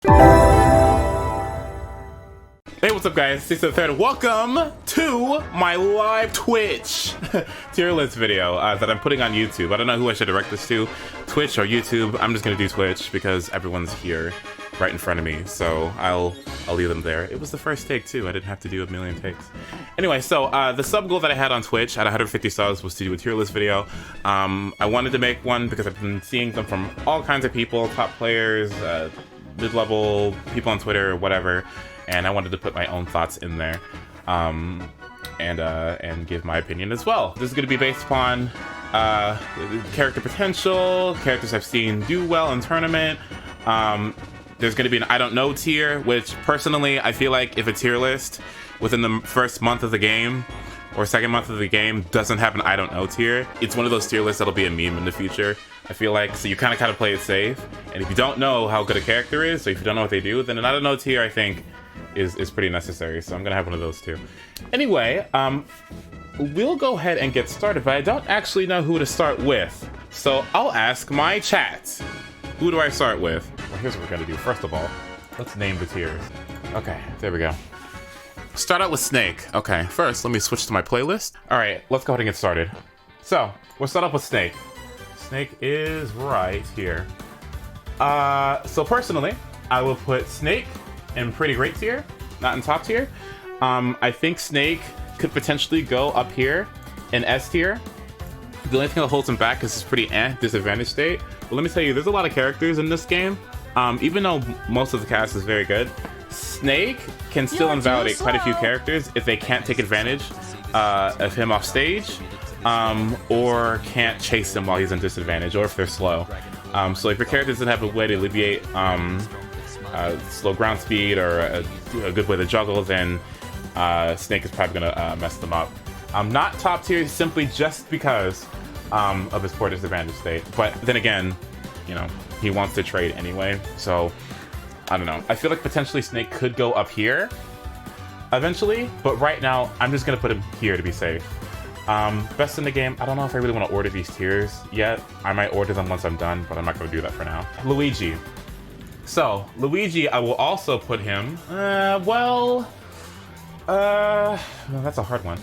Hey, what's up guys? 6th3rd. Welcome to my live Twitch tier list video that I'm putting on YouTube. I don't know who I should direct this to, Twitch or YouTube. I'm just gonna do Twitch because everyone's here right in front of me, so I'll leave them there. It was the first take too. I didn't have to do a million takes. Anyway, so the sub goal that I had on Twitch at 150 subs was to do a tier list video. I wanted to make one because I've been seeing them from all kinds of people, top players, mid-level, people on Twitter, whatever. And I wanted to put my own thoughts in there, and give my opinion as well. This is going to be based upon character potential, characters I've seen do well in tournament. There's going to be an I don't know tier, which personally I feel like if a tier list within the first month of the game or second month of the game doesn't have an I don't know tier, it's one of those tier lists that'll be a meme in the future. I feel like, so you kind of play it safe. And if you don't know how good a character is, or if you don't know what they do, then an I don't know tier I think is pretty necessary, so I'm gonna have one of those too. Anyway, we'll go ahead and get started, but I don't actually know who to start with, so I'll ask my chat. Who do I start with? Well, here's what we're gonna do. First of all, let's name the tiers. Okay, there we go. Start out with Snake. Okay, first let me switch to my playlist. Alright, let's go ahead and get started. So, we'll start off with Snake. Snake is right here. So personally, I will put Snake in pretty great tier, not in top tier. I think Snake could potentially go up here in S tier. The only thing that holds him back is his pretty disadvantage state. But let me tell you, there's a lot of characters in this game. Even though most of the cast is very good, Snake can still invalidate quite a few characters if they can't take advantage of him off stage, or can't chase him while he's in disadvantage, or if they're slow. So if your character doesn't have a way to alleviate slow ground speed or a good way to juggle, then Snake is probably gonna mess them up. Not top tier simply just because of his poor disadvantage state, but then again, you know, he wants to trade anyway, so I don't know. I feel like potentially Snake could go up here eventually, but right now I'm just gonna put him here to be safe. Best in the game, I don't know if I really want to order these tiers yet. I might order them once I'm done, but I'm not gonna do that for now. Luigi. So, Luigi, I will also put him, well, that's a hard one.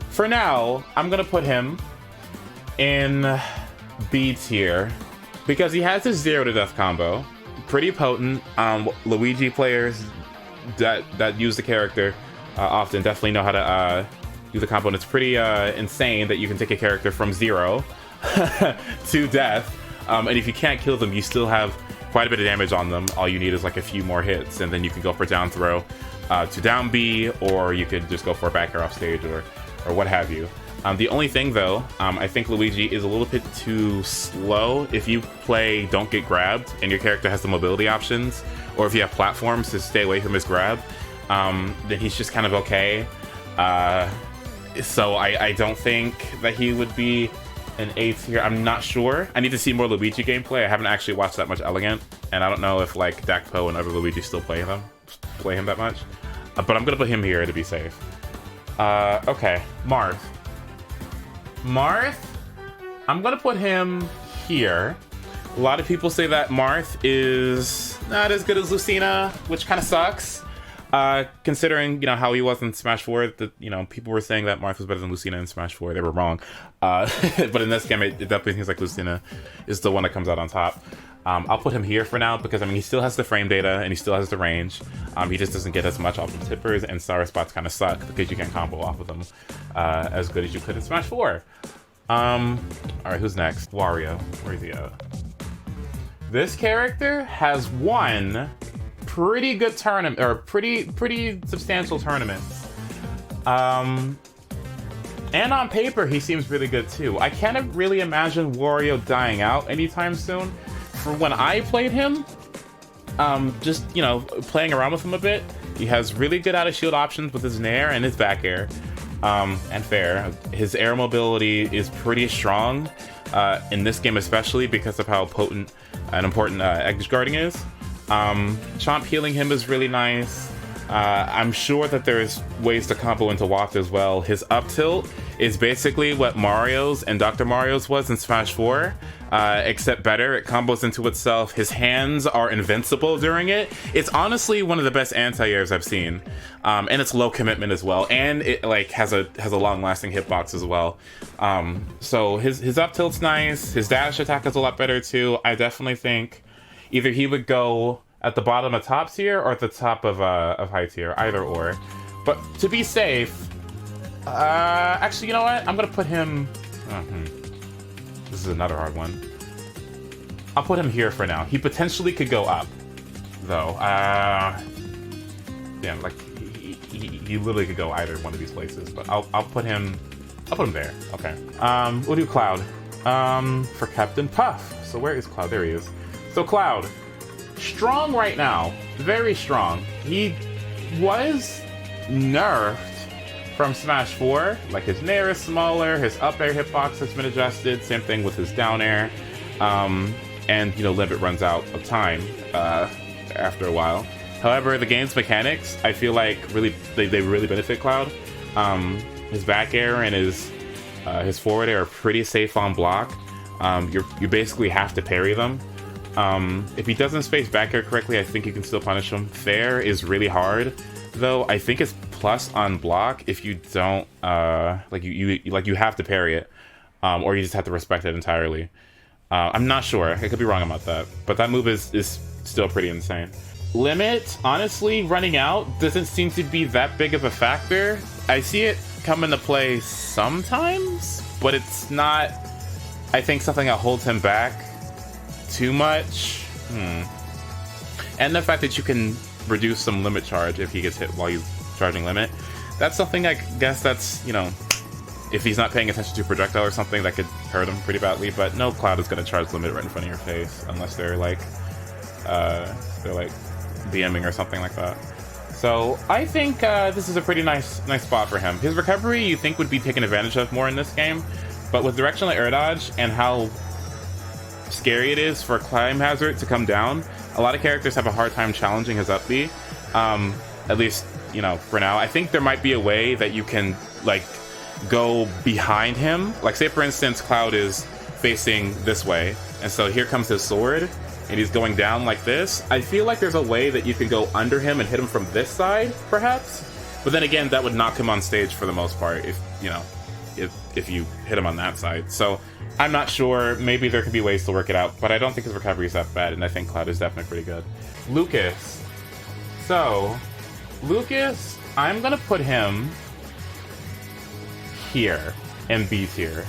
For now, I'm gonna put him in B tier, because he has his 0 to death combo. Pretty potent. Luigi players that use the character often definitely know how to do the combo, and it's pretty insane that you can take a character from 0 to death. And if you can't kill them, you still have quite a bit of damage on them. All you need is like a few more hits, and then you can go for down throw to down B, or you could just go for a back air off stage, or what have you. The only thing though, I think Luigi is a little bit too slow. If you play Don't Get Grabbed and your character has the mobility options, or if you have platforms to stay away from his grab, then he's just kind of okay. So I don't think that he would be an A tier. I'm not sure. I need to see more Luigi gameplay. I haven't actually watched that much Elegant, and I don't know if like Dakpo and other Luigi still play him that much. But I'm gonna put him here to be safe. Okay, Marth. I'm gonna put him here. A lot of people say that Marth is not as good as Lucina, which kind of sucks. Considering, you know, how he was in Smash 4, that, you know, people were saying that Marth was better than Lucina in Smash 4. They were wrong. But in this game, it definitely seems like Lucina is the one that comes out on top. I'll put him here for now because, I mean, he still has the frame data and he still has the range. He just doesn't get as much off the tippers, and Star spots kind of suck because you can't combo off of them as good as you could in Smash 4. Alright, who's next? Wario. Where is he at? This character has won pretty good tournament, or pretty substantial tournaments. And on paper, he seems really good too. I can't really imagine Wario dying out anytime soon. For when I played him, just, you know, playing around with him a bit, he has really good out of shield options with his nair and his back air. And fair. His air mobility is pretty strong in this game, especially because of how potent and important edge guarding is. Chomp healing him is really nice. I'm sure that there's ways to combo into Waft as well. His up tilt is basically what Mario's and Dr. Mario's was in Smash 4, except better. It combos into itself. His hands are invincible during it. It's honestly one of the best anti-airs I've seen, and it's low commitment as well, and it like has a long-lasting hitbox as well. So his up tilt's nice. His dash attack is a lot better too. I definitely think either he would go at the bottom of top tier or at the top of high tier, either or. But to be safe, actually, you know what? I'm gonna put him. This is another hard one. I'll put him here for now. He potentially could go up, though. Damn, like he literally could go either one of these places. But I'll put him. I'll put him there. Okay. We'll do Cloud. For Captain Puff. So where is Cloud? There he is. So Cloud, strong right now. Very strong. He was nerfed from Smash 4. Like, his nair is smaller, his up air hitbox has been adjusted, same thing with his down air, and, you know, limit runs out of time after a while. However, the game's mechanics, I feel like they really benefit Cloud. His back air and his forward air are pretty safe on block. You basically have to parry them. If he doesn't space back air correctly, I think you can still punish him. Fair is really hard, though. I think it's plus on block if you don't you have to parry it, or you just have to respect it entirely. I'm not sure. I could be wrong about that, but that move is still pretty insane. Limit, honestly, running out doesn't seem to be that big of a factor. I see it come into play sometimes, but it's not, I think, something that holds him back too much. And the fact that you can reduce some limit charge if he gets hit while he's charging limit, that's something, I guess, that's, you know, if he's not paying attention to projectile or something, that could hurt him pretty badly. But no Cloud is going to charge limit right in front of your face unless they're like BMing or something like that. So I think this is a pretty nice spot for him. His recovery, you think, would be taken advantage of more in this game, but with directional air dodge and how scary it is for Climb Hazard to come down, a lot of characters have a hard time challenging his up B. At least, you know, for now. I think there might be a way that you can, like, go behind him. Like, say, for instance, Cloud is facing this way, and so here comes his sword, and he's going down like this. I feel like there's a way that you can go under him and hit him from this side, perhaps. But then again, that would knock him on stage for the most part, if, you know, if you hit him on that side. So I'm not sure. Maybe there could be ways to work it out, but I don't think his recovery is that bad, and I think Cloud is definitely pretty good. Lucas. So Lucas, I'm gonna put him here in B tier.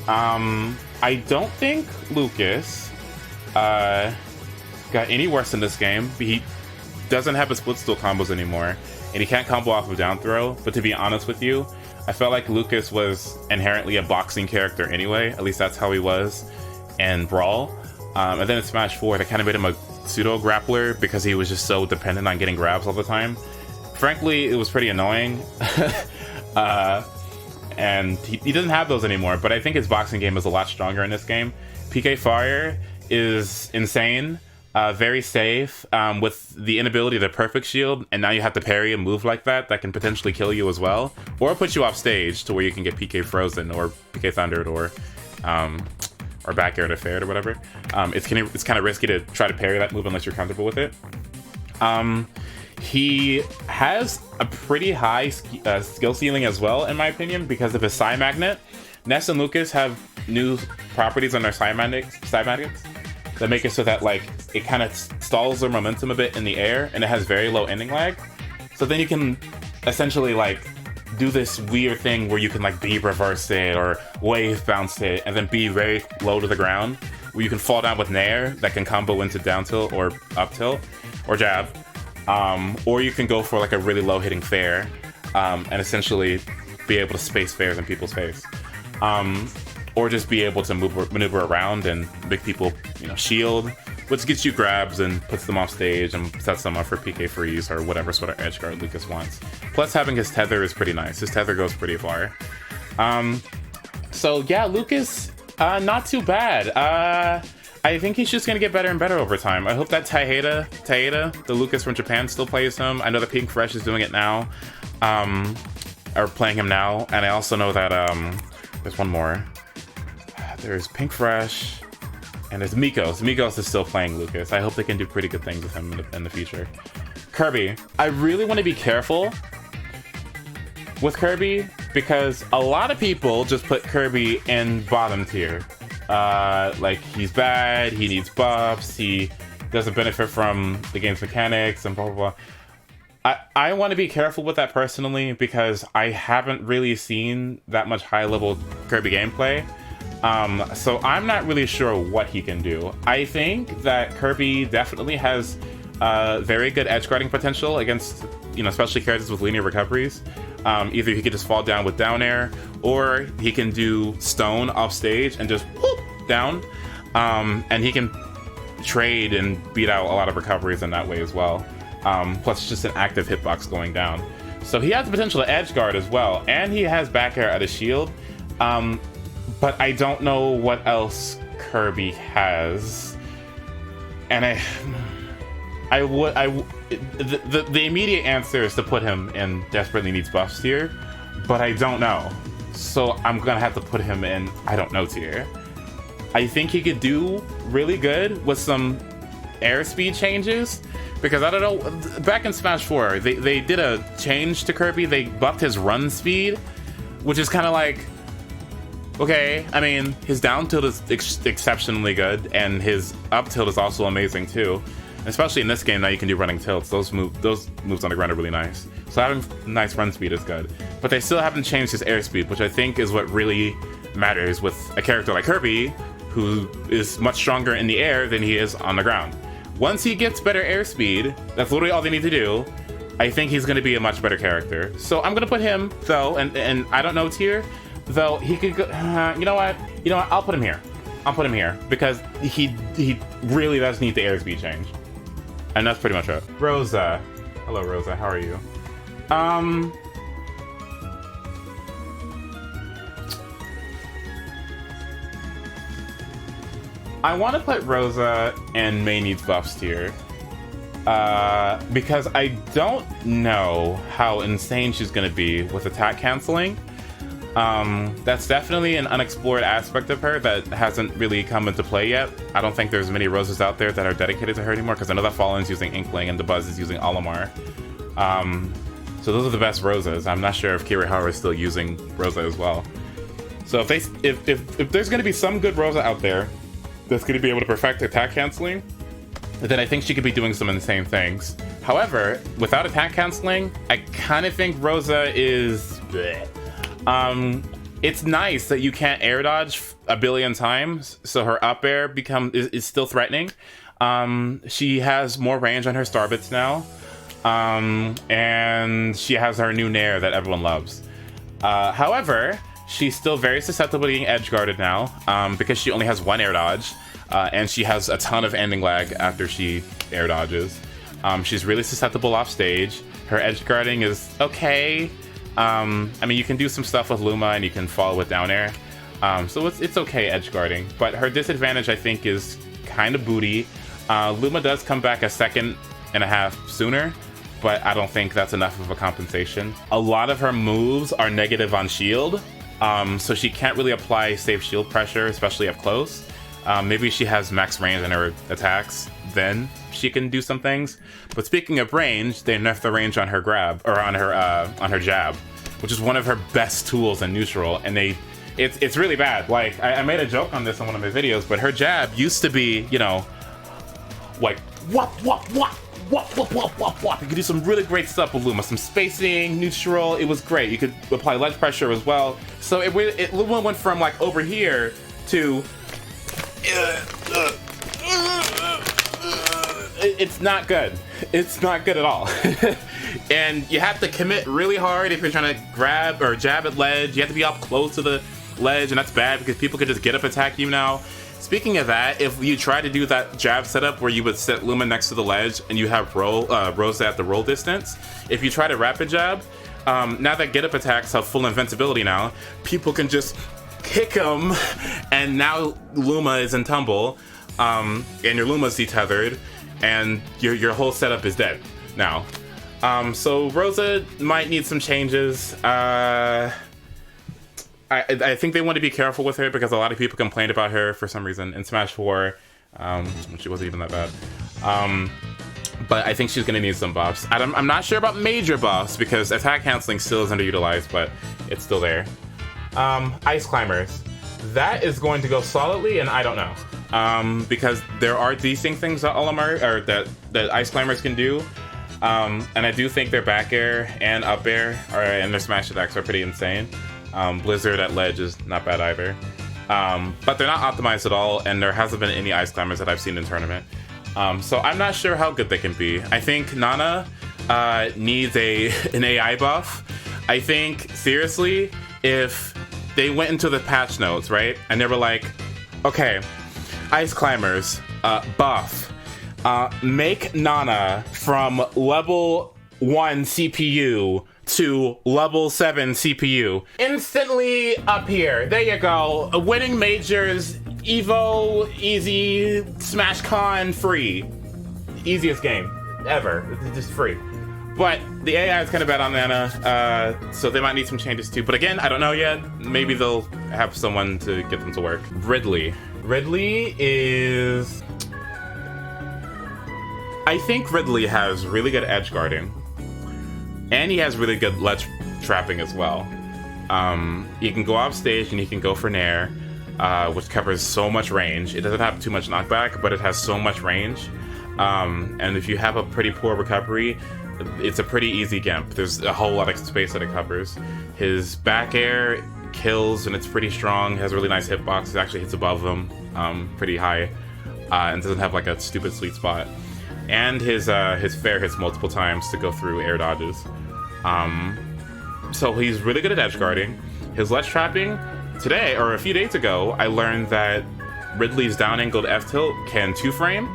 I don't think Lucas got any worse in this game. He doesn't have his split stool combos anymore, and he can't combo off of down throw. But to be honest with you, I felt like Lucas was inherently a boxing character anyway. At least that's how he was in Brawl. And then in Smash 4, they kind of made him a pseudo grappler because he was just so dependent on getting grabs all the time. Frankly, it was pretty annoying. And he doesn't have those anymore, but I think his boxing game is a lot stronger in this game. PK Fire is insane, very safe, with the inability to perfect shield, and now you have to parry a move like that can potentially kill you as well, or put you off stage to where you can get PK Frozen, or PK Thundered, or back air to fair or whatever. It's kind of risky to try to parry that move unless you're comfortable with it. He has a pretty high skill ceiling as well, in my opinion, because of his Psy Magnet. Ness and Lucas have new properties on their Psy Magnets that make it so that, like, it kind of stalls their momentum a bit in the air, and it has very low ending lag. So then you can essentially, like, do this weird thing where you can, like, B reverse it or wave bounce it, and then be very low to the ground, where you can fall down with Nair that can combo into down tilt or up tilt or jab. Or you can go for, like, a really low hitting fair, and essentially be able to space fairs in people's face. Or just be able to maneuver around and make people, you know, shield, which gets you grabs and puts them off stage and sets them up for PK freeze or whatever sort of edge guard Lucas wants. Plus, having his tether is pretty nice. His tether goes pretty far. So yeah, Lucas, not too bad. I think he's just gonna get better and better over time. I hope that Taeda, the Lucas from Japan, still plays him. I know that Pink Fresh is doing it now. are playing him now, and I also know that there's one more. There's Pink Fresh, and there's Mikos. Mikos is still playing Lucas. I hope they can do pretty good things with him in the future. Kirby. I really want to be careful with Kirby because a lot of people just put Kirby in bottom tier. Like, he's bad, he needs buffs, he doesn't benefit from the game's mechanics, and blah, blah, blah. I want to be careful with that personally because I haven't really seen that much high-level Kirby gameplay. So I'm not really sure what he can do. I think that Kirby definitely has very good edge guarding potential against, you know, especially characters with linear recoveries. Either he could just fall down with down air, or he can do stone off stage and just whoop down. And he can trade and beat out a lot of recoveries in that way as well. Plus just an active hitbox going down. So he has the potential to edge guard as well, and he has back air at a shield. But I don't know what else Kirby has. And the immediate answer is to put him in Desperately Needs Buffs tier, but I don't know. So I'm gonna have to put him in I don't know tier. I think he could do really good with some airspeed changes, because I don't know, back in Smash 4, they did a change to Kirby. They buffed his run speed, which is kind of like, okay, I mean, his down tilt is exceptionally good, and his up tilt is also amazing too. Especially in this game, now you can do running tilts. Those moves on the ground are really nice. So having nice run speed is good. But they still haven't changed his airspeed, which I think is what really matters with a character like Kirby, who is much stronger in the air than he is on the ground. Once he gets better airspeed, that's literally all they need to do, I think he's going to be a much better character. So I'm going to put him, though, and I don't know tier, though he could go, you know what, I'll put him here. I'll put him here, because he really does need the airspeed change. And that's pretty much it. Rosa. Hello, Rosa, how are you? I want to put Rosa in Mei Needs Buffs tier. Because I don't know how insane she's going to be with attack canceling. That's definitely an unexplored aspect of her that hasn't really come into play yet. I don't think there's many Rosas out there that are dedicated to her anymore, because I know that Fallen's using Inkling and DeBuzz is using Olimar. So those are the best Rosas. I'm not sure if Kirihara is still using Rosa as well. So if there's going to be some good Rosa out there that's going to be able to perfect attack canceling, then I think she could be doing some insane things. However, without attack canceling, I kind of think Rosa is bleh. It's nice that you can't air dodge a billion times, so her up air is still threatening. She has more range on her star bits now, and she has her new Nair that everyone loves. However, she's still very susceptible to being edge guarded now, because she only has one air dodge, and she has a ton of ending lag after she air dodges. She's really susceptible off stage. Her edge guarding is okay. I mean, you can do some stuff with Luma and you can follow with down air. So it's okay edge guarding, but her disadvantage I think is kind of booty. Luma does come back a second and a half sooner, but I don't think that's enough of a compensation. A lot of her moves are negative on shield, so she can't really apply safe shield pressure, especially up close. Maybe she has max range in her attacks, then she can do some things. But speaking of range, they nerfed the range on her grab, or on her jab, which is one of her best tools in neutral, and it's really bad. Like, I made a joke on this in one of my videos, but her jab used to be, you know, like whop whop whop whop whop whop whop whop. You could do some really great stuff with Luma, some spacing, neutral. It was great. You could apply ledge pressure as well. So Luma went from like over here to it's not good. It's not good at all. And you have to commit really hard if you're trying to grab or jab at ledge. You have to be up close to the ledge, and that's bad because people can just get up attack you now. Speaking of that, if you try to do that jab setup where you would set Luma next to the ledge and you have Rosa at the roll distance, if you try to rapid jab, now that get up attacks have full invincibility now, people can just kick him, and now Luma is in tumble, and your Luma's detethered, and your whole setup is dead now. So Rosa might need some changes. I think they want to be careful with her because a lot of people complained about her for some reason in Smash 4. She wasn't even that bad. But I think she's going to need some buffs. I'm not sure about major buffs because attack canceling still is underutilized, but it's still there. Ice Climbers. That is going to go solidly, and I don't know. Because there are decent things that that Ice Climbers can do. And I do think their back air and up air and their smash attacks are pretty insane. Blizzard at ledge is not bad either. But they're not optimized at all, and there hasn't been any Ice Climbers that I've seen in tournament. So I'm not sure how good they can be. I think Nana needs an AI buff. I think, seriously, if they went into the patch notes, right, and they were like, okay, Ice Climbers, buff. Make Nana from level 1 CPU to level 7 CPU. Instantly up here. There you go. Winning majors, Evo, easy, Smash Con, free. Easiest game ever. It's just free. But the AI is kind of bad on Nana, so they might need some changes too. But again, I don't know yet. Maybe they'll have someone to get them to work. Ridley. Ridley is... I think Ridley has really good edge guarding. And he has really good ledge trapping as well. He can go off stage and he can go for Nair, which covers so much range. It doesn't have too much knockback, but it has so much range. And if you have a pretty poor recovery, it's a pretty easy Gimp. There's a whole lot of space that it covers. His back air kills and it's pretty strong. Has a really nice hitbox. It actually hits above them pretty high. And doesn't have like a stupid sweet spot. And his fair hits multiple times to go through air dodges. So he's really good at edge guarding. His ledge trapping, today, or a few days ago, I learned that Ridley's down angled F tilt can 2-frame,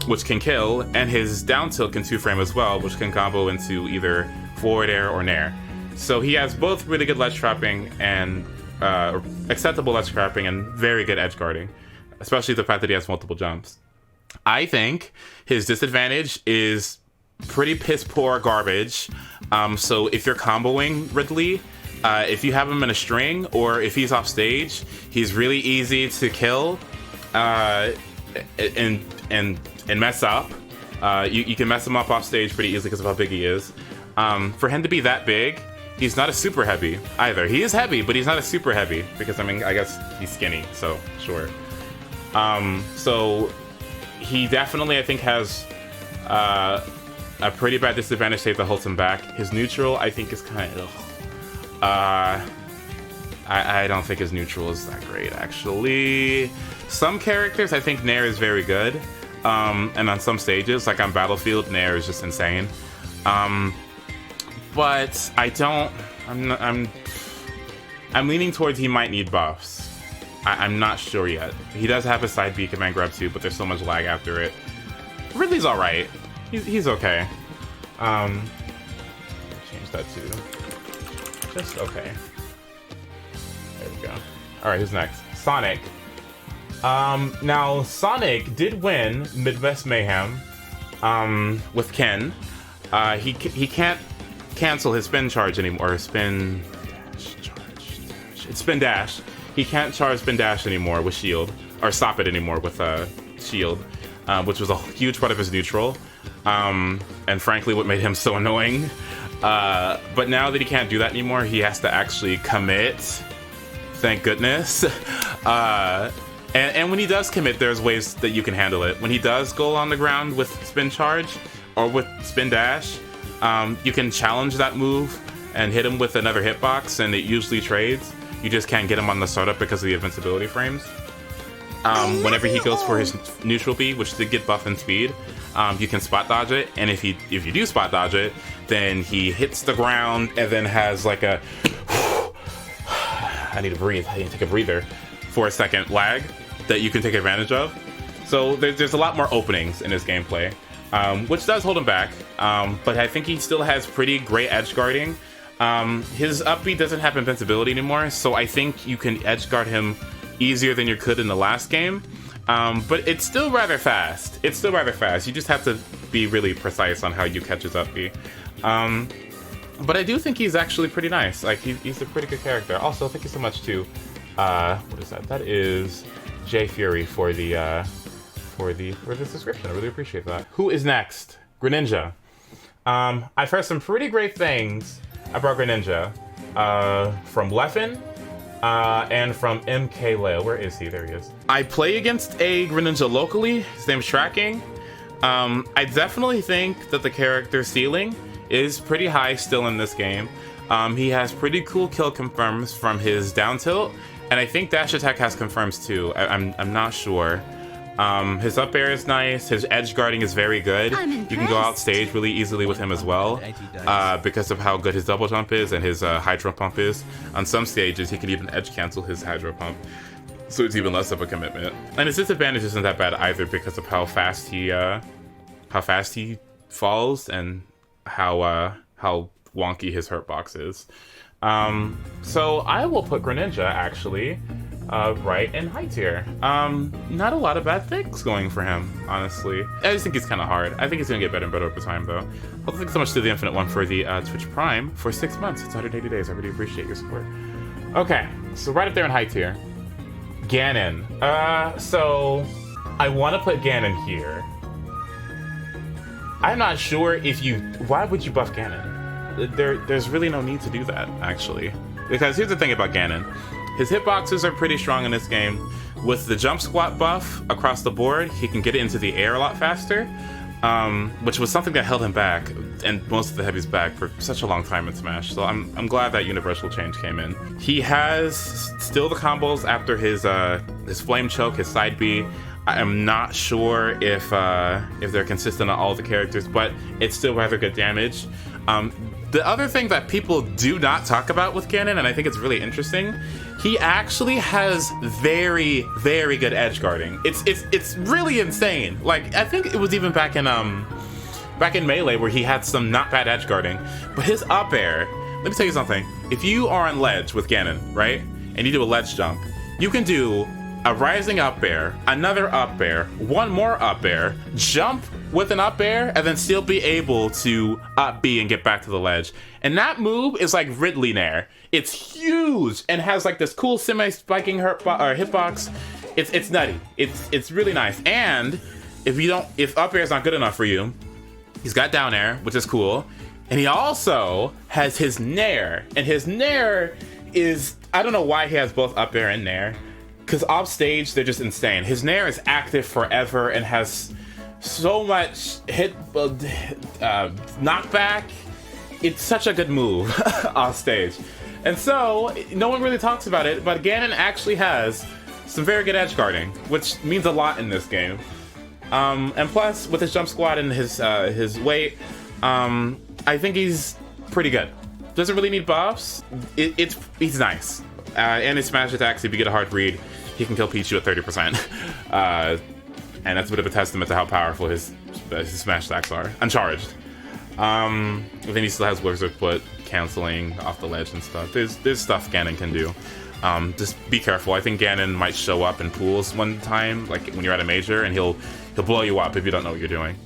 which can kill, and his down tilt can 2-frame as well, which can combo into either forward air or nair. So he has both really good ledge trapping and acceptable ledge trapping and very good edge guarding, especially the fact that he has multiple jumps. I think his disadvantage is pretty piss poor garbage. So if you're comboing Ridley, if you have him in a string or if he's off stage, he's really easy to kill and mess up. You can mess him up off stage pretty easily because of how big he is. For him to be that big, he's not a super heavy either. He is heavy, but he's not a super heavy because, I mean, I guess he's skinny, so sure. So he definitely, I think, has a pretty bad disadvantage state that holds him back. His neutral, I think, is kind of... I don't think his neutral is that great, actually. Some characters, I think Nair is very good. And on some stages, like on Battlefield, Nair is just insane. But I don't... I'm leaning towards he might need buffs. I'm not sure yet. He does have a side B command grab too, but there's so much lag after it. Ridley's alright. He's okay. Change that to just okay. There we go. Alright, who's next? Sonic. Now Sonic did win Midwest Mayhem with Ken. He can't cancel his spin charge anymore, or spin dash. It's spin dash. He can't charge spin dash anymore with shield, or stop it anymore with shield, which was a huge part of his neutral, and frankly what made him so annoying. But now that he can't do that anymore, he has to actually commit. Thank goodness. And when he does commit, there's ways that you can handle it. When he does go on the ground with spin charge or with spin dash, you can challenge that move and hit him with another hitbox, and it usually trades. You just can't get him on the startup because of the invincibility frames. Whenever he goes for his neutral B, which did get buff and speed, you can spot dodge it, and if you do spot dodge it, then he hits the ground and then has like a I need to breathe. I need to take a breather for a second lag that you can take advantage of. So there's a lot more openings in his gameplay, which does hold him back. But I think he still has pretty great edge guarding. His up B doesn't have invincibility anymore, so I think you can edge guard him easier than you could in the last game. But it's still rather fast. You just have to be really precise on how you catch his up B. But I do think he's actually pretty nice. Like, he's a pretty good character. Also, thank you so much to, what is that? That is Jay Fury for the subscription. I really appreciate that. Who is next? Greninja. I've heard some pretty great things about Greninja from Leffen and from MK Leo. Where is he? There he is. I play against a Greninja locally. His name's Tracking. I definitely think that the character ceiling is pretty high still in this game. He has pretty cool kill confirms from his down tilt, and I think dash attack has confirms too. I'm not sure. His up air is nice. His edge guarding is very good. You can go out stage really easily with him as well, because of how good his double jump is and his hydro pump is. On some stages, he can even edge cancel his hydro pump, so it's even less of a commitment. And his disadvantage isn't that bad either because of how fast he falls and how wonky his hurt box is. So I will put Greninja actually right in high tier. Not a lot of bad things going for him, honestly. I just think he's kind of hard. I think he's gonna get better and better over time, though. Well, thanks so much to the Infinite One for the Twitch Prime for 6 months. It's 180 days. I really appreciate your support. Okay, so right up there in high tier, Ganon. So I want to put Ganon here. I'm not sure if you... Why would you buff Ganon? There's really no need to do that, actually. Because here's the thing about Ganon. His hitboxes are pretty strong in this game. With the jump squat buff across the board, he can get it into the air a lot faster, which was something that held him back, and most of the heavies back, for such a long time in Smash. So I'm glad that universal change came in. He has still the combos after his Flame Choke, his side B. I am not sure if they're consistent on all the characters, but it's still rather good damage. The other thing that people do not talk about with Ganon, and I think it's really interesting, he actually has very, very good edge guarding. It's really insane. Like, I think it was even back in Melee where he had some not bad edge guarding, but his up air. Let me tell you something. If you are on ledge with Ganon, right, and you do a ledge jump, you can do a rising up air, another up air, one more up air, jump with an up air, and then still be able to up B and get back to the ledge. And that move is like Ridley Nair. It's huge and has like this cool semi-spiking hitbox. It's nutty. It's really nice. And if up air is not good enough for you, he's got down air, which is cool. And he also has his Nair. And his Nair is, I don't know why he has both up air and Nair, because off stage, they're just insane. His Nair is active forever and has so much knockback. It's such a good move off stage. And so, no one really talks about it, but Ganon actually has some very good edge guarding, which means a lot in this game. And plus, with his jump squat and his weight, I think he's pretty good. Doesn't really need buffs. He's nice. And his smash attacks, if you get a hard read, he can kill Pichu at 30%. And that's a bit of a testament to how powerful his smash attacks are. Uncharged. Then he still has Wizard Foot canceling off the ledge and stuff. There's stuff Ganon can do. Just be careful. I think Ganon might show up in pools one time, like when you're at a major, and he'll blow you up if you don't know what you're doing.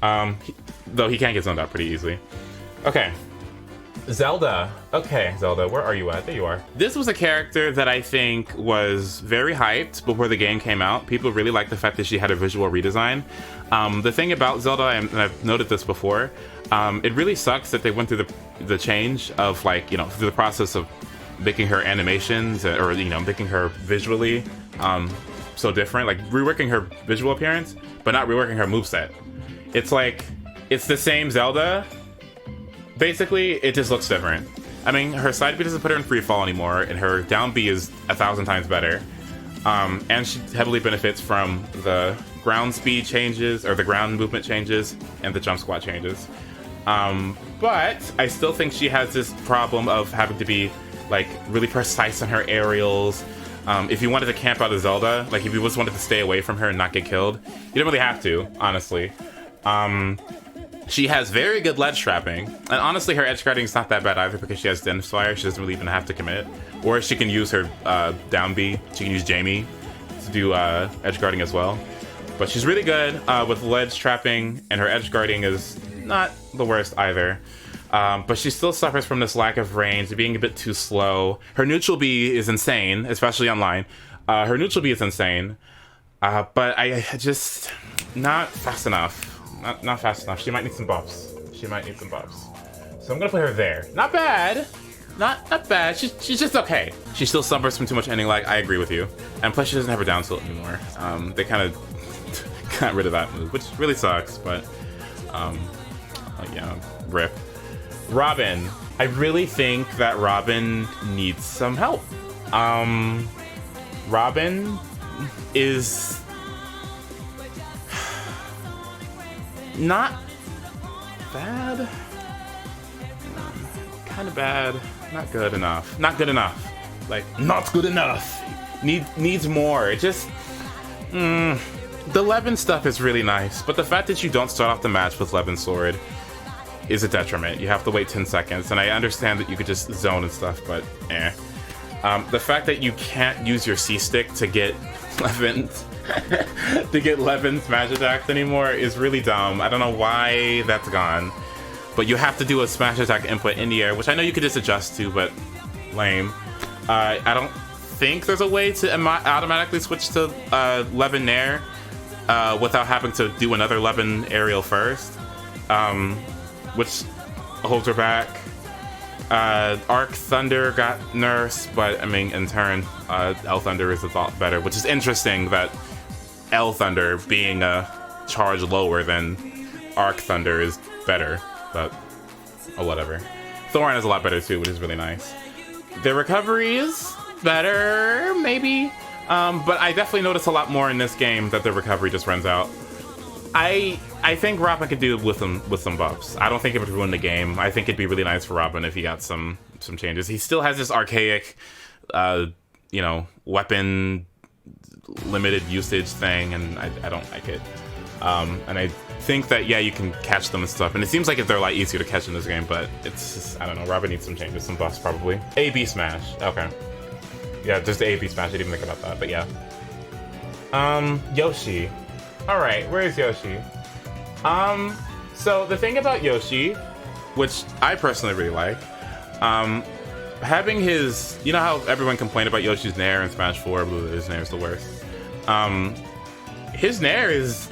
Though he can get zoned out pretty easily. Okay. Zelda. Okay, Zelda, where are you at? There you are. This was a character that I think was very hyped before the game came out. People really liked the fact that she had a visual redesign. The thing about Zelda, and I've noted this before, it really sucks that they went through the change of, like, you know, through the process of making her animations, or, you know, making her visually so different, like reworking her visual appearance, but not reworking her moveset. It's like, it's the same Zelda. Basically, it just looks different. I mean, her side B doesn't put her in free fall anymore, and her down B is 1,000 times better. And she heavily benefits from the ground speed changes, or the ground movement changes, and the jump squat changes. But I still think she has this problem of having to be, like, really precise on her aerials. If you wanted to camp out of Zelda, like if you just wanted to stay away from her and not get killed, you don't really have to, honestly. She has very good ledge trapping, and honestly her edge guarding is not that bad either because she has Dense Fire. She doesn't really even have to commit. Or she can use her down B. She can use Jamie to do edge guarding as well. But she's really good with ledge trapping, and her edge guarding is not the worst either. But she still suffers from this lack of range, being a bit too slow. Her neutral B is insane, especially online. Her neutral B is insane, but I just not fast enough. Not fast enough. She might need some buffs. She might need some buffs. So I'm gonna put her there. Not bad. Not bad. She's just okay. She still suffers from too much ending lag. I agree with you. And plus she doesn't have her down tilt anymore. They kind of got rid of that move, which really sucks. But yeah, rip. Robin. I really think that Robin needs some help. Robin is not bad. Kind of bad. Not good enough. Not good enough. Like, not good enough. Needs more. It just... the Levin stuff is really nice, but the fact that you don't start off the match with Levin Sword is a detriment. You have to wait 10 seconds, and I understand that you could just zone and stuff, but eh. The fact that you can't use your C-stick to get Levin's Levin's smash attacks anymore is really dumb. I don't know why that's gone. But you have to do a smash attack input in the air, which I know you could just adjust to, but lame. I don't think there's a way to automatically switch to Levin Nair without having to do another Levin aerial first, which holds her back. Arc Thunder got nerfed, but I mean, in turn, L Thunder is a lot better, which is interesting that L Thunder being a charge lower than Arc Thunder is better. But, oh, whatever. Thorin is a lot better too, which is really nice. The recovery is better, maybe. But I definitely notice a lot more in this game that the recovery just runs out. I think Robin could do it with some buffs. I don't think it would ruin the game. I think it'd be really nice for Robin if he got some changes. He still has this archaic, you know, weapon limited usage thing, and I don't like it. And I think that, yeah, you can catch them and stuff, and it seems like they're a lot easier to catch in this game, but it's just, I don't know, Robin needs some changes, some buffs probably. A-B smash, okay. Yeah, just the A-B smash, I didn't even think about that, but yeah. Yoshi. Alright, where is Yoshi? So the thing about Yoshi, which I personally really like, having his, you know how everyone complained about Yoshi's Nair in Smash 4, his Nair is the worst. His Nair is,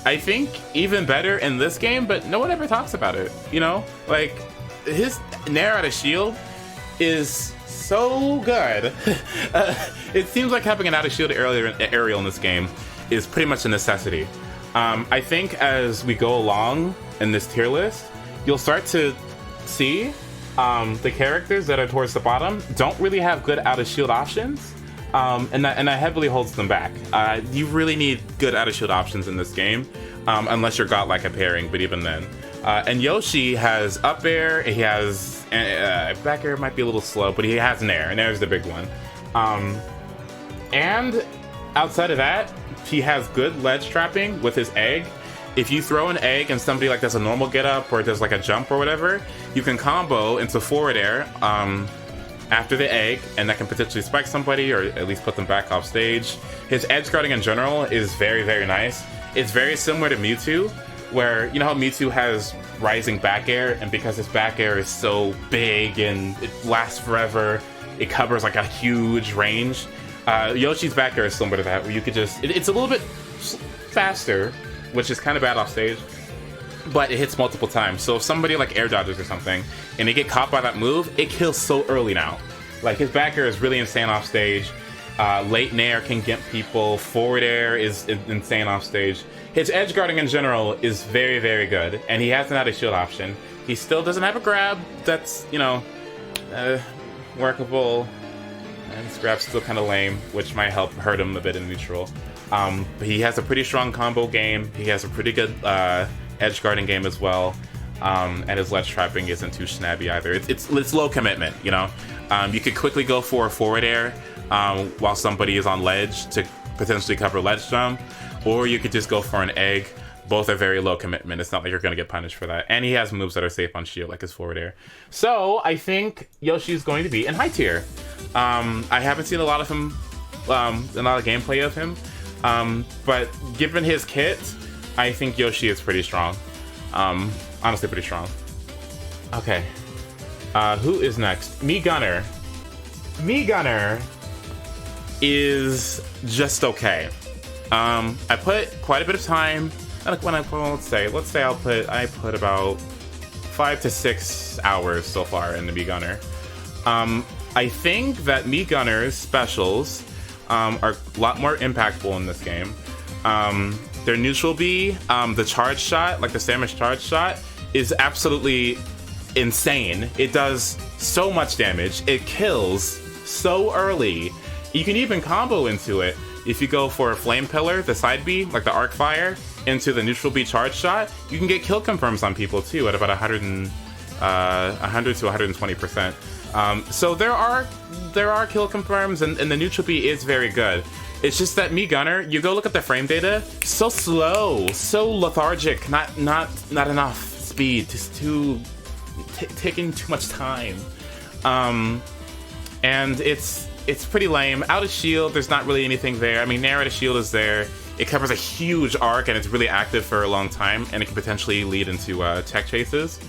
I think, even better in this game, but no one ever talks about it, you know? Like, his Nair out of shield is so good. It seems like having an out of shield aerial in this game is pretty much a necessity. I think as we go along in this tier list, you'll start to see the characters that are towards the bottom don't really have good out of shield options. And that heavily holds them back. You really need good out of shield options in this game, unless you're got like a pairing, but even then. And Yoshi has up air, he has back air might be a little slow, but he has Nair, and Nair's the big one. And outside of that, he has good ledge trapping with his egg. If you throw an egg and somebody like does a normal get up or does like a jump or whatever, you can combo into forward air after the egg, and that can potentially spike somebody or at least put them back off stage. His edge guarding in general is very, very nice. It's very similar to Mewtwo, where, you know how Mewtwo has rising back air, and because his back air is so big and it lasts forever, it covers like a huge range. Yoshi's back air is similar to that, where you could just, it's a little bit faster, which is kind of bad off stage, but it hits multiple times. So if somebody like air dodges or something and they get caught by that move, it kills so early now. Like, his back air is really insane off stage. Late Nair can get people. Forward air is insane off stage. His edge guarding in general is very, very good, and he has an out of shield option. He still doesn't have a grab that's, you know, workable, and his grab's still kind of lame, which might help hurt him a bit in neutral. But he has a pretty strong combo game. He has a pretty good edge guarding game as well, and his ledge trapping isn't too snabby either. It's low commitment, you know. You could quickly go for a forward air while somebody is on ledge to potentially cover ledge jump, or you could just go for an egg. Both are very low commitment. It's not like you're going to get punished for that. And he has moves that are safe on shield, like his forward air. So I think Yoshi's going to be in high tier. I haven't seen a lot of him, a lot of gameplay of him. But given his kit, I think Yoshi is pretty strong. Honestly, pretty strong. Okay. Who is next? Mii Gunner. Mii Gunner is just okay. I put quite a bit of time. Let's say I put about 5 to 6 hours so far in the Mii Gunner. I think that Mii Gunner's specials are a lot more impactful in this game. Their neutral B, the charge shot, like the Samus charge shot, is absolutely insane. It does so much damage. It kills so early. You can even combo into it. If you go for a Flame Pillar, the side B, like the Arc Fire, into the neutral B charge shot, you can get kill confirms on people too at about 100 to 120%. So there are kill confirms, and the neutral B is very good. It's just that Mii Gunner, you go look at the frame data, so slow, so lethargic, not enough speed, just taking too much time. And it's pretty lame. Out of shield, there's not really anything there. I mean, Nair out of shield is there. It covers a huge arc, and it's really active for a long time, and it can potentially lead into tech chases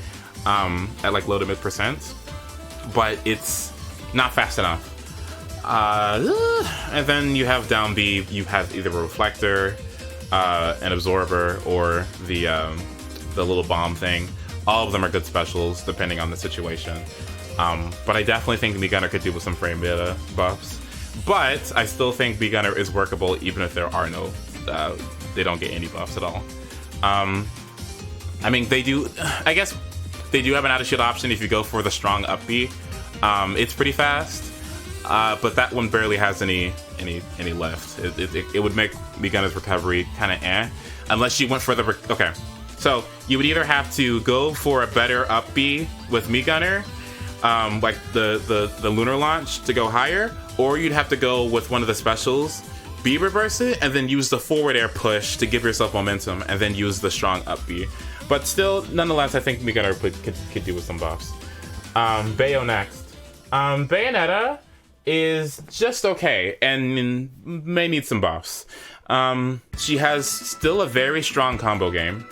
at like low to mid %. But it's not fast enough. And then you have down B, you have either a reflector, an absorber, or the little bomb thing. All of them are good specials, depending on the situation. But I definitely think Mii Gunner could do with some frame data buffs. But I still think Mii Gunner is workable, even if there are no, they don't get any buffs at all. I mean, I guess they do have an out-of-shield option if you go for the strong up B. It's pretty fast, but that one barely has any left. It would make Mii Gunner's recovery kind of unless you went for the... Okay, so you would either have to go for a better up B with Mii Gunner, like the lunar launch to go higher, or you'd have to go with one of the specials, B reverse it, and then use the forward air push to give yourself momentum, and then use the strong up B. But still, nonetheless, I think Mii Gunner could do with some buffs. Bayo next. Bayonetta is just okay and may need some buffs. She has still a very strong combo game.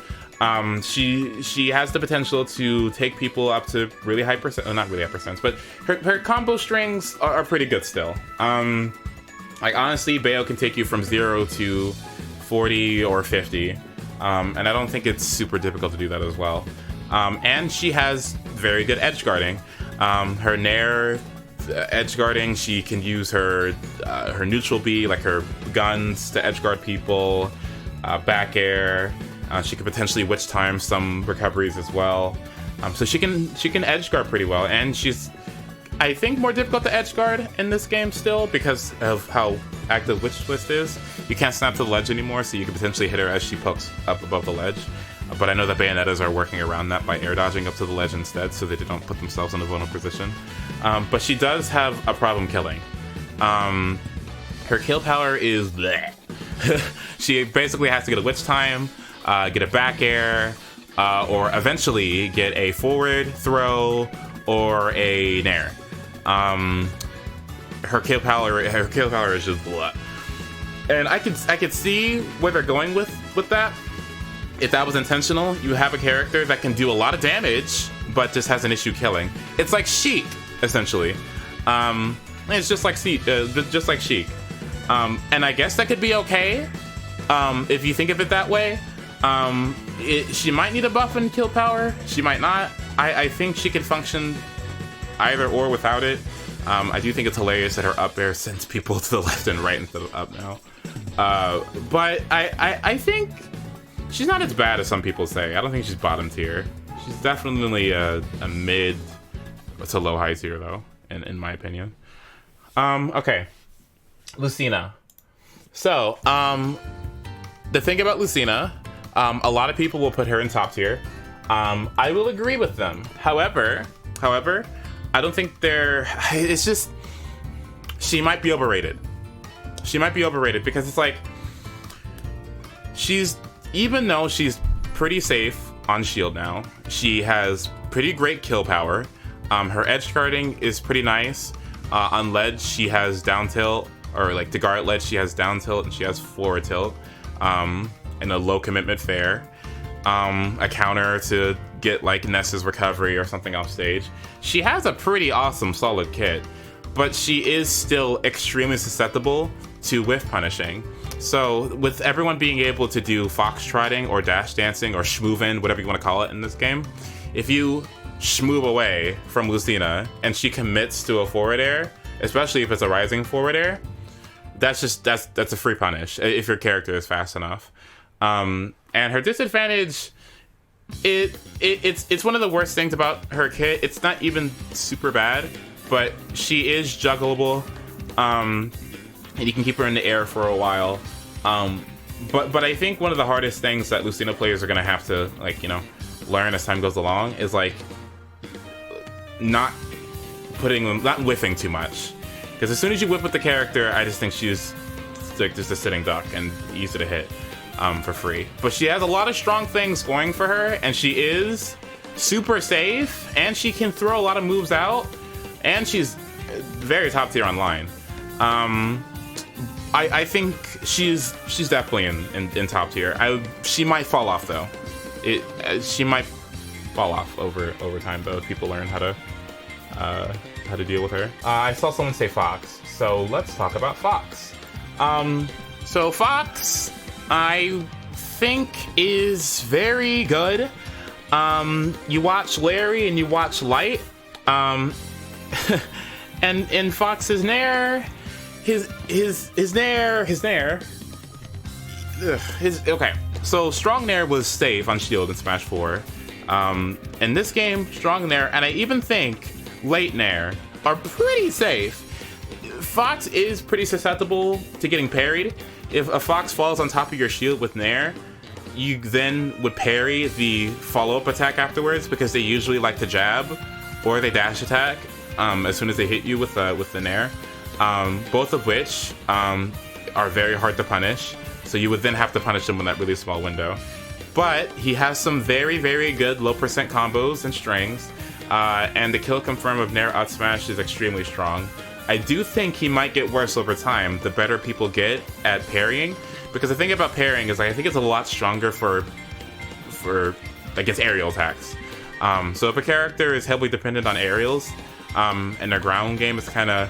She has the potential to take people up to really high percent, not really high percents, but her combo strings are pretty good still. Like honestly, Bayo can take you from 0 to 40 or 50, and I don't think it's super difficult to do that as well. And she has very good edge guarding. Her Nair edge guarding, she can use her neutral B, like her guns, to edge guard people, back air. She could potentially witch time some recoveries as well. So she can edge guard pretty well, and she's, I think, more difficult to edge guard in this game still because of how active Witch Twist is. You can't snap to the ledge anymore, so you can potentially hit her as she pokes up above the ledge. But I know that Bayonettas are working around that by air dodging up to the ledge instead, so they don't put themselves in a vulnerable position. But she does have a problem killing. Her kill power is bleh. She basically has to get a witch time, get a back air, or eventually get a forward throw or a nair. Her kill power is just bleh. And I could see where they're going with that. If that was intentional, you have a character that can do a lot of damage, but just has an issue killing. It's like Sheik, essentially. It's just like Sheik. And I guess that could be okay, if you think of it that way. She might need a buff in kill power. She might not. I think she can function either or without it. I do think it's hilarious that her up air sends people to the left and right instead of up now. But I think she's not as bad as some people say. I don't think she's bottom tier. She's definitely a mid to low high tier though, in my opinion. Okay, Lucina. So the thing about Lucina, a lot of people will put her in top tier. I will agree with them. However, I don't think it's just, she might be overrated. She might be overrated because it's like, even though she's pretty safe on shield now, she has pretty great kill power. Her edge guarding is pretty nice. On ledge, she has down tilt or like to guard ledge, she has down tilt and she has forward tilt, and a low commitment fair. A counter to get like Ness's recovery or something off stage. She has a pretty awesome solid kit, but she is still extremely susceptible to whiff punishing. So with everyone being able to do foxtrotting or dash dancing or schmoovin, whatever you want to call it in this game, if you schmoove away from Lucina and she commits to a forward air, especially if it's a rising forward air, that's a free punish if your character is fast enough. And her disadvantage, it's one of the worst things about her kit. It's not even super bad, but she is juggleable, and you can keep her in the air for a while. But I think one of the hardest things that Lucina players are gonna have to, like, you know, learn as time goes along is like not whiffing too much. Because as soon as you whip with the character, I just think she's like just a sitting duck and easy to hit for free. But she has a lot of strong things going for her, and she is super safe, and she can throw a lot of moves out, and she's very top tier online. I think she's definitely in top tier. She might fall off though. She might fall off over time though if people learn how to deal with her. I saw someone say Fox, so let's talk about Fox. So Fox, I think, is very good. You watch Larry and you watch Light, and in Fox's Nair, okay. So Strong Nair was safe on Shield in Smash 4. In this game, Strong Nair, and I even think Late Nair are pretty safe. Fox is pretty susceptible to getting parried. If a Fox falls on top of your shield with Nair, you then would parry the follow-up attack afterwards, because they usually like to jab or they dash attack as soon as they hit you with the Nair. Both of which are very hard to punish, so you would then have to punish them in that really small window. But he has some very, very good low percent combos and strings, and the kill confirm of Nair out smash is extremely strong. I do think he might get worse over time the better people get at parrying, because the thing about parrying is, like, I think it's a lot stronger for against aerial attacks. So if a character is heavily dependent on aerials, and their ground game is kind of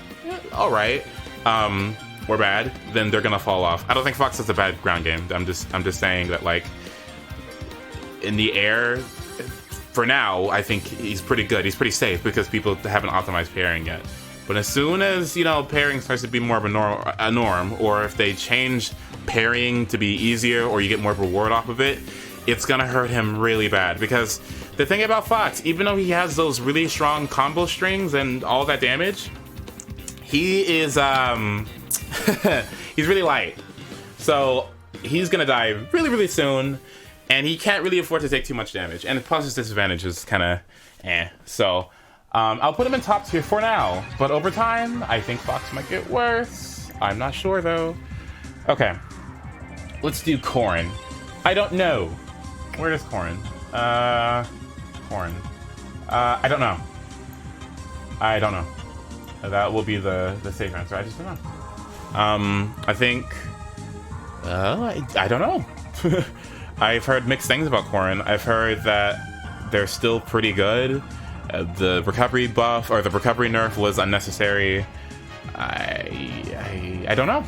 alright, or bad, then they're gonna fall off. I don't think Fox has a bad ground game. I'm just saying that, like, in the air, for now, I think he's pretty good. He's pretty safe because people haven't optimized parrying yet. But as soon as, you know, parrying starts to be more of a norm, or if they change parrying to be easier, or you get more reward off of it, it's gonna hurt him really bad. Because the thing about Fox, even though he has those really strong combo strings and all that damage, he is he's really light. So he's gonna die really, really soon, and he can't really afford to take too much damage. And plus his disadvantage is kind of So I'll put him in top tier for now, but over time, I think Fox might get worse. I'm not sure though. Okay, let's do Corrin. I don't know. Where is Corrin? Corrin. I don't know. I don't know. That will be the safe answer. I just don't know. I think... I don't know. I've heard mixed things about Corrin. I've heard that they're still pretty good. The recovery buff, or the recovery nerf, was unnecessary. I don't know.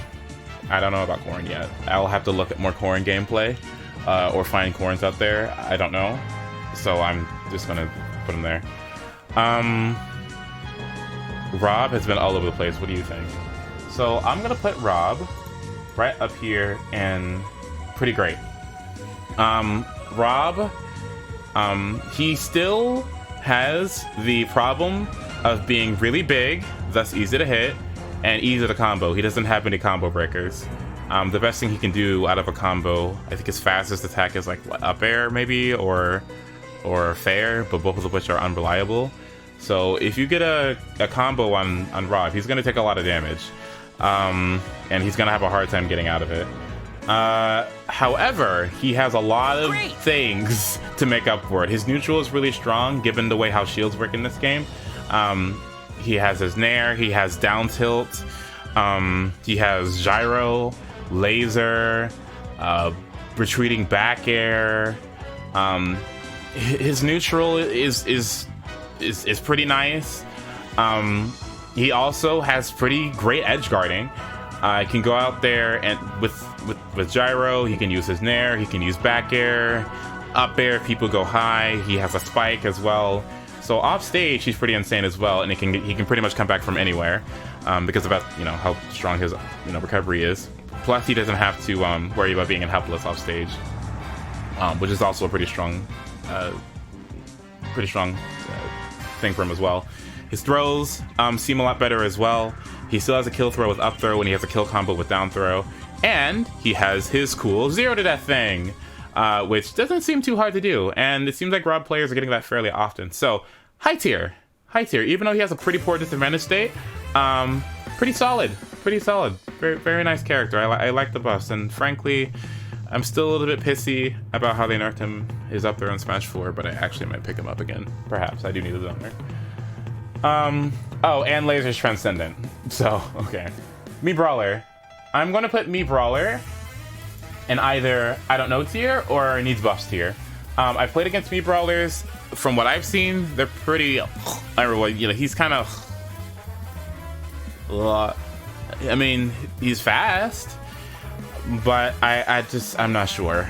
I don't know about Corrin yet. I'll have to look at more Corrin gameplay, or find Corrins out there. I don't know. So I'm just gonna put him there. R.O.B has been all over the place. What do you think? So I'm gonna put R.O.B right up here and pretty great. R.O.B, he still has the problem of being really big, thus easy to hit, and easy to combo. He doesn't have any combo breakers. The best thing he can do out of a combo, I think his fastest attack is like, what, up air maybe, or fair, but both of which are unreliable. So if you get a combo on R.O.B, he's going to take a lot of damage, and he's going to have a hard time getting out of it. However, he has a lot of things to make up for it. His neutral is really strong, given the way how shields work in this game. He has his Nair, he has down tilt, He has gyro, laser, retreating back air. His neutral is pretty nice. He also has pretty great edge guarding. He can go out there and with gyro, he can use his nair, he can use back air, up air if people go high. He has a spike as well. So off stage, he's pretty insane as well, and he can pretty much come back from anywhere because of how strong his recovery is. Plus, he doesn't have to worry about being helpless off stage, which is also a pretty strong thing for him as well. His throws seem a lot better as well. He still has a kill throw with up throw, and he has a kill combo with down throw, and he has his cool 0 to death thing. Which doesn't seem too hard to do, and it seems like R.O.B players are getting that fairly often. So, high tier. Even though he has a pretty poor disadvantage state, pretty solid. Very, very nice character. I like the buffs, and frankly, I'm still a little bit pissy about how they nerfed him. Is up there on Smash 4, but I actually might pick him up again. Perhaps. I do need it on there. Oh, and Laser's Transcendent. So, okay. Mii Brawler. I'm going to put Mii Brawler in either I don't know tier or needs buffs tier. I've played against Mii Brawlers. From what I've seen, they're pretty. He's kind of. I mean, he's fast, but I'm not sure.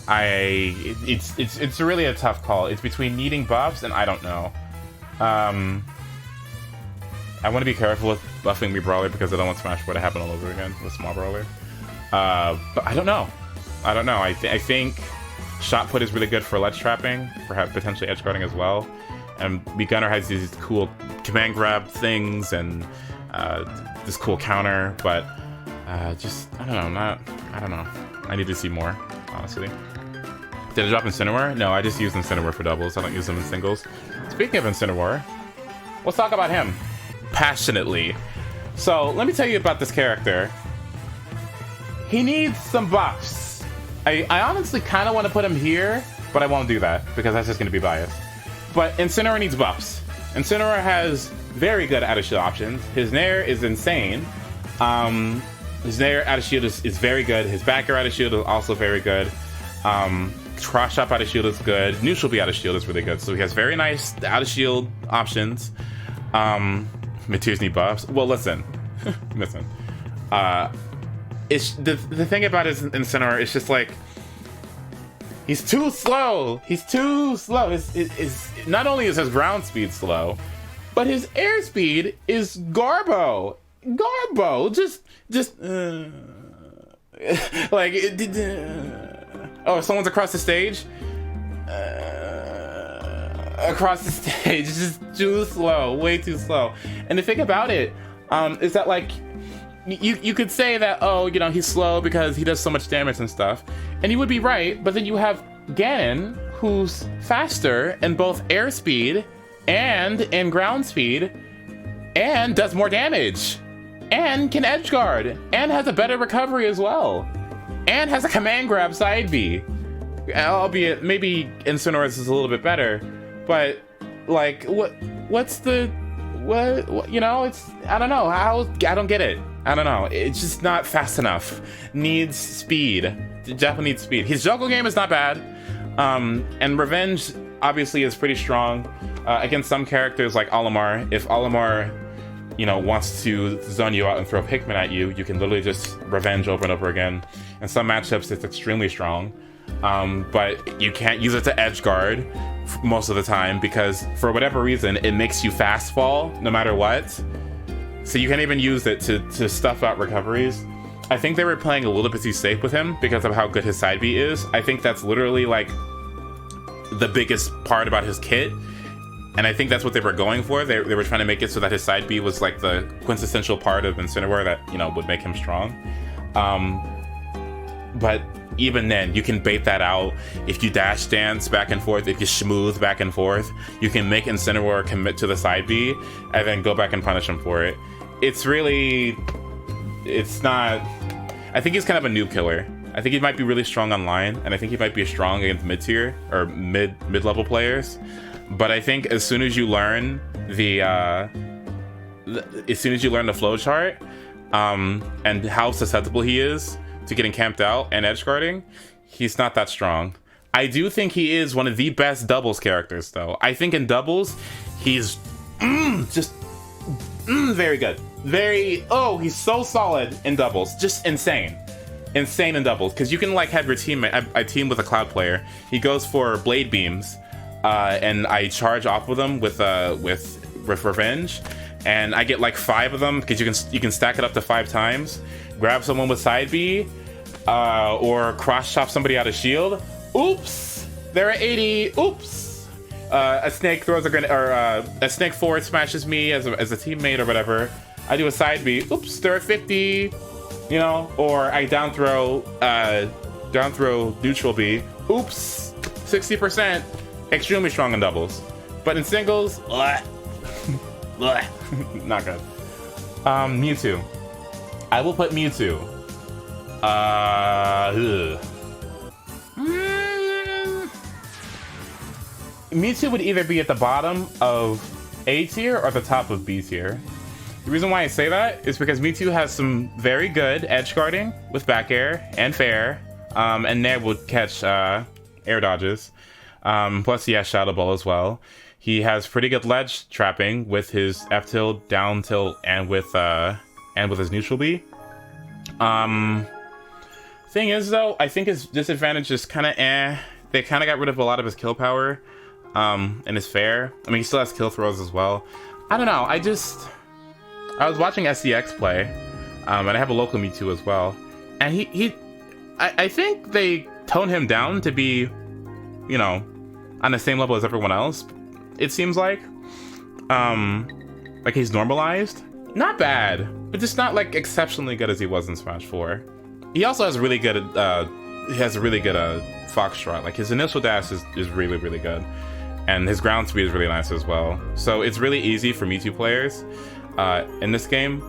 It's really a tough call. It's between needing buffs and I don't know. I want to be careful with buffing Mii Brawler because I don't want Smash 4 to happen all over again with Small Brawler. But I don't know. I think Shot Put is really good for ledge trapping, perhaps potentially edge guarding as well. And Mii Gunner has these cool command grab things and this cool counter, but I don't know. I need to see more, honestly. Did I drop Incineroar? No, I just use Incineroar for doubles. I don't use them in singles. Speaking of Incineroar, let's talk about him passionately. So let me tell you about this character. He needs some buffs. I honestly kind of want to put him here, but I won't do that because that's just going to be biased. But Incineroar needs buffs. Incineroar has very good out of shield options. His Nair is insane. His Nair out of shield is very good. His back air out of shield is also very good. Cross chop out of shield is good. Neutral B out of shield is really good. So he has very nice out of shield options. Mateers need buffs. Well, listen. It's the thing about his Incineroar is just like he's too slow. His not only is his ground speed slow, but his air speed is Garbo. Oh, someone's across the stage. It's just too slow, way too slow. And the thing about it is that like you could say that, oh, he's slow because he does so much damage and stuff, and you would be right, but then you have Ganon, who's faster in both airspeed and in ground speed, and does more damage, and can edge guard, and has a better recovery as well, and has a command grab side B. Albeit maybe Incineroar's is a little bit better, but like it's I don't know how. I don't get it. I don't know. It's just not fast enough. Needs speed. Definitely needs speed. His juggle game is not bad. And Revenge obviously is pretty strong against some characters like Olimar. If Olimar, wants to zone you out and throw Pikmin at you, you can literally just Revenge over and over again. In some matchups, it's extremely strong. But you can't use it to edge guard most of the time because for whatever reason, it makes you fast fall no matter what. So you can't even use it to stuff out recoveries. I think they were playing a little bit too safe with him because of how good his side B is. I think that's literally like the biggest part about his kit. And I think that's what they were going for. They were trying to make it so that his side B was like the quintessential part of Incineroar that, would make him strong. But even then, you can bait that out. If you dash dance back and forth, if you smooth back and forth, you can make Incineroar commit to the side B and then go back and punish him for it. It's not... I think he's kind of a noob killer. I think he might be really strong online, and I think he might be strong against mid-tier or mid-level players. But I think as soon as you learn the flowchart, and how susceptible he is to getting camped out and edge guarding, he's not that strong. I do think he is one of the best doubles characters, though. I think in doubles, he's very good. He's so solid in doubles. Just insane. Insane in doubles. Because you can, like, have your teammate... I team with a Cloud player. He goes for Blade Beams, and I charge off with him with Revenge. And I get, like, 5 of them, because you can stack it up to 5 times. Grab someone with Side B, or cross-chop somebody out of shield. Oops! They're at 80. Oops! A snake throws a grenade, or a snake forward smashes me as a teammate or whatever. I do a side B. Oops! They're at 50. You know, or I down throw neutral B. Oops! 60%. Extremely strong in doubles, but in singles, bleh. Bleh. Not good. Mewtwo. I will put Mewtwo. Mewtwo would either be at the bottom of A tier or the top of B tier. The reason why I say that is because Mewtwo has some very good edge guarding with back air and fair, and Nair would catch air dodges. Plus he has Shadow Ball as well. He has pretty good ledge trapping with his F tilt, down tilt, and with his neutral B. Thing is though, I think his disadvantage is kind of They kind of got rid of a lot of his kill power, and his fair. I mean, he still has kill throws as well. I don't know. I was watching SCX play, and I have a local Mewtwo as well, and I think they toned him down to be, you know, on the same level as everyone else. It seems like he's normalized. Not bad, but just not like exceptionally good as he was in Smash 4. He also has really good, Foxtrot. Like his initial dash is really, really good, and his ground speed is really nice as well. So it's really easy for Mewtwo players in this game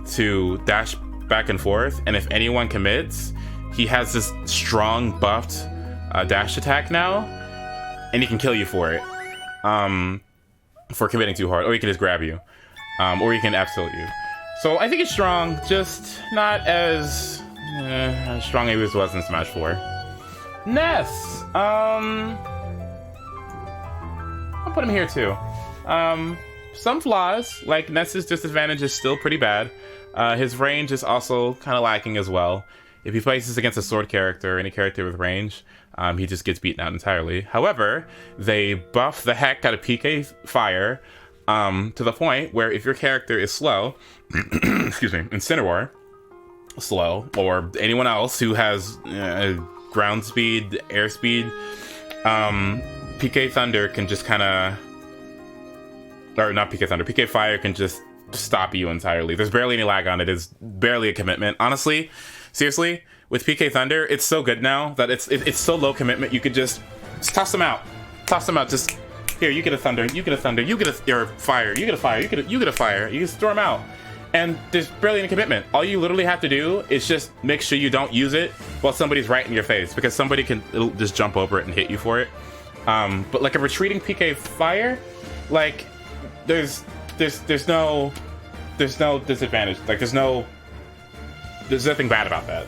to dash back and forth, and if anyone commits, he has this strong buffed dash attack now, and he can kill you for it, for committing too hard, or he can just grab you, or he can F-tilt you. So I think it's strong, just not as strong as it was in Smash 4. Ness! I'll put him here too. Some flaws, like Ness's disadvantage is still pretty bad. His range is also kind of lacking as well. If he plays against a sword character, any character with range, he just gets beaten out entirely. However, they buff the heck out of PK Fire to the point where if your character is slow, excuse me, Incineroar, slow, or anyone else who has ground speed, air speed, PK Thunder can just kind of, or not PK Thunder, PK Fire can just stop you entirely. There's barely any lag on it. It's barely a commitment. Honestly, seriously, with PK Thunder, it's so good now that it's so low commitment. You could just toss them out. Toss them out. Just here, you get a Thunder, you get a Thunder, you get a Fire, you get a Fire, you get a Fire. You just throw them out. And there's barely any commitment. All you literally have to do is just make sure you don't use it while somebody's right in your face, because somebody it'll just jump over it and hit you for it. But like a retreating PK Fire, like there's no disadvantage. Like there's nothing bad about that.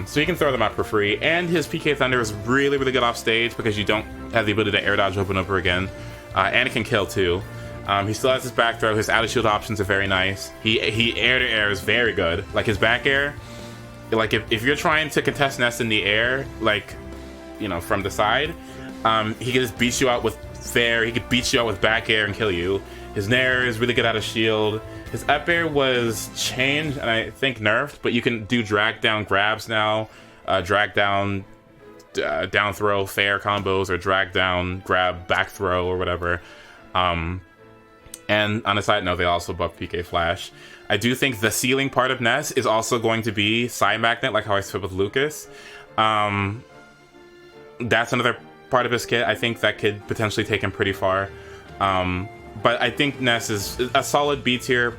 So you can throw them out for free, and his PK Thunder is really, really good off stage because you don't have the ability to air dodge over and over again, and it can kill too. He still has his back throw. His out of shield options are very nice. He air to air is very good. Like his back air, like if you're trying to contest Ness in the air, like, you know, from the side, he can just beat you out with fair. He could beat you out with back air and kill you. His nair is really good out of shield. His up air was changed and I think nerfed, but you can do drag down grabs now, drag down down throw fair combos, or drag down grab back throw or whatever. And on a side note, they also buffed PK Flash. I do think the ceiling part of Ness is also going to be Side Magnet, like how I said with Lucas. That's another part of his kit. I think that could potentially take him pretty far. But I think Ness is a solid B tier,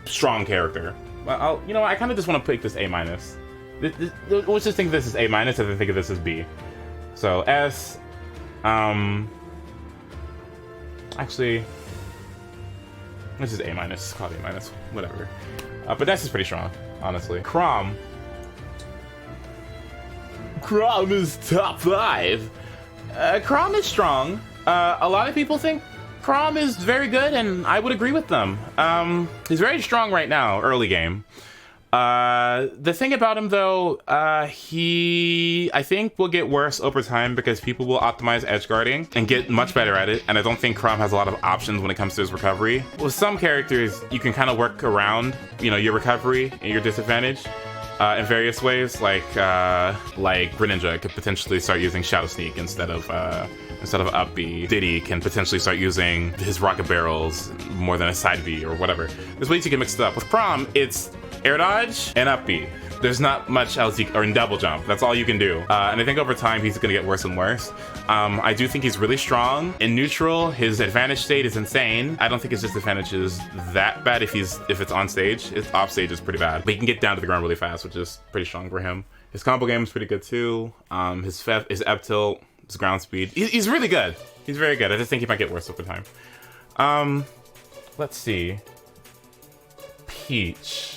strong character. I kind of just want to pick this A-. Let's just think this is A- and then think of this as B. So S. Actually, This is A minus, call it A minus, whatever. But Ness is pretty strong, honestly. Chrom. Chrom is top 5. Chrom is strong. A lot of people think Chrom is very good, and I would agree with them. He's very strong right now, early game. The thing about him though, he I think will get worse over time because people will optimize edge guarding and get much better at it, and I don't think Chrom has a lot of options when it comes to his recovery. With some characters, you can kind of work around, you know, your recovery and your disadvantage in various ways, like Greninja could potentially start using Shadow Sneak instead of up B. Diddy can potentially start using his rocket barrels more than a side B or whatever. There's ways you can mix it up. With Chrom, it's air dodge and up B. There's not much else or in double jump. That's all you can do. And I think over time he's gonna get worse and worse. I do think he's really strong. In neutral, his advantage state is insane. I don't think his disadvantage is that bad if it's on stage. His off stage is pretty bad. But he can get down to the ground really fast, which is pretty strong for him. His combo game is pretty good too. His up tilt, his ground speed. He's really good. He's very good. I just think he might get worse over time. Let's see. Peach.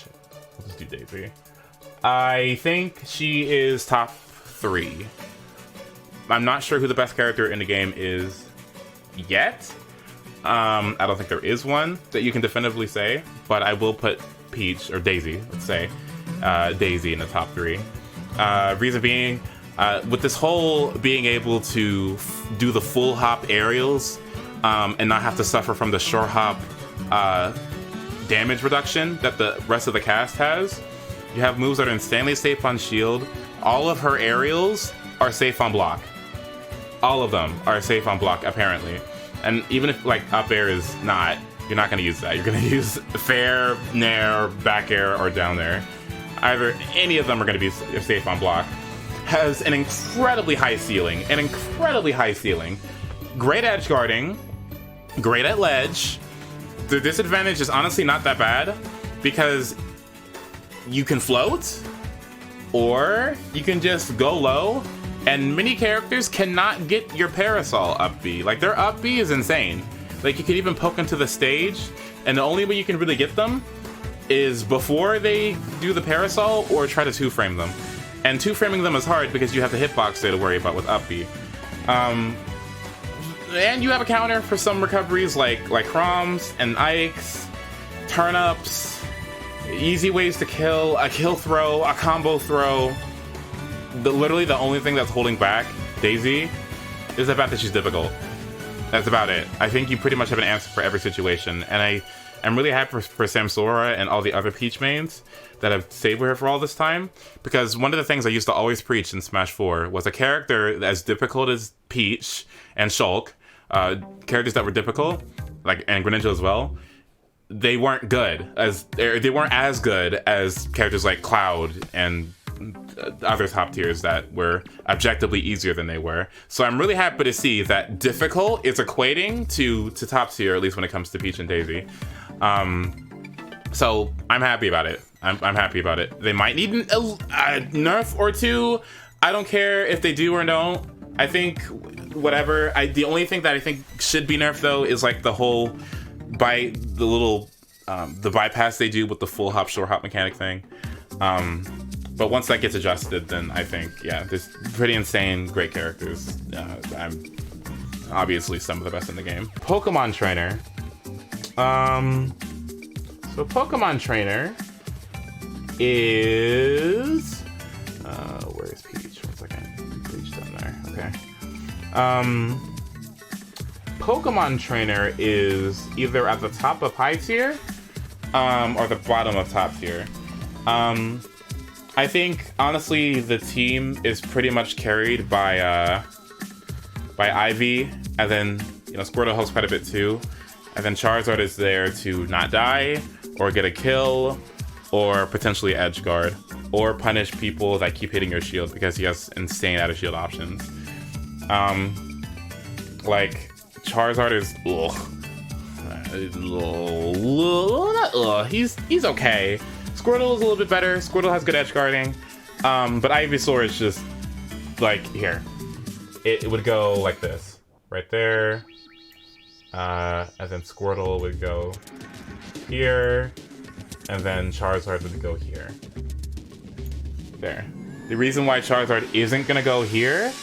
Let's do Daisy. I think she is top 3. I'm not sure who the best character in the game is yet. I don't think there is one that you can definitively say, but I will put Peach, or Daisy, let's say, Daisy in the top 3. Reason being, with this whole being able to do the full hop aerials and not have to suffer from the short hop damage reduction that the rest of the cast has, you have moves that are insanely safe on shield. All of her aerials are safe on block. All of them are safe on block, apparently. And even if like up air is not, you're not gonna use that. You're gonna use fair, nair, back air, or down air. Either any of them are gonna be safe on block. Has an incredibly high ceiling, Great edge guarding, great at ledge. The disadvantage is honestly not that bad because you can float or you can just go low, and many characters cannot get your parasol up B. Like, their up B is insane. Like, you can even poke into the stage, and the only way you can really get them is before they do the parasol or try to 2-frame them. And 2-framing them is hard because you have the hitbox there to worry about with up B. And you have a counter for some recoveries like Chroms and Ikes, turn-ups, easy ways to kill, a kill throw, a combo throw. Literally the only thing that's holding back Daisy is the fact that she's difficult. That's about it. I think you pretty much have an answer for every situation, and I'm really happy for Samsora and all the other Peach mains that have stayed with her for all this time, because one of the things I used to always preach in Smash 4 was a character as difficult as Peach and Shulk, characters that were difficult, like, and Greninja as well, they weren't they weren't as good as characters like Cloud and other top tiers that were objectively easier than they were. So I'm really happy to see that difficult is equating to top tier, at least when it comes to Peach and Daisy. So I'm happy about it. I'm happy about it. They might need a nerf or two. I don't care if they do or don't. I think whatever. The only thing that I think should be nerfed though is like the whole the bypass they do with the full hop short hop mechanic thing. But once that gets adjusted, then I think, yeah, there's pretty insane, great characters. I'm obviously some of the best in the game. Pokémon Trainer. So Pokémon Trainer is... where is Peach? 1 second. Peach down there. Okay. Pokémon Trainer is either at the top of high tier or the bottom of top tier. I think, honestly, the team is pretty much carried by Ivy, and then, you know, Squirtle helps quite a bit too, and then Charizard is there to not die, or get a kill, or potentially edge guard, or punish people that keep hitting your shield because he has insane out of shield options. Like, Charizard is, he's okay. Squirtle is a little bit better. Squirtle has good edge guarding. But Ivysaur is just, like, here. It would go like this. Right there. And then Squirtle would go here, and then Charizard would go here. There. The reason why Charizard isn't gonna go here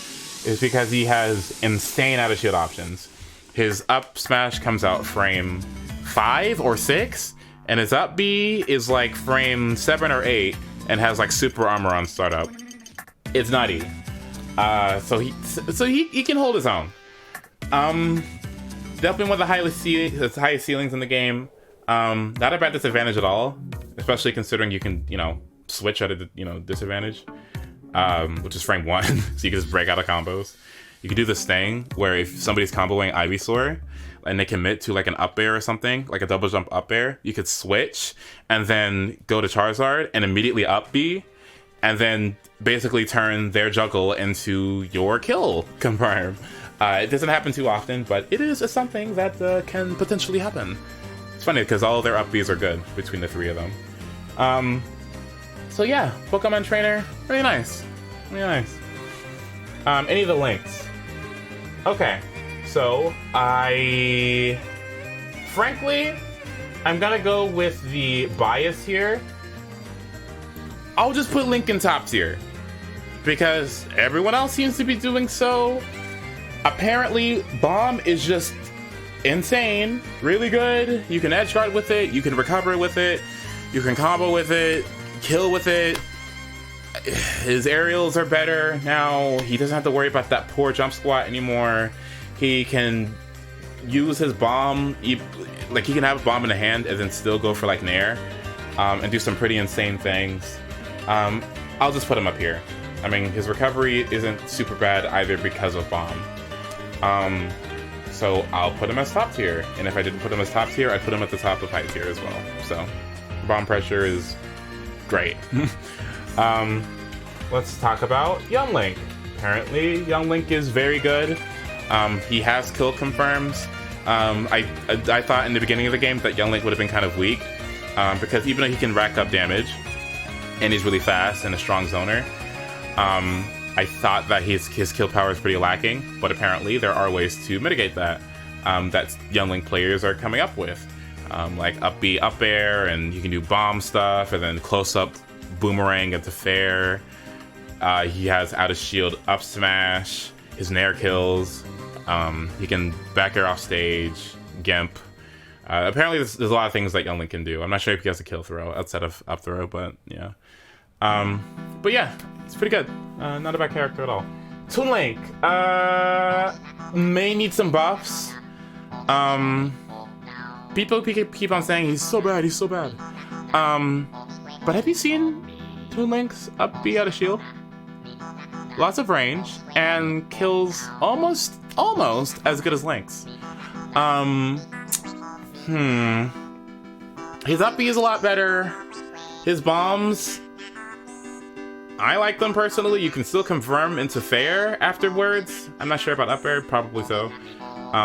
is because he has insane out of shield options. His up smash comes out frame 5 or 6, and his up B is like frame 7 or 8, and has like super armor on startup. It's nutty. So he can hold his own. Definitely one of the highest ceilings in the game. Not a bad disadvantage at all, especially considering you can, switch at a, disadvantage, which is frame 1, so you can just break out of combos. You can do this thing where if somebody's comboing Ivysaur and they commit to like an up air or something, like a double jump up air, you could switch and then go to Charizard and immediately up B, and then basically turn their juggle into your kill confirm. It doesn't happen too often, but it is something that can potentially happen. It's funny because all of their up Bs are good between the 3 of them. So yeah, Pokemon Trainer, really nice. Really nice. Any of the links? Okay, so frankly, I'm gonna go with the bias here. I'll just put Link in top tier, because everyone else seems to be doing so. Apparently, Bomb is just insane, really good. You can edge guard with it, you can recover with it, you can combo with it, kill with it. His aerials are better now. He doesn't have to worry about that poor jump squat anymore. He can use his bomb, he can have a bomb in the hand and then still go for like Nair, and do some pretty insane things. I'll just put him up here. I mean, his recovery isn't super bad either because of bomb. So I'll put him as top tier, and if I didn't put him as top tier, I'd put him at the top of high tier as well. So bomb pressure is great. Let's talk about Young Link. Apparently, Young Link is very good. He has kill confirms. I thought in the beginning of the game that Young Link would have been kind of weak, because even though he can rack up damage, and he's really fast and a strong zoner, I thought that his kill power is pretty lacking, but apparently there are ways to mitigate that, that Young Link players are coming up with. Like up B, up air, and you can do bomb stuff, and then close up boomerang into fair. He has out of shield up smash, his Nair kills. He can back air off stage, Gimp. Apparently there's a lot of things that Young Link can do. I'm not sure if he has a kill throw outside of up throw, but yeah. But yeah, it's pretty good. Not a bad character at all. Toon Link may need some buffs. People keep on saying he's so bad, he's so bad. But have you seen Toon Link's up B out of shield? Lots of range and kills almost as good as Link's. His up B is a lot better. His bombs, I like them personally. You can still confirm into fair afterwards. I'm not sure about up air, probably so.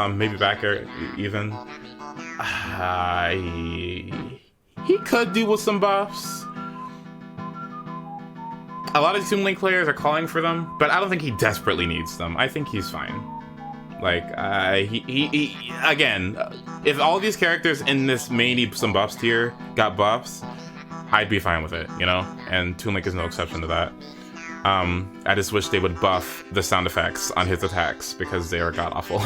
Maybe back air even. He could do with some buffs. A lot of Toon Link players are calling for them, but I don't think he desperately needs them. I think he's fine. Like, he again, if all these characters in this may need some buffs tier got buffs, I'd be fine with it, And Toon Link is no exception to that. I just wish they would buff the sound effects on his attacks because they are god-awful.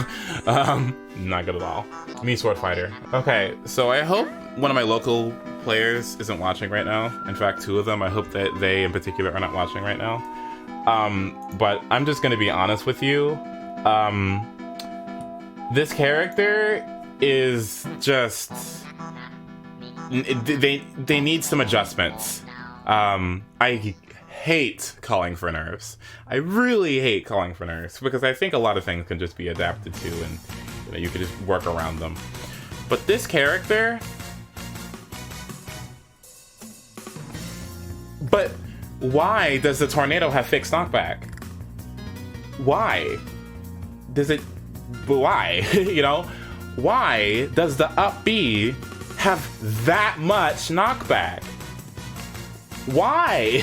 Not good at all. Mii Swordfighter. Okay, so I hope one of my local players isn't watching right now. In fact, 2 of them, I hope that they in particular are not watching right now. But I'm just gonna be honest with you. This character is just... They need some adjustments. I hate calling for nerfs. I really hate calling for nerfs because I think a lot of things can just be adapted to, and you can just work around them. But this character... But why does the tornado have fixed knockback? Why? Does it... Why? Why does the up B have that much knockback? Why?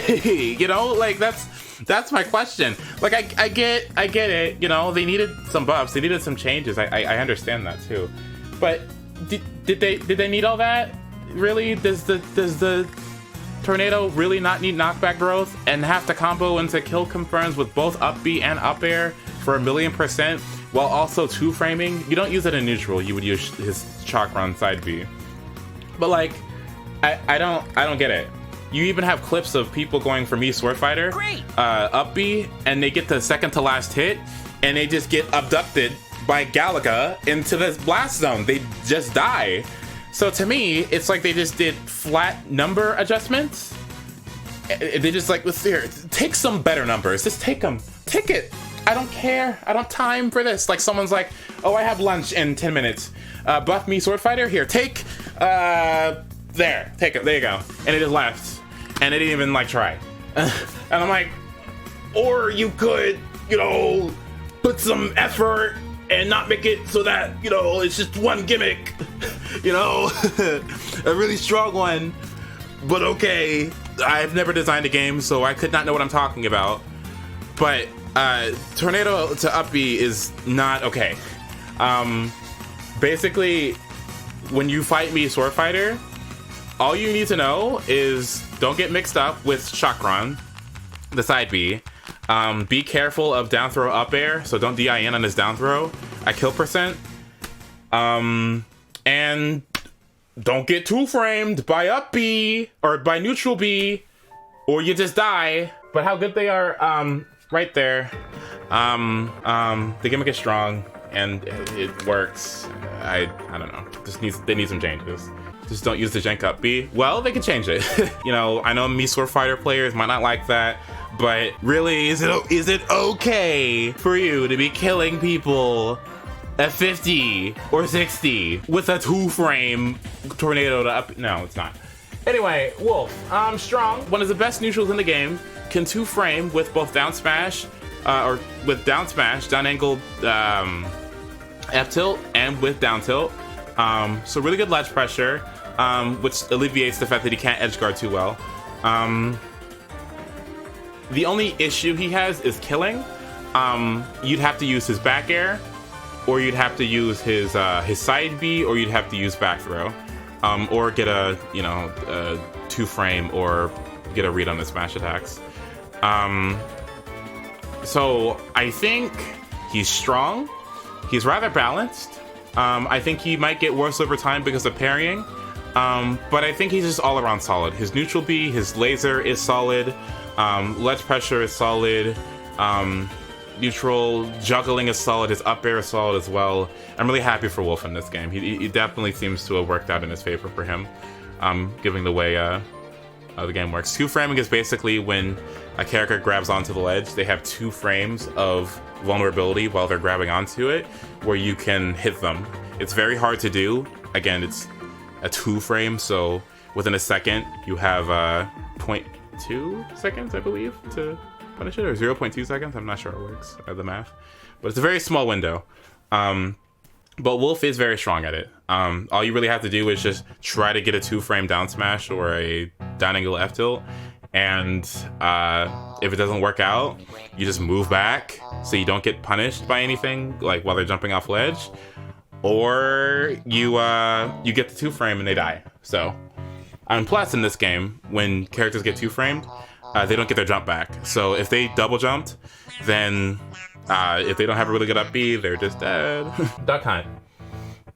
That's That's my question. Like, I get it. You know, they needed some buffs. They needed some changes. I understand that too. But did they need all that? Really? Does the Tornado really not need knockback growth and have to combo into kill confirms with both up B and up air for 1,000,000% while also two framing? You don't use it in neutral. You would use his Chakra side B. But like, I don't get it. You even have clips of people going for Mii Swordfighter, up B, and they get the second to last hit, and they just get abducted by Galaga into this blast zone. They just die. So to me, it's like they just did flat number adjustments. They just like, let's here, take some better numbers. Just take them. Take it. I don't care. I don't have time for this. Like someone's like, oh, I have lunch in 10 minutes. Buff Mii Swordfighter, here, take, there, take it. There you go. And it just left. And they didn't even like try. And I'm like, or you could, you know, put some effort and not make it so that, you know, it's just one gimmick, you know, a really strong one. But okay, I've never designed a game, so I could not know what I'm talking about. But Tornado to up B is not okay. Basically, when you fight Mii Swordfighter, all you need to know is don't get mixed up with Chakron, the side B. Be careful of down throw up air, so don't DIN on his down throw at kill percent. And don't get two framed by up B or by neutral B, or you just die. But how good they are, right there. The gimmick is strong and it works. I don't know. They need some changes. Just don't use the jank up B. Well, they can change it. You know, I know Mii Swordfighter players might not like that, but really, is it okay for you to be killing people at 50 or 60 with a two frame Tornado to up? No, it's not. Anyway, Wolf, strong. One of the best neutrals in the game. Can two frame with both down smash, or with down smash, down angle, F tilt, and with down tilt. So really good ledge pressure, which alleviates the fact that he can't edge guard too well. The only issue he has is killing. You'd have to use his back air, or you'd have to use his side B, or you'd have to use back throw, or get a two frame, or get a read on the smash attacks. So I think he's strong. He's rather balanced. I think he might get worse over time because of parrying, but I think he's just all around solid. His neutral B, his laser is solid, ledge pressure is solid, neutral juggling is solid, his up air is solid as well. I'm really happy for Wolf in this game. He definitely seems to have worked out in his favor for him, given the way the game works. Two framing is basically when a character grabs onto the ledge, they have 2 frames of vulnerability while they're grabbing onto it, where you can hit them. It's very hard to do. Again, it's a 2 frame, so within a second, you have 0.2 seconds, I believe, to punish it, or 0.2 seconds. I'm not sure how it works, the math, but it's a very small window. But Wolf is very strong at it. All you really have to do is just try to get a 2-frame down smash or a down angle F tilt, and if it doesn't work out, you just move back so you don't get punished by anything, like while they're jumping off ledge, or you get the 2-frame and they die. So, and plus in this game, when characters get 2-framed, they don't get their jump back. So if they double jumped, then if they don't have a really good up B, they're just dead. Duck Hunt.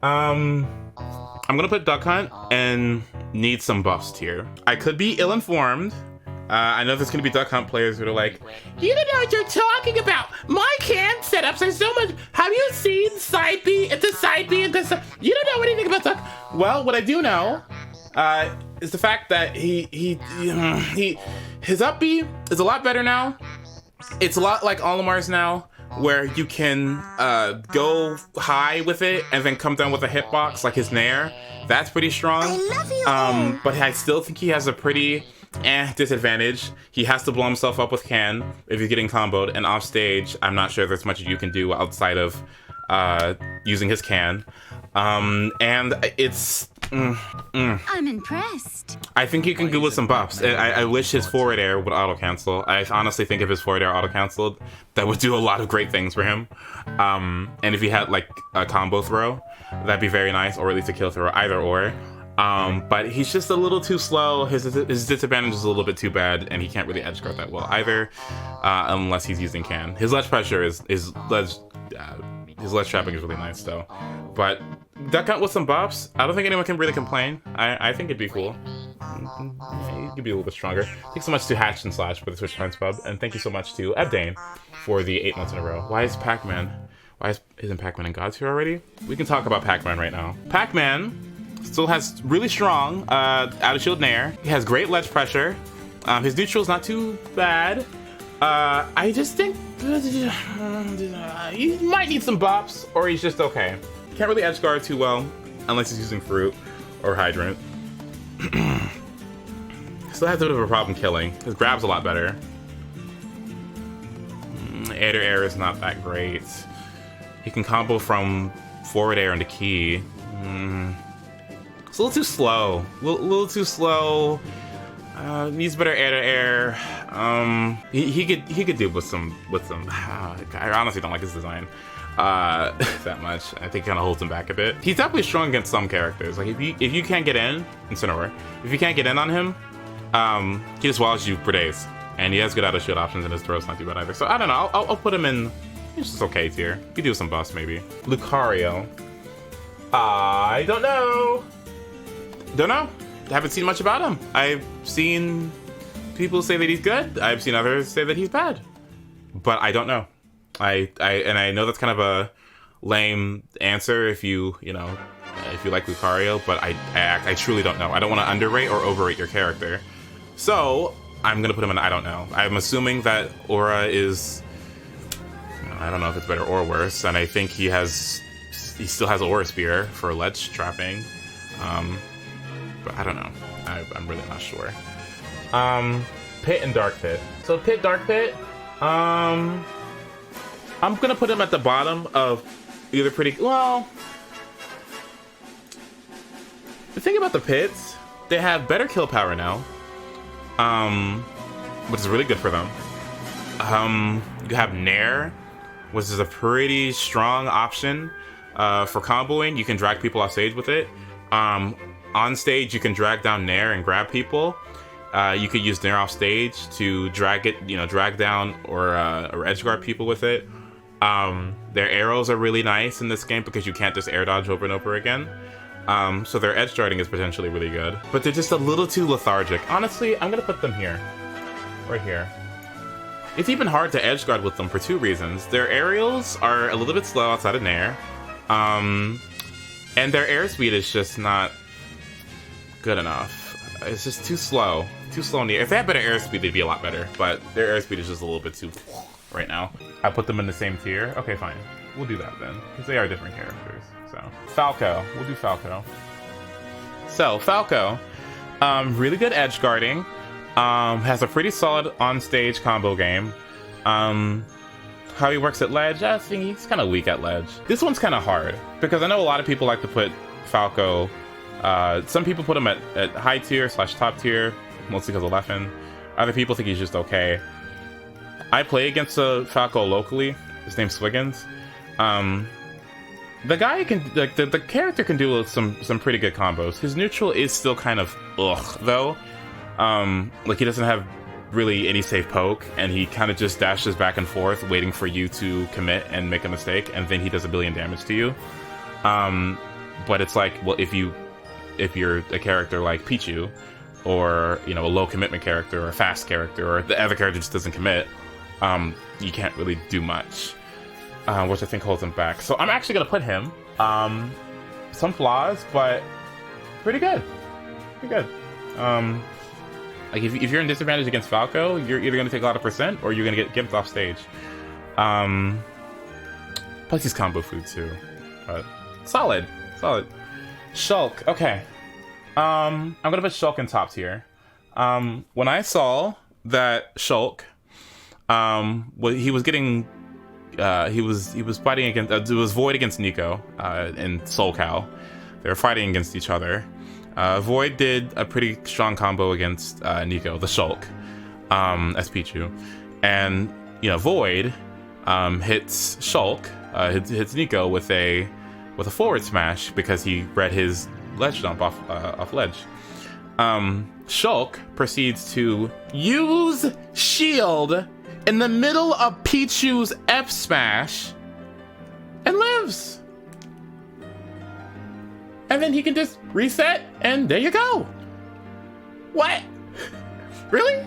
I'm gonna put Duck Hunt and need some buffs tier. I could be ill-informed. I know there's gonna be Duck Hunt players who are like, you don't know what you're talking about. My can setups are so much. Have you seen side B? It's a side B and this. You don't know anything about Duck. Well, what I do know is the fact that his up B is a lot better now. It's a lot like Olimar's now, where you can go high with it and then come down with a hitbox like his Nair. That's pretty strong. I love you. But I still think he has a pretty disadvantage. He has to blow himself up with can if he's getting comboed, and off stage, I'm not sure there's much you can do outside of using his can. And it's I'm impressed. I think you can do with some buffs. I wish his forward air would auto cancel. I honestly think if his forward air auto canceled, that would do a lot of great things for him. And if he had like a combo throw, that'd be very nice, or at least a kill throw, either or. But he's just a little too slow. His disadvantage is a little bit too bad, and he can't really edge guard that well either, unless he's using can. His ledge pressure his ledge trapping is really nice though. But duck out with some buffs. I don't think anyone can really complain. I think it'd be cool. Yeah, he could be a little bit stronger. Thanks so much to Hatch and Slash for the Twitch Friends Pub, and thank you so much to Ebdane for the 8 months in a row. Why is Pac-Man? Isn't Pac-Man in Gods here already? We can talk about Pac-Man right now. Pac-Man still has really strong out of shield nair. He has great ledge pressure. His neutral's not too bad. I just think he might need some bops, or he's just okay. Can't really edge guard too well unless he's using fruit or hydrant. Still has a bit of a problem killing. His grab's a lot better. Air to air is not that great. He can combo from forward air into key. It's a little too slow. Little too slow. Needs better air to air. He could do with some. I honestly don't like his design that much. I think it kind of holds him back a bit. He's definitely strong against some characters. Like if you can't get in Incineroar, if you can't get in on him, he just walls you for days, and he has good out of shield options, and his throw's not too bad either. So I don't know. I'll put him in. He's just okay tier. He do some buffs maybe. Lucario. I don't know. Don't know. Haven't seen much about him. I've seen people say that he's good. I've seen others say that he's bad. But I don't know. I know that's kind of a lame answer if you like Lucario, but I truly don't know. I don't want to underrate or overrate your character. So I'm gonna put him in I don't know. I'm assuming that Aura is, I don't know if it's better or worse, and I think he still has Aura Spear for ledge trapping. But I don't know. I'm really not sure. Pit and Dark Pit. So Pit, Dark Pit. I'm gonna put him at the bottom of either pretty well. The thing about the pits, they have better kill power now, which is really good for them. You have Nair, which is a pretty strong option for comboing. You can drag people off stage with it. On stage, you can drag down Nair and grab people. You could use Nair off stage to drag down or edge guard people with it. Their arrows are really nice in this game because you can't just air dodge over and over again. So their edge guarding is potentially really good, but they're just a little too lethargic. Honestly, I'm gonna put them here, right here. It's even hard to edge guard with them for two reasons. Their aerials are a little bit slow outside of Nair, and their airspeed is just not good enough. It's just too slow in the air. If they had better airspeed, they'd be a lot better, but their airspeed is just a little bit too right now. I put them in the same tier. Okay, fine. We'll do that then, because they are different characters. So Falco, we'll do Falco. So Falco, really good edge guarding, has a pretty solid on-stage combo game. How he works at ledge, I think he's kind of weak at ledge. This one's kind of hard, because I know a lot of people like to put Falco, some people put him at high tier / top tier, mostly because of Leffen. Other people think he's just okay. I play against a Falco locally. His name's Swiggins. The guy can, like, the character can do some pretty good combos. His neutral is still kind of ugh though. Like, he doesn't have really any safe poke, and he kind of just dashes back and forth, waiting for you to commit and make a mistake, and then he does a billion damage to you. But it's like, well, if you're a character like Pichu, or a low commitment character, or a fast character, or the other character just doesn't commit, you can't really do much, which I think holds him back. So I'm actually gonna put him. Some flaws, but pretty good. Like if you're in disadvantage against Falco, you're either gonna take a lot of percent or you're gonna get gimped off stage. Plus he's combo food too, but solid. Shulk, okay. I'm gonna put Shulk in top tier. When I saw that Shulk, he was getting, he was fighting against, it was Void against Nico, and Soul Cow. They were fighting against each other. Void did a pretty strong combo against Nico, the Shulk, as Pichu. And, you know, Void hits Shulk, hits Nico with a forward smash because he read his ledge jump off ledge. Shulk proceeds to use shield in the middle of Pichu's F smash and lives. And then he can just reset and there you go. What? Really?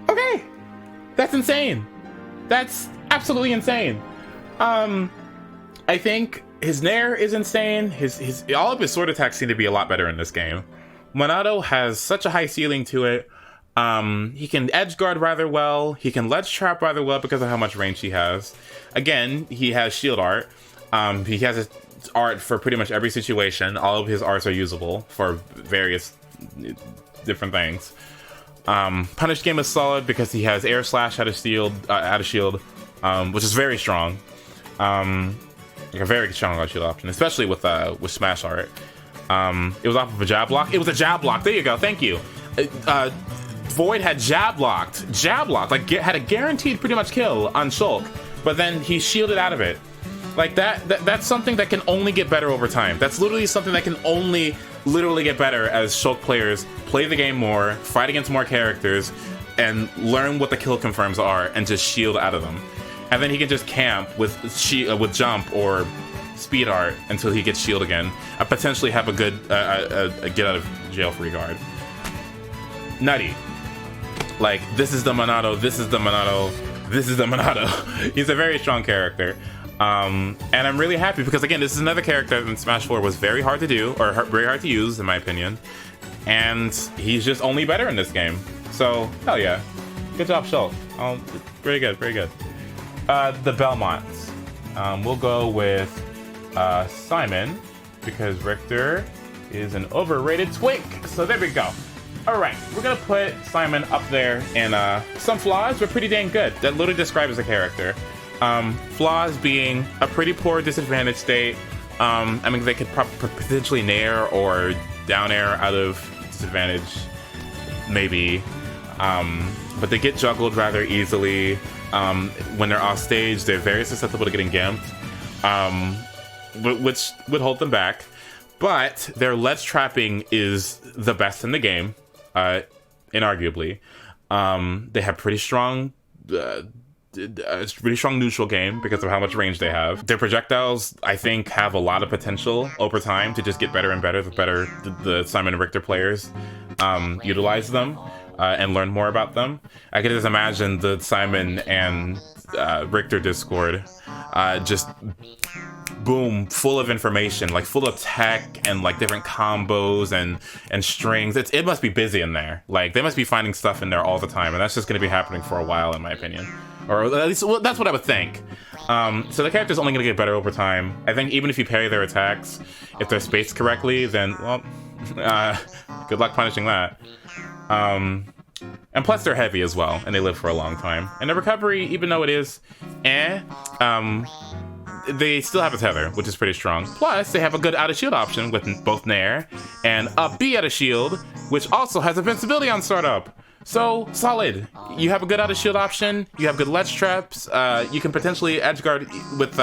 Okay. That's insane. That's absolutely insane. I think his Nair is insane. His all of his sword attacks seem to be a lot better in this game. Monado has such a high ceiling to it. He can edge guard rather well. He can ledge trap rather well because of how much range he has. Again, he has shield art. He has his art for pretty much every situation. All of his arts are usable for various different things. Punish game is solid because he has air slash out of shield, which is very strong. A very strong shield option, especially with smash art. It was off of a jab block. It was a jab block. There you go. Thank you. Void had jab locked, like had a guaranteed pretty much kill on Shulk, but then he shielded out of it. Like that's something that can only get better over time. That's literally something that can only literally get better as Shulk players play the game more, fight against more characters, and learn what the kill confirms are, and just shield out of them. And then he can just camp with jump or speed art until he gets shield again, and potentially have a good a get out of jail free guard. Nutty. Like, this is the Monado, this is the Monado, this is the Monado. He's a very strong character. And I'm really happy because, again, this is another character in Smash 4 was very hard to do, or very hard to use, in my opinion. And he's just only better in this game. So, hell yeah. Good job, Shulk. Very good, very good. The Belmonts. We'll go with Simon, because Richter is an overrated twink. So there we go. Alright, we're gonna put Simon up there, and some flaws, but pretty dang good. That literally describes a character. Flaws being a pretty poor disadvantage state. I mean, they could potentially nair or down air out of disadvantage, maybe. But they get juggled rather easily. When they're off stage, they're very susceptible to getting gimped, which would hold them back. But their ledge trapping is the best in the game, inarguably. They have pretty strong neutral game because of how much range they have. Their projectiles, I think, have a lot of potential over time to just get better and better. The better the Simon and Richter players utilize them and learn more about them. I could just imagine the Simon and Richter Discord just boom, full of information, like full of tech and like different combos and strings. It must be busy in there. Like, they must be finding stuff in there all the time, and that's just going to be happening for a while, in my opinion. Or at least, well, that's what I would think. So the character's only going to get better over time. I think even if you parry their attacks, if they're spaced correctly, then, well, good luck punishing that. And plus they're heavy as well, and they live for a long time. And the recovery, even though it is they still have a tether, which is pretty strong. Plus, they have a good out-of-shield option with both Nair and a B out-of-shield, which also has invincibility on startup. So, solid. You have a good out-of-shield option, you have good ledge traps, you can potentially edge guard with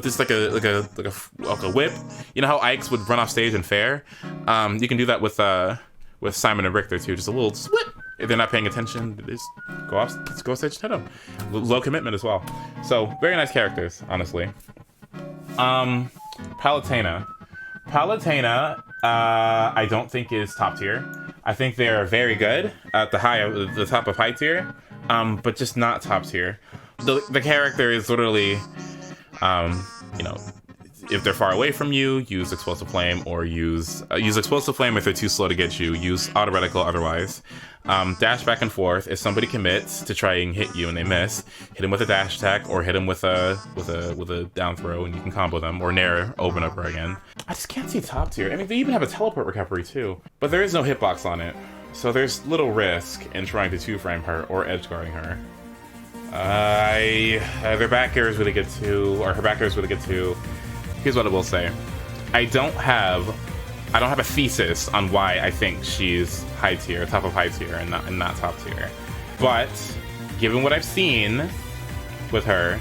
this like a whip. You know how Ikes would run off stage in Fair? You can do that with Simon and Richter too, just a little whip. If they're not paying attention, they just go off stage and hit them. Low commitment as well. So, very nice characters, honestly. Palutena. Palutena, I don't think is top tier. I think they are very good at the top of high tier, but just not top tier. The character is literally, you know, if they're far away from you, use Explosive Flame, or use Explosive Flame if they're too slow to get you. Use Auto Reticle otherwise. Dash back and forth. If somebody commits to try and hit you and they miss, hit them with a dash attack, or hit them with a down throw, and you can combo them, or Nair open up her again. I just can't see top tier. I mean, they even have a teleport recovery too, but there is no hitbox on it, so there's little risk in trying to 2-frame her or edge guarding her. Their back air is really good too, or her back air is really good too. Here's what I will say. I don't have I don't have a thesis on why I think she's high tier, top of high tier, and not top tier. But given what I've seen with her,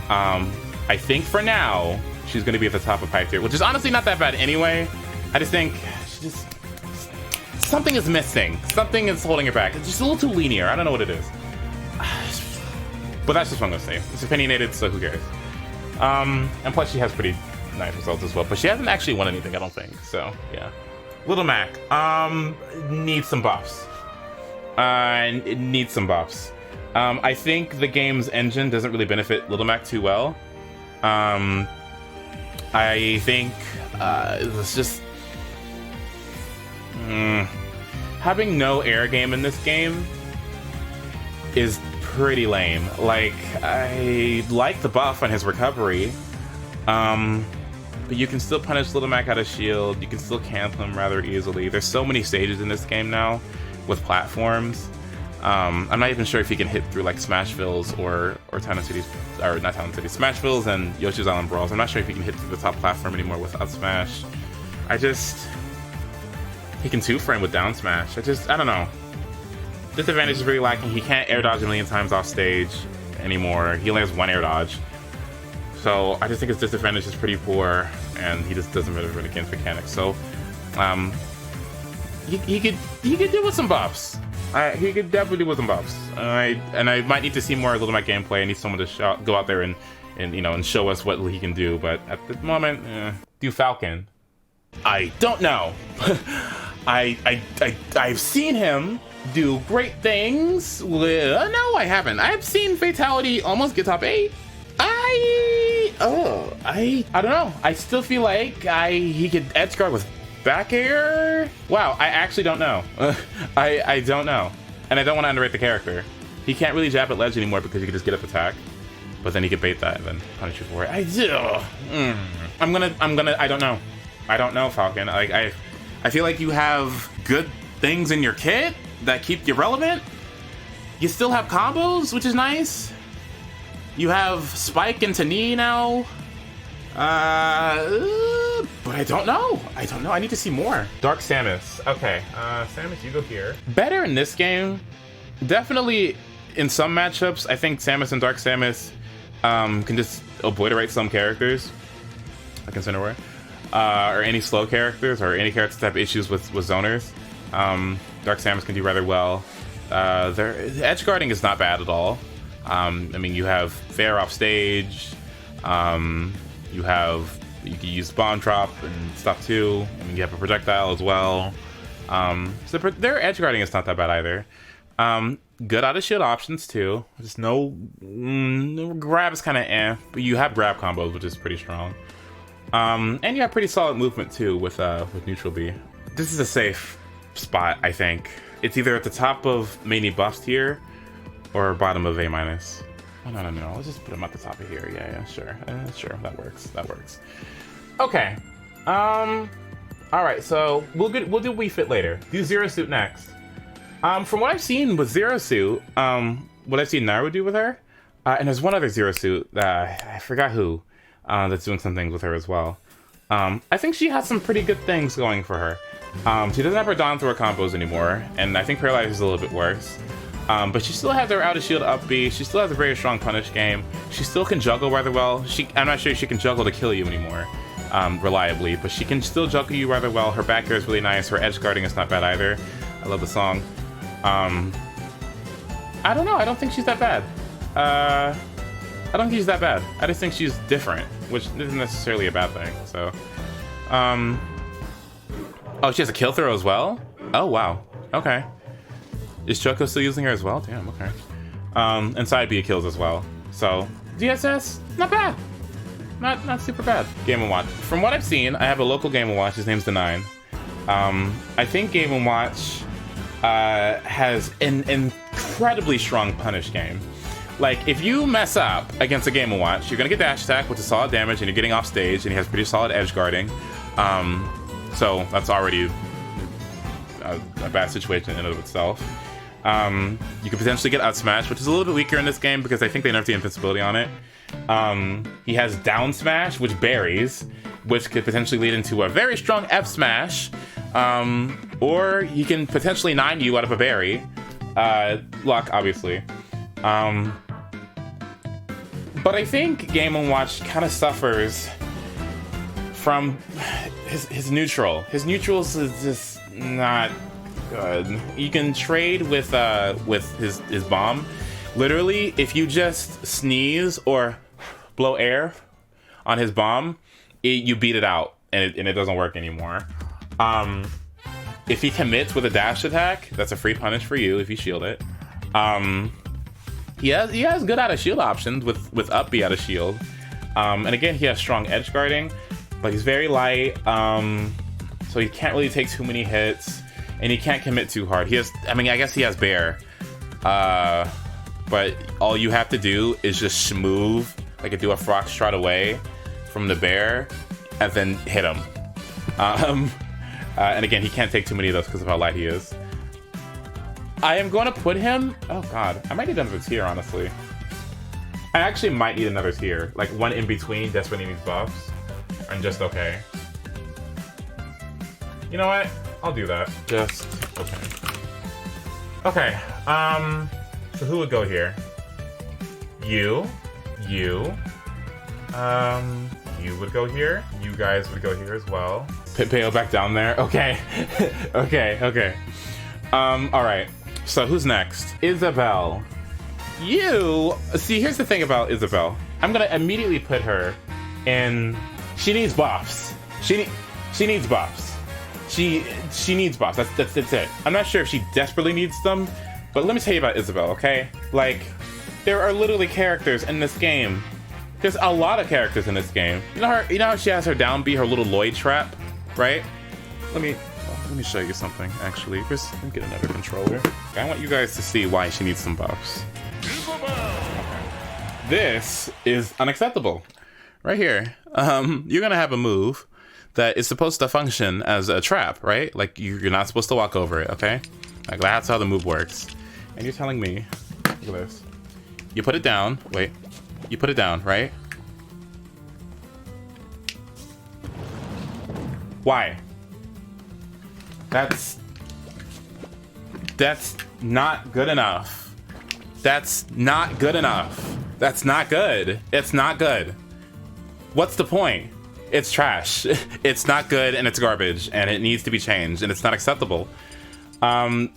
I think for now she's going to be at the top of high tier, which is honestly not that bad anyway. I just think something is missing. Something is holding her back. It's just a little too linear. I don't know what it is. But that's just what I'm gonna say. It's opinionated, so who cares? And plus she has pretty nice results as well. But she hasn't actually won anything, I don't think. So yeah. Little Mac needs some buffs. It needs some buffs. I think the game's engine doesn't really benefit Little Mac too well. I think it's just having no air game in this game is pretty lame. Like, I like the buff on his recovery, but you can still punish Little Mac out of shield. You can still cancel him rather easily. There's so many stages in this game now with platforms. I'm not even sure if he can hit through like Smashvilles or Town Cities, or not Town Cities, Smashvilles and Yoshi's Island Brawls. I'm not sure if he can hit through the top platform anymore without Smash. He can 2-frame with down smash. I don't know. Disadvantage is really lacking. He can't air dodge a million times off stage anymore. He only has 1 air dodge. So I just think his disadvantage is pretty poor, and he just doesn't really run against mechanics. So he could do with some buffs. He could definitely do with some buffs. And I might need to see more Little Mac gameplay. I need someone to go out there and show us what he can do. But at the moment, do Falcon. I don't know. I've seen him do great things with... no, I haven't. I've seen Fatality almost get top 8. I don't know. I still feel like he could edge guard with back air. Wow, I actually don't know. I don't know, and I don't want to underrate the character. He can't really jab at ledge anymore because he can just get up attack, but then he can bait that and then punish you for it. I don't know, Falcon. Like I feel like you have good things in your kit that keep you relevant. You still have combos, which is nice. You have Spike into knee now. But I don't know. I need to see more. Dark Samus. Okay, Samus, you go here. Better in this game. Definitely in some matchups, I think Samus and Dark Samus can just obliterate some characters, like Incineroar, or any slow characters, or any characters that have issues with zoners. Dark Samus can do rather well. Their edge guarding is not bad at all. I mean, you have fair off stage. You can use bomb drop and stuff too. I mean, you have a projectile as well. So their edge guarding is not that bad either. Good out of shield options too. Just no grab is kind of but you have grab combos, which is pretty strong. And you have pretty solid movement too with neutral B. This is a safe spot, I think. It's either at the top of mini buffs tier or bottom of A-. Oh, no. Let's just put him at the top of here. Yeah, sure. Sure, that works. Okay. All right, so we'll do Wii Fit later. Do Zero Suit next. From what I've seen with Zero Suit, what I've seen Naru do with her, and there's one other Zero Suit, I forgot who, that's doing some things with her as well. I think she has some pretty good things going for her. She doesn't have her down throw combos anymore, and I think Paralyze is a little bit worse. But she still has her out of shield up B. She still has a very strong punish game. She still can juggle rather well. I'm not sure if she can juggle to kill you anymore, reliably, but she can still juggle you rather well. Her back air is really nice. Her edge guarding is not bad either. I love the song. I don't know. I don't think she's that bad. I don't think she's that bad. I just think she's different, which isn't necessarily a bad thing. So, oh, she has a kill throw as well? Oh, wow. Okay. Is Choco still using her as well? Damn, okay. And side B kills as well. So, DSS, not bad. Not super bad. Game & Watch. From what I've seen, I have a local Game & Watch. His name's The9. I think Game & Watch has an incredibly strong punish game. Like, if you mess up against a Game & Watch, you're gonna get dash attack, which is solid damage, and you're getting off stage, and he has pretty solid edge guarding. So that's already a bad situation in and of itself. You could potentially get out smash, which is a little bit weaker in this game because I think they nerfed the invincibility on it. He has down smash, which buries, which could potentially lead into a very strong F smash, or he can potentially 9 you out of a berry. Luck, obviously. But I think Game & Watch kind of suffers from his neutral. His neutrals is just not good. You can trade with his bomb. Literally, if you just sneeze or blow air on his bomb, you beat it out, and it doesn't work anymore. If he commits with a dash attack, that's a free punish for you if you shield it. He has good out of shield options with up B out of shield. And again, he has strong edge guarding, but he's very light, so he can't really take too many hits, and he can't commit too hard. I guess he has bear, but all you have to do is just move, like do a foxtrot away from the bear, and then hit him. And again, he can't take too many of those because of how light he is. I am going to put him... Oh god, I might need another tier, honestly. I actually might need another tier, like one in between desperately needs buffs, and just okay. You know what? I'll do that. Just okay. Okay. So who would go here? You would go here. You guys would go here as well. Peo back down there. Okay. okay. All right. So who's next? Isabelle. See, here's the thing about Isabelle. I'm gonna immediately put her in. She needs buffs. She needs buffs. She needs buffs. That's it. I'm not sure if she desperately needs them, but let me tell you about Isabelle, okay? Like, there are literally characters in this game. There's a lot of characters in this game. You know how she has her down B, her little Lloyd trap, right? Let me show you something, actually. Let me get another controller. Okay, I want you guys to see why she needs some buffs. Okay. This is unacceptable. Right here. You're gonna have a move that is supposed to function as a trap, right? Like, you're not supposed to walk over it, okay? Like, that's how the move works. And you're telling me, look at this. You put it down, wait. You put it down, right? Why? That's not good enough. That's not good enough. That's not good. It's not good. What's the point? It's trash. It's not good, and it's garbage, and it needs to be changed, and it's not acceptable. I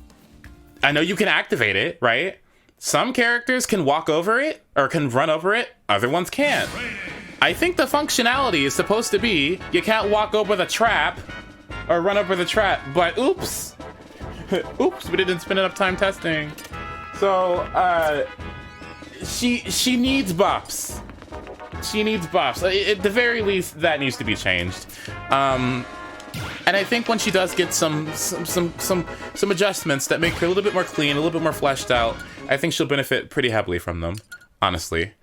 know you can activate it, right? Some characters can walk over it, or can run over it. Other ones can't. I think the functionality is supposed to be, you can't walk over the trap, or run over the trap, but oops. Oops, we didn't spend enough time testing. So, she needs buffs. She needs buffs. At the very least, that needs to be changed. And I think when she does get some adjustments that make her a little bit more clean, a little bit more fleshed out, I think she'll benefit pretty heavily from them, honestly.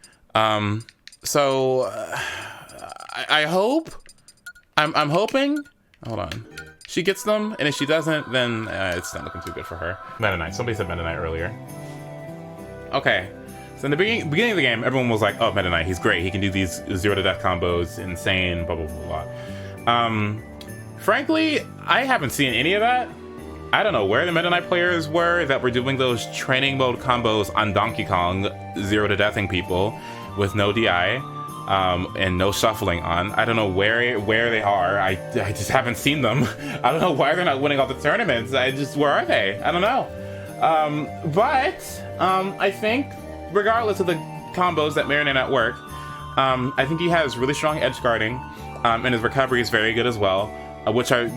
So I hope, I'm hoping. Hold on. She gets them, and if she doesn't, then it's not looking too good for her. Meta Knight. Somebody said Meta Knight earlier. Okay. So in the beginning of the game, everyone was like, oh, Meta Knight, he's great. He can do these 0 to death combos, insane, blah, blah, blah, blah. Frankly, I haven't seen any of that. I don't know where the Meta Knight players were that were doing those training mode combos on Donkey Kong, 0 to deathing people with no DI, and no shuffling on. I don't know where they are. I just haven't seen them. I don't know why they're not winning all the tournaments. Where are they? I don't know. But I think, regardless of the combos that may or may not work, I think he has really strong edge guarding, and his recovery is very good as well, which are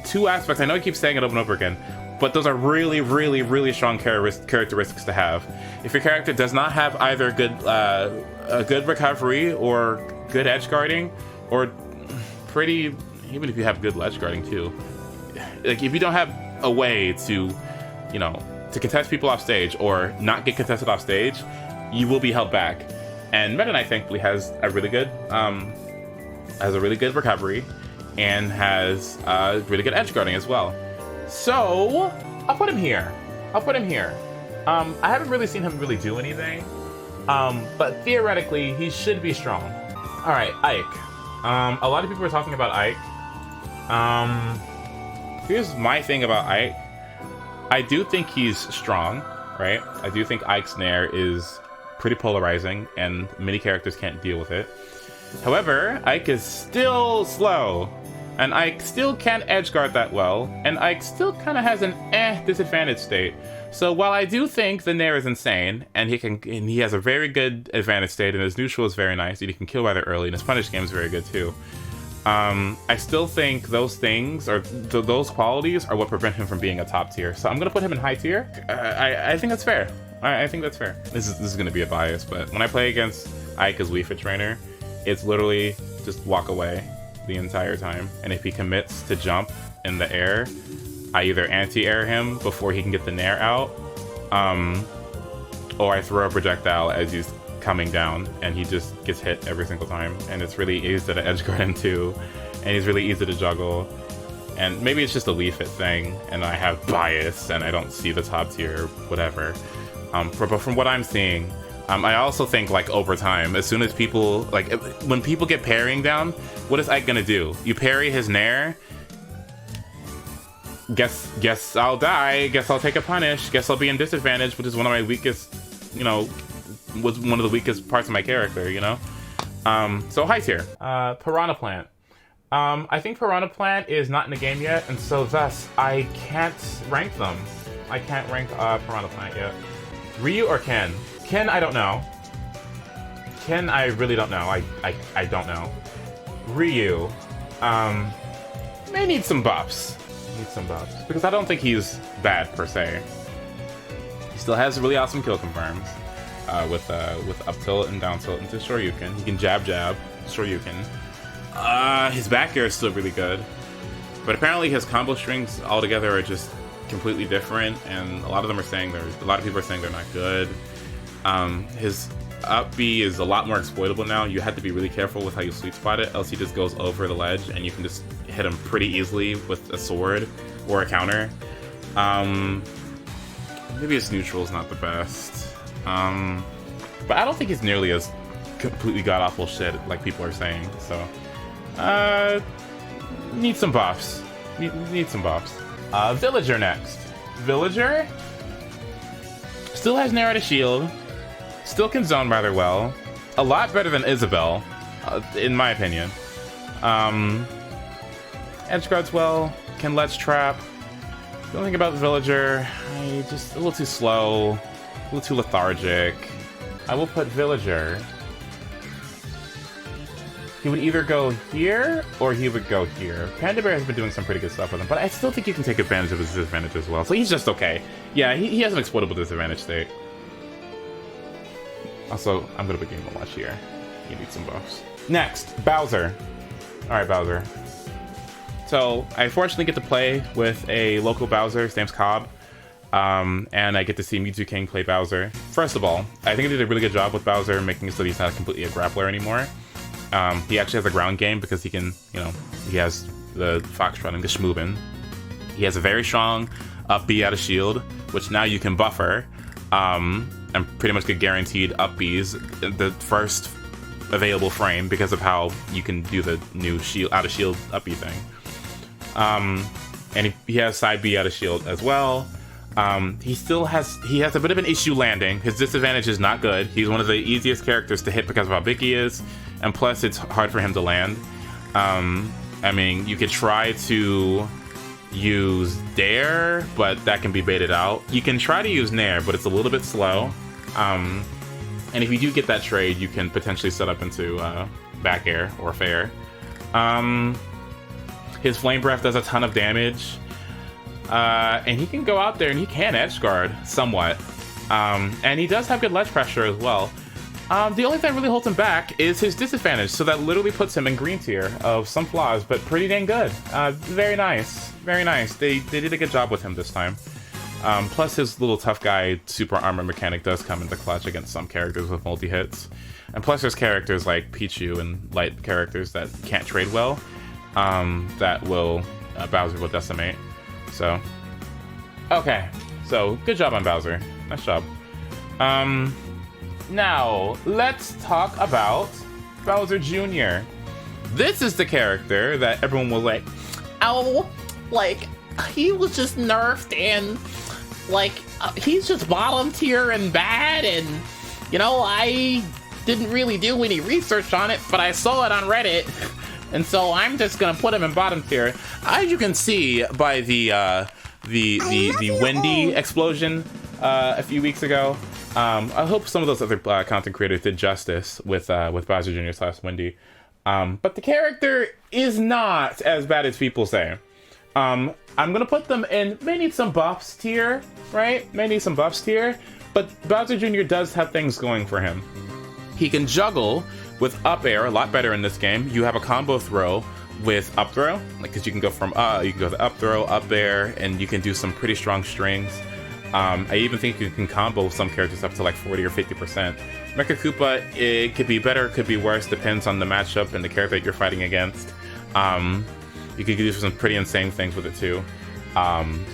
two aspects. I know I keep saying it over and over again, but those are really, really, really strong characteristics to have. If your character does not have either a good recovery or good edge guarding, or even if you have good edge guarding too, like if you don't have a way to, to contest people off stage or not get contested off stage, you will be held back. And Meta Knight thankfully has a really good recovery and has really good edge guarding as well. So I'll put him here. I haven't really seen him really do anything, but theoretically he should be strong. All right, Ike. A lot of people are talking about Ike. Here's my thing about Ike. I do think he's strong, right? I do think Ike's Nair is pretty polarizing, and many characters can't deal with it. However, Ike is still slow, and Ike still can't edge guard that well, and Ike still kind of has an disadvantage state. So while I do think the Nair is insane, and he has a very good advantage state, and his neutral is very nice, and he can kill rather early, and his punish game is very good too. I still think those things, or those qualities, are what prevent him from being a top tier. So I'm gonna put him in high tier. I think that's fair. I think that's fair. This is gonna be a bias, but when I play against Ike as Wii Fit Trainer, it's literally just walk away the entire time. And if he commits to jump in the air, I either anti-air him before he can get the Nair out, or I throw a projectile as he's coming down, and he just gets hit every single time. And it's really easy to edge guard him too, and he's really easy to juggle. And maybe it's just a Wii Fit thing, and I have bias, and I don't see the top tier, whatever. But from what I'm seeing, I also think, like, over time, as soon as people, like, when people get parrying down, what is Ike gonna do? You parry his Nair, guess I'll die, guess I'll take a punish, guess I'll be in disadvantage, which is one of my weakest, was one of the weakest parts of my character, So high tier. Piranha Plant. I think Piranha Plant is not in the game yet, and so thus I can't rank them. I can't rank Piranha Plant yet. Ryu or Ken? Ken, I don't know. Ken, I really don't know. I don't know. Ryu, may need some buffs. Because I don't think he's bad per se. He still has really awesome kill confirms with up tilt and down tilt into Shoryuken. He can jab, Shoryuken. His back air is still really good, but apparently his combo strings altogether are just completely different, and a lot of people are saying they're not good. His up B is a lot more exploitable now. You have to be really careful with how you sweet spot it, else he just goes over the ledge and you can just hit him pretty easily with a sword or a counter. Maybe his neutral is not the best, but I don't think he's nearly as completely god-awful shit like people are saying. So need some buffs. Need some buffs. Villager next. Villager still has Nair to shield. Still can zone rather well. A lot better than Isabelle, in my opinion. Edge guards well, can ledge trap. The only thing about the Villager, just a little too slow, a little too lethargic. I will put Villager. He would either go here, or he would go here. Panda Bear has been doing some pretty good stuff with him, but I still think you can take advantage of his disadvantage as well. So he's just okay. Yeah, he has an exploitable disadvantage state. Also, I'm gonna put Game & Watch here. You need some buffs. Next, Bowser. Alright, Bowser. So, I fortunately get to play with a local Bowser. His name's Cobb. And I get to see Mewtwo King play Bowser. First of all, I think he did a really good job with Bowser, making it so that he's not completely a grappler anymore. He actually has a ground game because he can, he has the Foxtrot and the Schmoobin. He has a very strong up B out of shield, which now you can buffer. And pretty much get guaranteed up Bs in the first available frame because of how you can do the new shield out of shield up B thing. And he has side B out of shield as well. He has a bit of an issue landing. His disadvantage is not good. He's one of the easiest characters to hit because of how big he is, and plus it's hard for him to land. I mean, you could try to use Dare, but that can be baited out. You can try to use Nair, but it's a little bit slow. And if you do get that trade, you can potentially set up into back air or fair. His Flame Breath does a ton of damage. And he can go out there and he can edge guard somewhat. And he does have good ledge pressure as well. The only thing that really holds him back is his disadvantage, so that literally puts him in green tier of some flaws, but pretty dang good. Very nice. Very nice. They did a good job with him this time. Plus his little tough guy super armor mechanic does come into clutch against some characters with multi-hits. And plus there's characters like Pichu and light characters that can't trade well, that Bowser will decimate. So, okay. So, good job on Bowser. Nice job. Now, let's talk about Bowser Jr. This is the character that everyone was like, oh, like, he was just nerfed and, like, he's just bottom tier and bad, and, you know, I didn't really do any research on it, but I saw it on Reddit, and so I'm just gonna put him in bottom tier. As you can see by the Wendy explosion a few weeks ago, I hope some of those other content creators did justice with Bowser Jr. / Wendy. But the character is not as bad as people say. I'm gonna put them in maybe some buffs tier, right? Maybe some buffs tier, but Bowser Jr. does have things going for him. He can juggle with up air a lot better in this game. You have a combo throw with up throw, like, because you can go from you can go to up throw, up air, and you can do some pretty strong strings. I even think you can combo some characters up to like 40 or 50%. Mecha Koopa, it could be better, could be worse, depends on the matchup and the character that you're fighting against. You could do some pretty insane things with it too.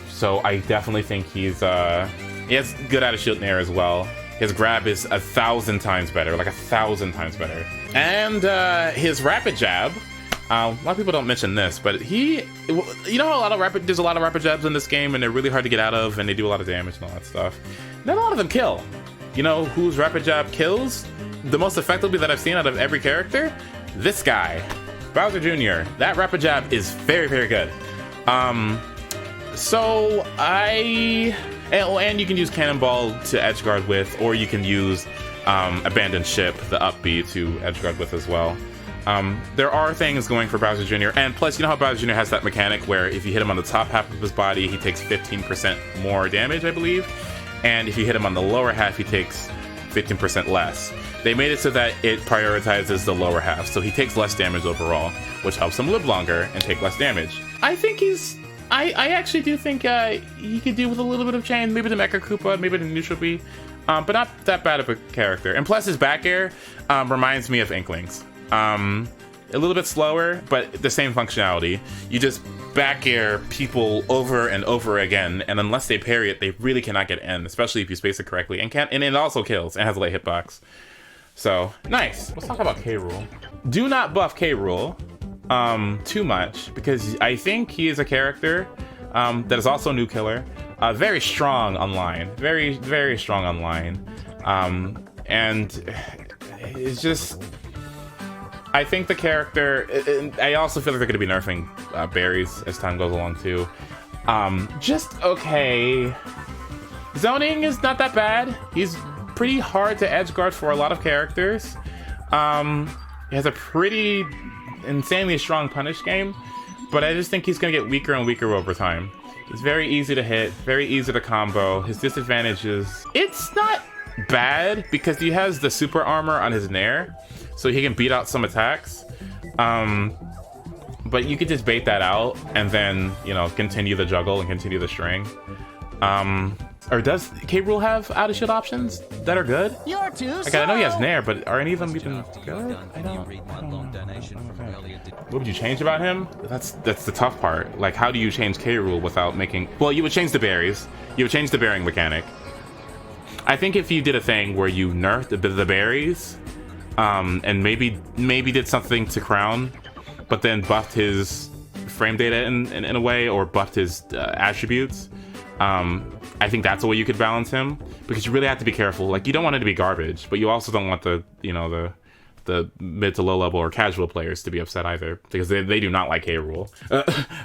So I definitely think he has good out of shield in air as well. His grab is 1,000 times better, like 1,000 times better. And his rapid jab, a lot of people don't mention this, but you know how there's a lot of rapid jabs in this game, and they're really hard to get out of, and they do a lot of damage and all that stuff. Not a lot of them kill. You know whose rapid jab kills the most effectively that I've seen out of every character? This guy, Bowser Jr. That rapid jab is very, very good. And you can use Cannonball to edgeguard with, or you can use Abandoned Ship, the up B, to edgeguard with as well. There are things going for Bowser Jr. And plus, you know how Bowser Jr. has that mechanic where if you hit him on the top half of his body, he takes 15% more damage, I believe. And if you hit him on the lower half, he takes 15% less. They made it so that it prioritizes the lower half, so he takes less damage overall, which helps him live longer and take less damage. I think I actually do think he could do with a little bit of change, maybe the Mecha Koopa, maybe the Neutral B, but not that bad of a character. And plus his back air reminds me of Inkling's. A little bit slower, but the same functionality. You just back air people over and over again, and unless they parry it, they really cannot get in, especially if you space it correctly, and it also kills and has a late hitbox. So, nice. Let's talk about K. Rool. Do not buff K. Rool too much, because I think he is a character that is also a new killer. Very strong online. Very, very strong online. And it's just... I think the character... I also feel like they're going to be nerfing berries as time goes along, too. Just okay. Zoning is not that bad. He's pretty hard to edgeguard for a lot of characters. He has a pretty insanely strong punish game, but I just think he's going to get weaker and weaker over time. He's very easy to hit, very easy to combo. His disadvantage is... It's not bad, because he has the super armor on his Nair, so he can beat out some attacks. But you could just bait that out and then, you know, continue the juggle and continue the string. Or does K. Rool have out of shield options that are good? Like, I know he has Nair, but are any of them even good? I don't know. What would you change about him? That's the tough part. Like, how do you change K. Rool without making... Well, you would change the berries. You would change the bearing mechanic. I think if you did a thing where you nerfed the berries, and maybe did something to Crown, but then buffed his frame data in a way, or buffed his attributes, I think that's the way you could balance him, because you really have to be careful. Like, you don't want it to be garbage, but you also don't want the mid to low level or casual players to be upset either, because they do not like K. Rool.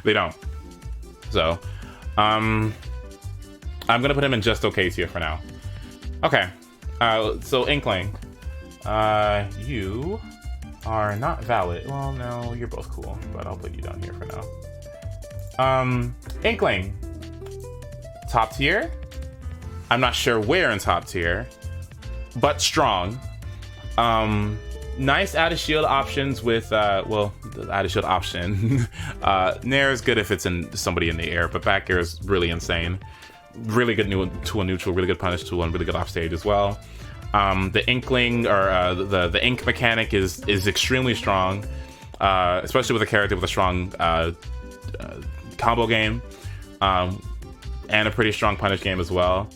They don't. So, I'm gonna put him in just okay tier for now. Okay, so Inkling, you are not valid. Well, no, you're both cool, but I'll put you down here for now. Inkling, top tier. I'm not sure where in top tier, but strong. Nice out of shield options with well, the out of shield option. Nair is good if it's in somebody in the air, but back air is really insane. Really good to a neutral, really good punish tool, and really good offstage as well. The Inkling, or the Ink mechanic is extremely strong, especially with a character with a strong combo game, and a pretty strong punish game as well.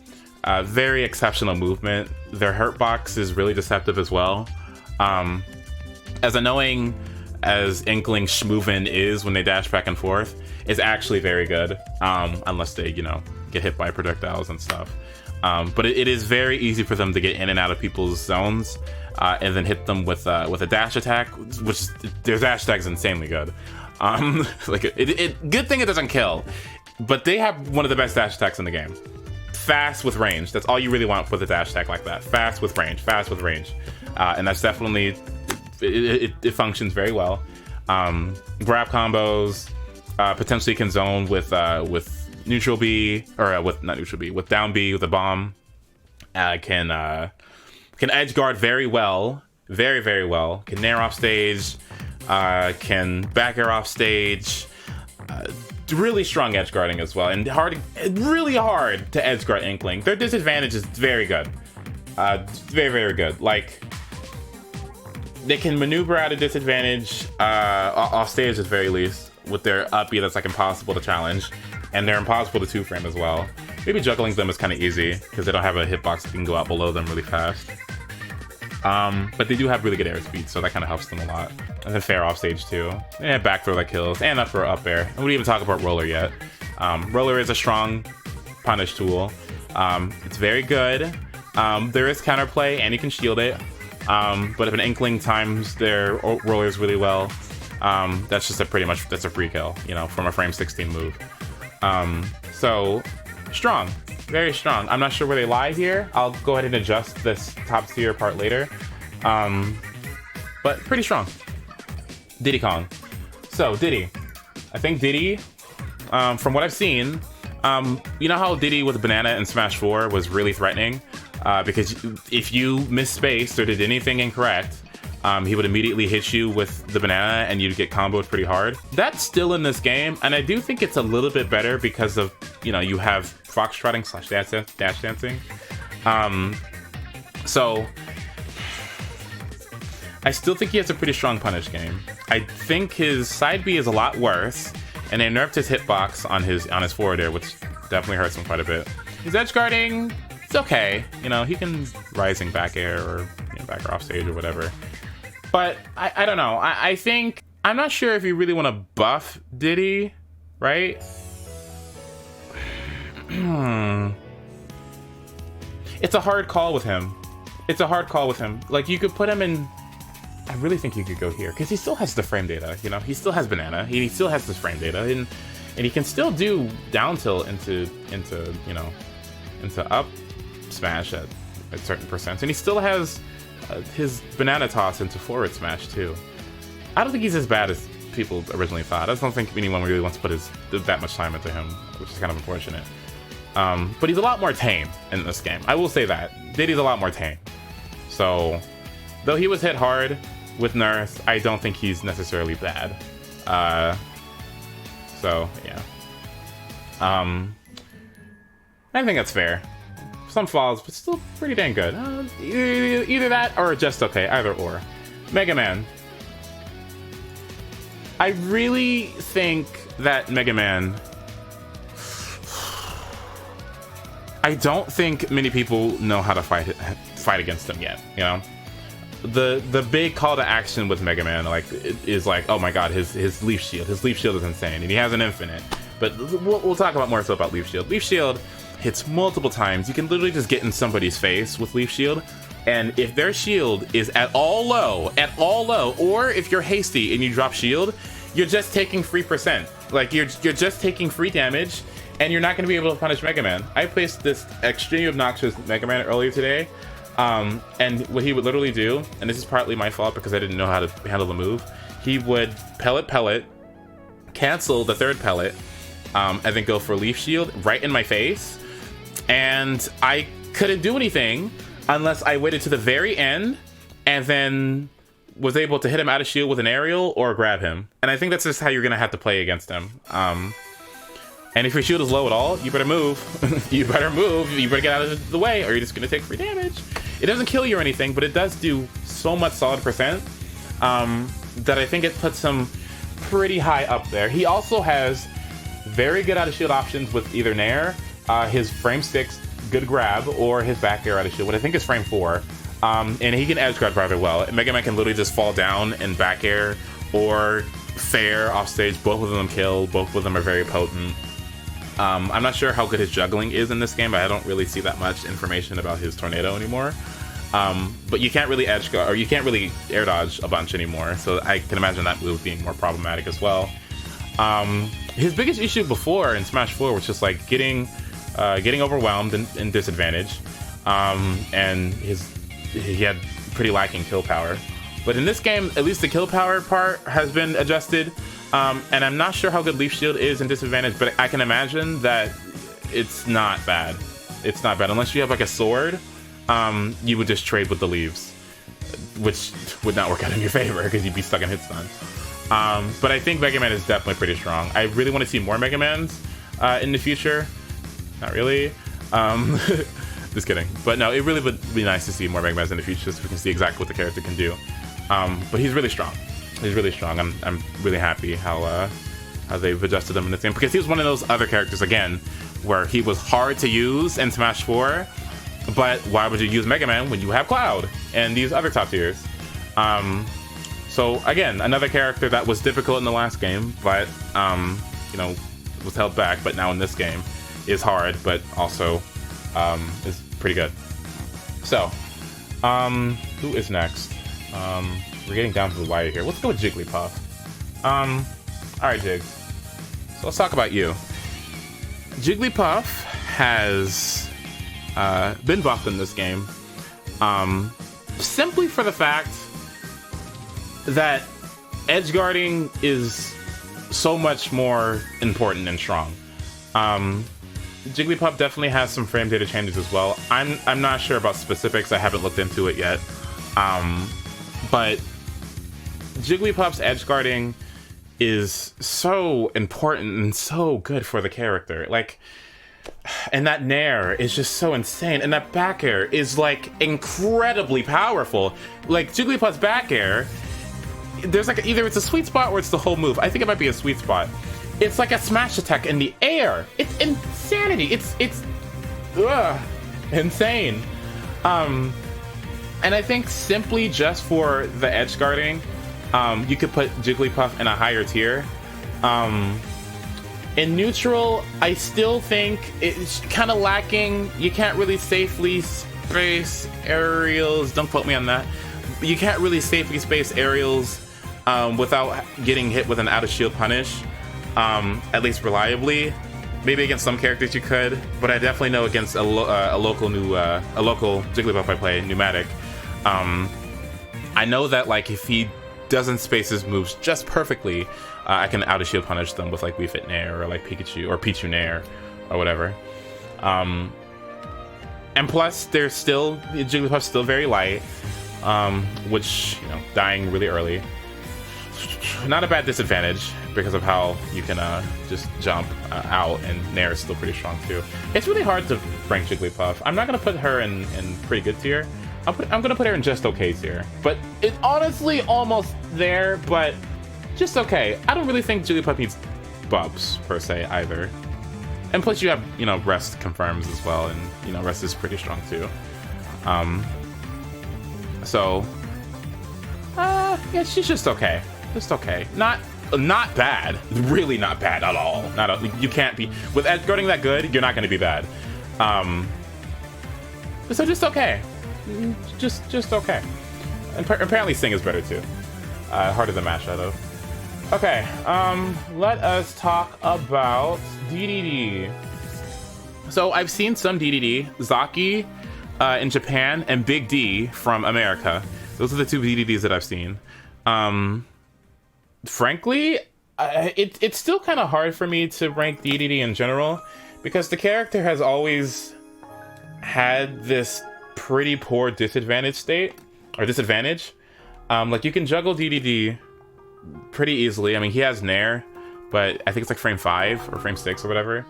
Very exceptional movement. Their hurt box is really deceptive as well. As annoying as Inkling Schmoovin is when they dash back and forth, is actually very good. Unless they, you know, get hit by projectiles and stuff. But it is very easy for them to get in and out of people's zones, and then hit them with a dash attack, which their dash attack is insanely good. Like good thing it doesn't kill, but they have one of the best dash attacks in the game. Fast with range. That's all you really want with a dash attack like that. Fast with range. Fast with range. And that's definitely it functions very well. Grab combos. Potentially can zone with neutral B, or with not neutral B, with down B with a bomb. Can edge guard very well, very well. Can nair off stage. Can back air off stage. Really strong edge guarding as well, and really hard to edge guard Inkling. Their disadvantage is very good. Very good. Like, they can maneuver at a disadvantage off stage at the very least with their up B that's like impossible to challenge, and they're impossible to two-frame as well. Maybe juggling them is kind of easy because they don't have a hitbox that can go out below them really fast. But they do have really good air speed, so that kind of helps them a lot. And then fair off stage too. They have back throw that kills, and up throw up air. And we didn't even talk about roller yet. Roller is a strong punish tool. It's very good. There is counterplay, and you can shield it. But if an Inkling times their rollers really well, that's just that's a free kill, you know, from a frame 16 move. So strong, very strong. I'm not sure where they lie here. I'll go ahead and adjust this top tier part later. But pretty strong. Diddy Kong. So Diddy, I think Diddy, from what I've seen, you know how Diddy with Banana in Smash 4 was really threatening, because if you misspaced or did anything incorrect, he would immediately hit you with the banana and you'd get comboed pretty hard. That's still in this game, and I do think it's a little bit better because of, you know, you have foxtrotting / dash dancing. So I still think he has a pretty strong punish game. I think his side B is a lot worse, and they nerfed his hitbox on his forward air, which definitely hurts him quite a bit. His edge guarding, it's okay. You know, he can rising back air or, you know, back or off stage or whatever. But I don't know. I think, I'm not sure if you really want to buff Diddy, right? It's a hard call with him. Like, you could put him in, I really think you could go here, because he still has the frame data, you know? He still has banana, he still has this frame data, and he can still do down tilt into you know, into up smash at certain percents, and he still has his banana toss into forward smash too. I don't think he's as bad as people originally thought. I just don't think anyone really wants to put that much time into him, which is kind of unfortunate. But he's a lot more tame in this game. I will say that. Diddy's a lot more tame. So, though he was hit hard with Nerf, I don't think he's necessarily bad. So, yeah. I think that's fair. Some flaws, but still pretty dang good. Either that or just okay, either or. Mega Man. I really think that Mega Man, I don't think many people know how to fight against him yet, you know? The big call to action with Mega Man, like, is like, oh my god, his Leaf Shield. His Leaf Shield is insane, and he has an infinite. But we'll talk about more so about Leaf Shield. Leaf Shield hits multiple times. You can literally just get in somebody's face with Leaf Shield, and if their shield is at all low, or if you're hasty and you drop shield, you're just taking free percent. Like, you're just taking free damage, and you're not going to be able to punish Mega Man. I placed this extremely obnoxious Mega Man earlier today, and what he would literally do, and this is partly my fault because I didn't know how to handle the move, he would pellet, cancel the third pellet, and then go for Leaf Shield right in my face, and I couldn't do anything unless I waited to the very end and then was able to hit him out of shield with an aerial or grab him. And I think that's just how you're gonna have to play against him. And if your shield is low at all, you better move. You better get out of the way, or you're just gonna take free damage. It doesn't kill you or anything, but it does do so much solid percent that I think it puts him pretty high up there. He also has very good out of shield options with either Nair, his frame 6 good grab, or his back air out of shield, what I think is frame 4. And he can edge guard rather well. Mega Man can literally just fall down and back air or Fair off stage. Both of them kill. Both of them are very potent. I'm not sure how good his juggling is in this game, but I don't really see that much information about his tornado anymore. But you can't really edge guard, or you can't really air dodge a bunch anymore, so I can imagine that move being more problematic as well. His biggest issue before in Smash 4 was just like getting overwhelmed and disadvantage, and he had pretty lacking kill power. But in this game, at least the kill power part has been adjusted, and I'm not sure how good Leaf Shield is in disadvantage, but I can imagine that it's not bad. It's not bad unless you have like a sword. You would just trade with the leaves, which would not work out in your favor because you'd be stuck in hit stun. But I think Mega Man is definitely pretty strong. I really want to see more Mega Mans in the future. Not really. Just kidding. But no, it really would be nice to see more Mega Mans in the future so we can see exactly what the character can do. But he's really strong. He's really strong. I'm really happy how they've adjusted him in this game, because he was one of those other characters, again, where he was hard to use in Smash 4. But why would you use Mega Man when you have Cloud and these other top tiers? So again, another character that was difficult in the last game, but you know, was held back. But now in this game, is hard, but also is pretty good. So, who is next? We're getting down to the wire here. Let's go with Jigglypuff. All right, Jigs. So let's talk about you. Jigglypuff has been buffed in this game, simply for the fact that edge guarding is so much more important and strong. Jigglypuff definitely has some frame data changes as well. I'm not sure about specifics. I haven't looked into it yet. But Jigglypuff's edge guarding is so important and so good for the character. Like, and that nair is just so insane, and that back air is like incredibly powerful. Like Jigglypuff's back air, there's like either it's a sweet spot or it's the whole move. I think it might be a sweet spot. It's like a smash attack in the air. It's insanity. It's insane. And I think simply just for the edge guarding, you could put Jigglypuff in a higher tier. In neutral, I still think it's kind of lacking. You can't really safely space aerials. Don't quote me on that. You can't really safely space aerials without getting hit with an out of shield punish, at least reliably. Maybe against some characters you could, but I definitely know against a local Jigglypuff I play, Pneumatic. I know that like if he doesn't space his moves just perfectly, I can out of shield punish them with like Wii Fit Nair or like Pikachu or Pichu Nair or whatever. And plus, Jigglypuff's still very light, which, you know, dying really early. Not a bad disadvantage because of how you can just jump out, and Nair is still pretty strong too. It's really hard to rank Jigglypuff. I'm not gonna put her in pretty good tier. I'm gonna put her in just okay tier. But it's honestly almost there, but just okay. I don't really think Jigglypuff needs buffs per se either. And plus you have, you know, Rest confirms as well, and you know, Rest is pretty strong too. So yeah, she's just okay. Just okay. Not bad. Really not bad at all. You can't be with edge guarding that good, you're not gonna be bad. So just okay. Just okay. And apparently Sing is better too. Harder than Mash Shadow. Okay, let us talk about DDD. So I've seen some DDD, Zaki in Japan and Big D from America. Those are the two DDDs that I've seen. Frankly, it's still kind of hard for me to rank DDD in general, because the character has always had this pretty poor disadvantage state, or disadvantage. Like you can juggle DDD pretty easily. I mean, he has Nair, but I think it's like frame 5 or frame 6 or whatever.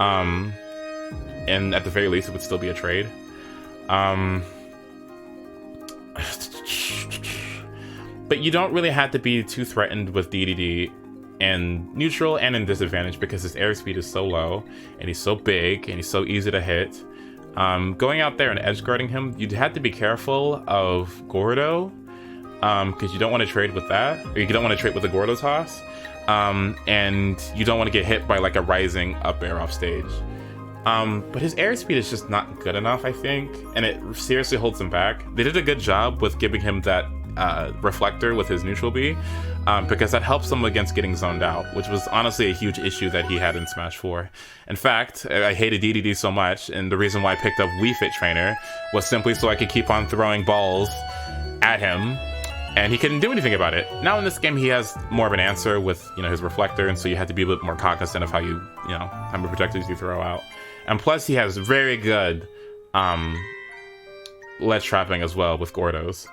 And at the very least, it would still be a trade. But you don't really have to be too threatened with DDD in neutral and in disadvantage, because his airspeed is so low, and he's so big, and he's so easy to hit. Going out there and edge guarding him, you'd have to be careful of Gordo, because you don't want to trade with that, or you don't want to trade with the Gordo toss, and you don't want to get hit by like a rising up air off stage. But his airspeed is just not good enough, I think, and it seriously holds him back. They did a good job with giving him that reflector with his neutral B, because that helps him against getting zoned out, which was honestly a huge issue that he had in Smash 4. In fact, I hated DDD so much, and the reason why I picked up Wii Fit Trainer was simply so I could keep on throwing balls at him, and he couldn't do anything about it. Now in this game, he has more of an answer with, you know, his reflector, and so you have to be a bit more cognizant of how you know, how many projectiles you throw out. And plus, he has very good ledge trapping as well with Gordos.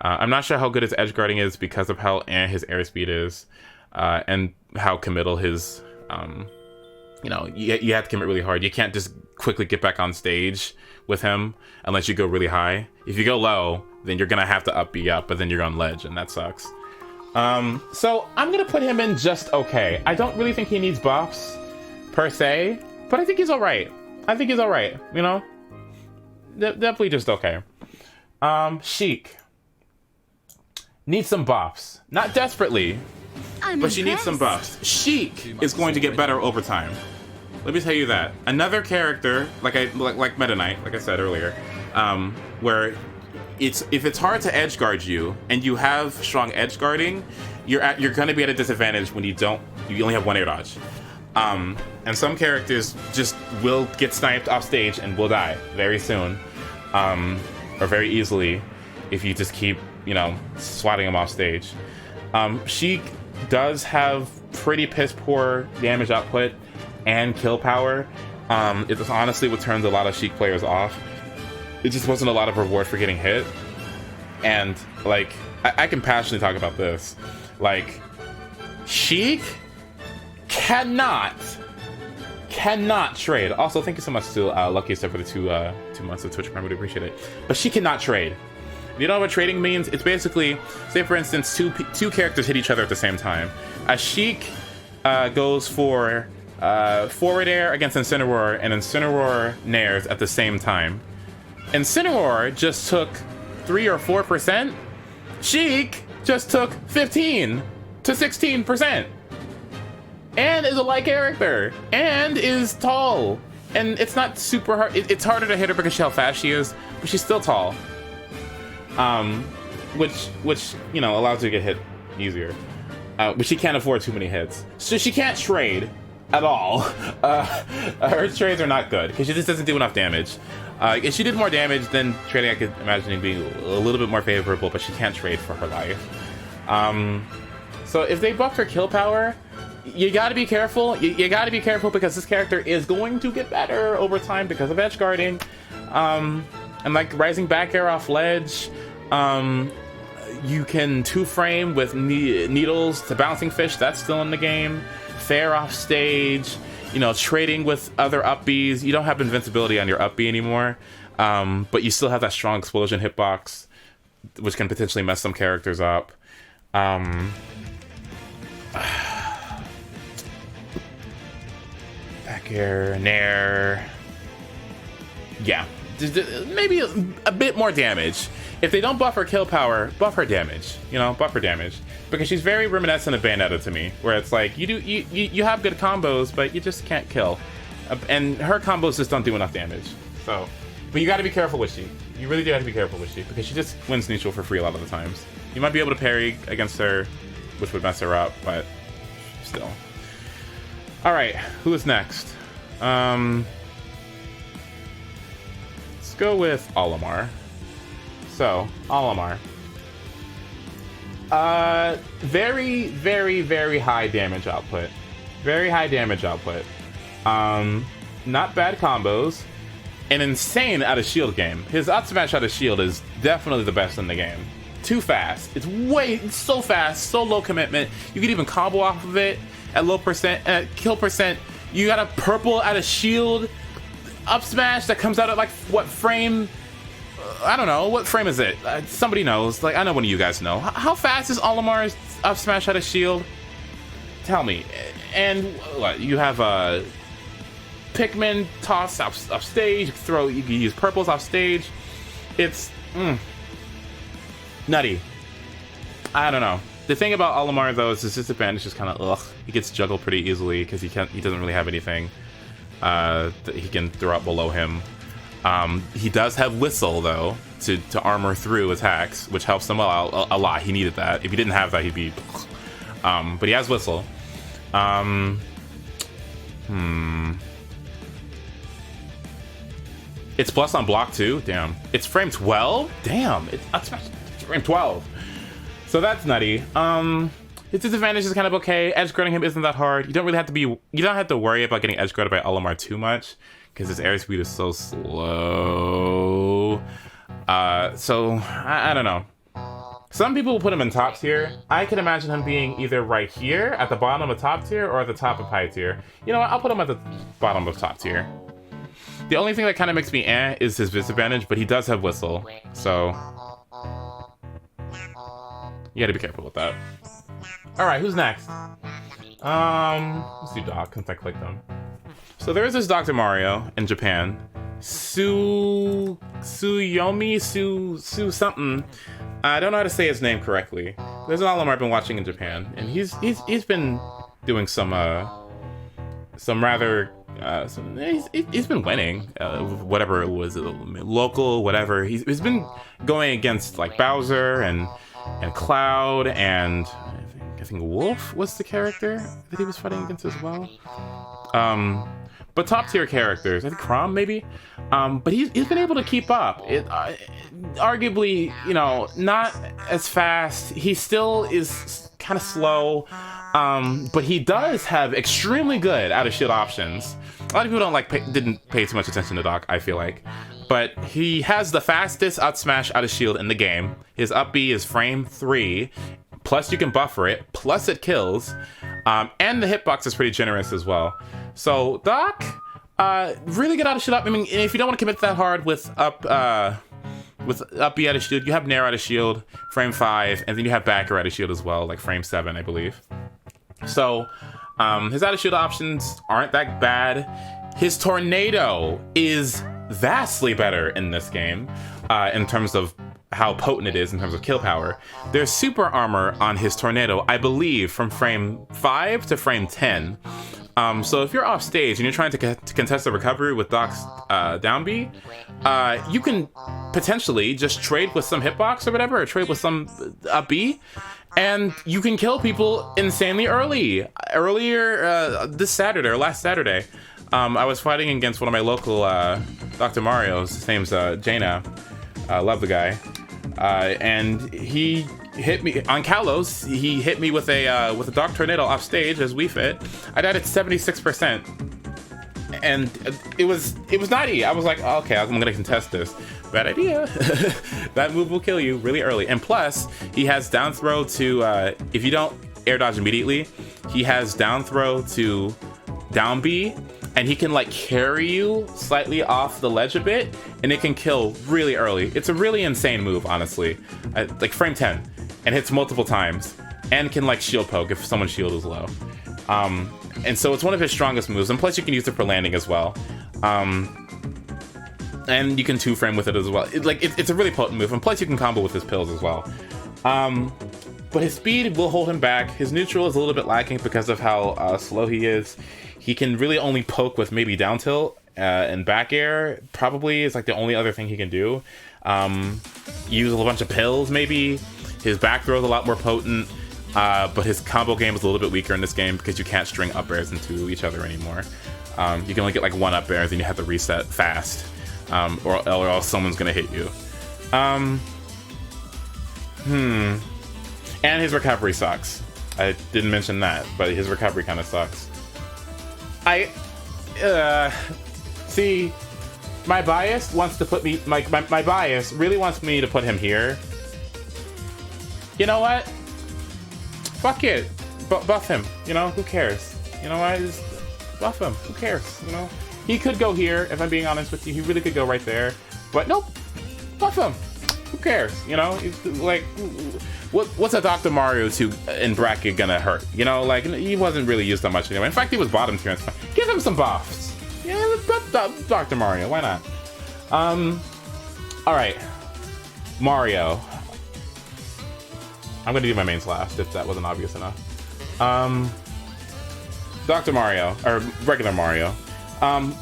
I'm not sure how good his edge guarding is because of how his airspeed is, and how committal his, you know, you have to commit really hard. You can't just quickly get back on stage with him unless you go really high. If you go low, then you're gonna have to up B up, but then you're on ledge, and that sucks. So I'm gonna put him in just okay. I don't really think he needs buffs per se, but I think he's all right. I think he's all right. You know, definitely just okay. Sheik needs some buffs, not desperately, but she needs some buffs. Sheik is going to get better over time. Let me tell you that. Another character, like Meta Knight, like I said earlier, where if it's hard to edge guard you and you have strong edge guarding, you're going to be at a disadvantage when you only have one air dodge. And some characters just will get sniped off stage and will die very soon, or very easily, if you just keep, you know, swatting them off stage. Sheik does have pretty piss poor damage output and kill power. It was honestly what turns a lot of Sheik players off. It just wasn't a lot of reward for getting hit. And like, I can passionately talk about this. Like, Sheik cannot trade. Also, thank you so much to Lucky Step for the 2 months of Twitch Prime. Would appreciate it. But she cannot trade. You know what trading means? It's basically, say for instance, two characters hit each other at the same time. A Sheik goes for forward air against Incineroar, and Incineroar nairs at the same time. Incineroar just took 3 or 4%. Sheik just took 15 to 16%. And is a light character. And is tall. And it's not super hard. It's harder to hit her because of how fast she is, but she's still tall. Which you know, allows her to get hit easier. But she can't afford too many hits. So she can't trade at all. Her trades are not good because she just doesn't do enough damage. If she did more damage, then trading I could imagine it being a little bit more favorable, but she can't trade for her life. So if they buffed her kill power, you gotta be careful. You gotta be careful because this character is going to get better over time because of edge guarding. And like rising back air off ledge, you can 2-frame with needles to bouncing fish. That's still in the game. Fair off stage, you know, trading with other up Bs. You don't have invincibility on your up B anymore, but you still have that strong explosion hitbox, which can potentially mess some characters up. Back air, nair. Yeah. Maybe a bit more damage. If they don't buff her kill power, buff her damage. You know, buff her damage, because she's very reminiscent of Bayonetta to me, where it's like you have good combos, but you just can't kill, and her combos just don't do enough damage. So, but you got to be careful with she. You really do have to be careful with she because she just wins neutral for free a lot of the times. You might be able to parry against her, which would mess her up, but still. All right, who is next? Go with Olimar. So, Olimar. Very, very, very high damage output. Very high damage output. Not bad combos. An insane out of shield game. His up smash out of shield is definitely the best in the game. Too fast. It's so fast, so low commitment. You can even combo off of it at low percent, kill percent. You got a purple out of shield up smash that comes out at like what frame? I don't know. What frame is it? Somebody knows. Like, I know one of you guys know. How fast is Olimar's up smash out of shield? Tell me. And what, you have a Pikmin toss off stage. You can use purples off stage. It's nutty. I don't know. The thing about Olimar though is his disadvantage is kind of ugh. He gets juggled pretty easily because he doesn't really have anything that he can throw up below him. He does have Whistle though to armor through attacks, which helps him out a lot. He needed that. If he didn't have that, he'd be. But he has Whistle. It's plus on block too. Damn. It's frame 12. Damn. It's frame 12. So that's nutty. His disadvantage is kind of okay. Edge guarding him isn't that hard. You don't really have to be. You don't have to worry about getting edge guarded by Olimar too much because his airspeed is so slow. So I don't know. Some people will put him in top tier. I can imagine him being either right here at the bottom of top tier or at the top of high tier. You know what? I'll put him at the bottom of top tier. The only thing that kind of makes me is his disadvantage, but he does have Whistle, so you gotta be careful with that. All right, who's next? Let's do Doc since I clicked them. So there is this Dr. Mario in Japan, Suyomi something. I don't know how to say his name correctly. There's an Olimar I've been watching in Japan, and he's been doing some rather he's been winning whatever it was, local whatever. He's been going against like Bowser and Cloud and I think Wolf was the character that he was fighting against as well. But top tier characters, I think Chrom maybe. But he's been able to keep up. Arguably, you know, not as fast. He still is kind of slow. But he does have extremely good out of shield options. A lot of people didn't pay too much attention to Doc, I feel like. But he has the fastest out smash out of shield in the game. His up B is frame 3. Plus you can buffer it. Plus it kills. And the hitbox is pretty generous as well. So Doc, really good out of shield up. I mean, if you don't want to commit that hard with up B out of shield, you have Nair out of shield, frame 5, and then you have backer out of shield as well, like frame 7, I believe. So his out of shield options aren't that bad. His tornado is vastly better in this game in terms of how potent it is in terms of kill power. There's super armor on his tornado, I believe, from frame 5 to frame 10. So if you're off stage and you're trying to contest a recovery with Doc's down B, you can potentially just trade with some hitbox or whatever, or trade with some up B, and you can kill people insanely early. Earlier this Saturday or last Saturday, I was fighting against one of my local Dr. Marios. His name's Jaina. Love the guy. And he hit me on Kalos. He hit me with a Dark Tornado off stage as Wii Fit. I died at 76%, and it was nutty. I was like, oh, okay, I'm gonna contest this. Bad idea. That move will kill you really early. And plus, he has down throw to if you don't air dodge immediately, he has down throw to down B. And he can like carry you slightly off the ledge a bit, and it can kill really early. It's a really insane move, honestly. Like frame 10, and hits multiple times, and can like shield poke if someone's shield is low. And so it's one of his strongest moves, and plus you can use it for landing as well. And you can 2-frame with it as well. It's a really potent move, and plus you can combo with his pills as well. But his speed will hold him back. His neutral is a little bit lacking because of how slow he is. He can really only poke with maybe down tilt and back air. Probably is like the only other thing he can do. Use a bunch of pills maybe. His back throw is a lot more potent, but his combo game is a little bit weaker in this game because you can't string up airs into each other anymore. You can only get like one up air, then you have to reset fast, or else someone's gonna hit you. And his recovery sucks. I didn't mention that, but his recovery kind of sucks. See, my bias wants to put me, my bias really wants me to put him here. You know what? Fuck it. Buff him. You know, who cares? You know what? Just buff him. Who cares? You know? He could go here, if I'm being honest with you. He really could go right there. But nope. Buff him. Who cares? You know? Like, what's a Dr. Mario in bracket gonna hurt? You know, like, he wasn't really used that much anyway. In fact, he was bottom tier. Give him some buffs. Yeah, Dr. Mario. Why not? Alright. Mario. I'm gonna do my mains last if that wasn't obvious enough. Dr. Mario, or regular Mario,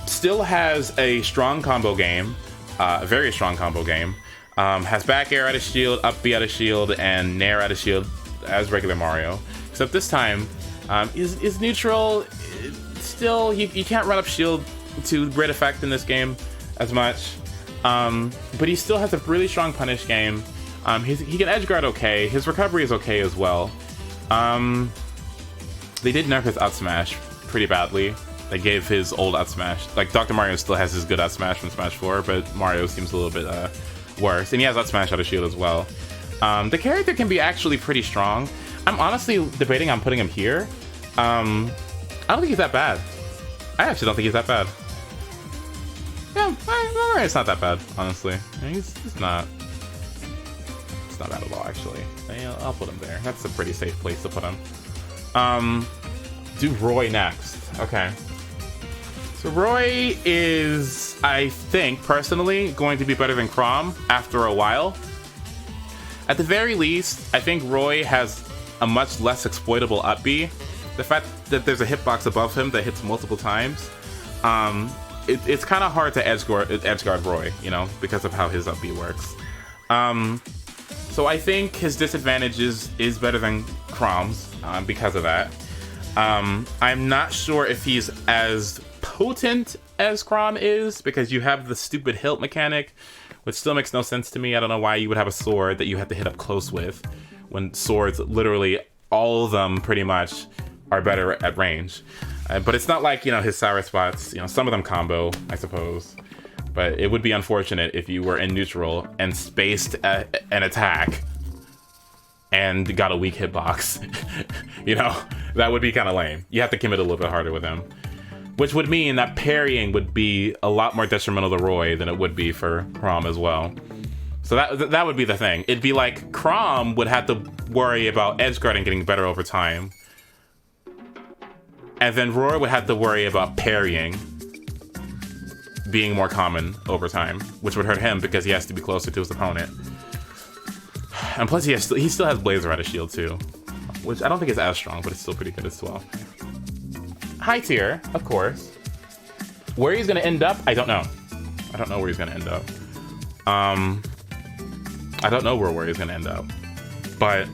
still has a strong combo game, a very strong combo game. Has back air out of shield, up B out of shield, and nair out of shield as regular Mario. Except this time, is neutral. Still, he can't run up shield to great effect in this game as much. But he still has a really strong punish game. He can edge guard okay. His recovery is okay as well. They did nerf his up smash pretty badly. They gave his old up smash. Like, Dr. Mario still has his good up smash from Smash 4, but Mario seems a little bit worse. And he has up smash out of shield as well. The character can be actually pretty strong. I'm honestly debating on putting him here. I don't think he's that bad. I actually don't think he's that bad. Yeah, it's not that bad, honestly. He's not. It's not bad at all, actually. I'll put him there. That's a pretty safe place to put him. Do Roy next. Okay. So Roy is, I think, personally, going to be better than Chrom after a while. At the very least, I think Roy has a much less exploitable up B. The fact that there's a hitbox above him that hits multiple times, it's kind of hard to edge guard Roy, you know, because of how his up B works. So I think his disadvantage is better than Chrom's because of that. I'm not sure if he's as potent as Chrom is, because you have the stupid hilt mechanic, which still makes no sense to me. I don't know why you would have a sword that you have to hit up close with, when swords, literally all of them pretty much, are better at range. But it's not like, you know, his sour spots, you know, some of them combo, I suppose. But it would be unfortunate if you were in neutral and spaced an attack and got a weak hitbox. You know, that would be kind of lame. You have to commit a little bit harder with him. Which would mean that parrying would be a lot more detrimental to Roy than it would be for Chrom as well. So that would be the thing. It'd be like Chrom would have to worry about edge guarding getting better over time. And then Roy would have to worry about parrying being more common over time, which would hurt him because he has to be closer to his opponent. And plus he still has Blazer out of shield too, which I don't think is as strong, but it's still pretty good as well. High tier, of course. Where he's gonna end up, I don't know. I don't know where he's gonna end up. I don't know where he's gonna end up. But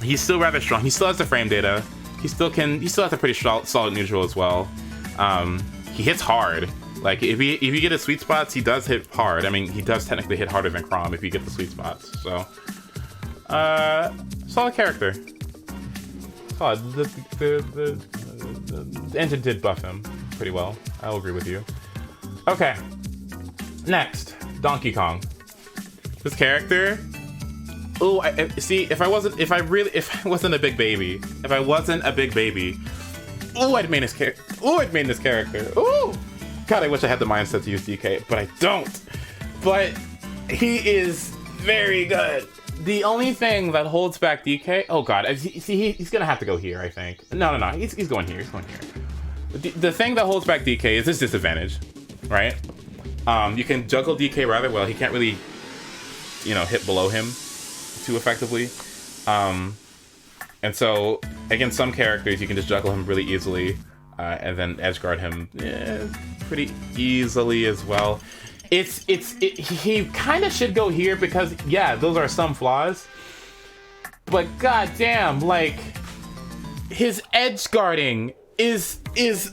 he's still rather strong. He still has the frame data. He still has a pretty solid neutral as well. He hits hard. Like, if you get his sweet spots, he does hit hard. I mean, he does technically hit harder than Chrom if you get the sweet spots. So, solid character. Solid. The engine did buff him pretty well. I'll agree with you. Okay. Next, Donkey Kong. This character. Oh, see, if I wasn't a big baby, oh, I'd main this character. Oh, God, I wish I had the mindset to use DK, but I don't. But he is very good. The only thing that holds back DK, oh God, see, he's gonna have to go here, I think. No, he's going here. He's going here. The thing that holds back DK is his disadvantage, right? You can juggle DK rather well. He can't really, you know, hit below him too effectively. And so against some characters, you can just juggle him really easily, and then edge guard him pretty easily as well. He kind of should go here because, yeah, those are some flaws. But goddamn, like, his edge guarding is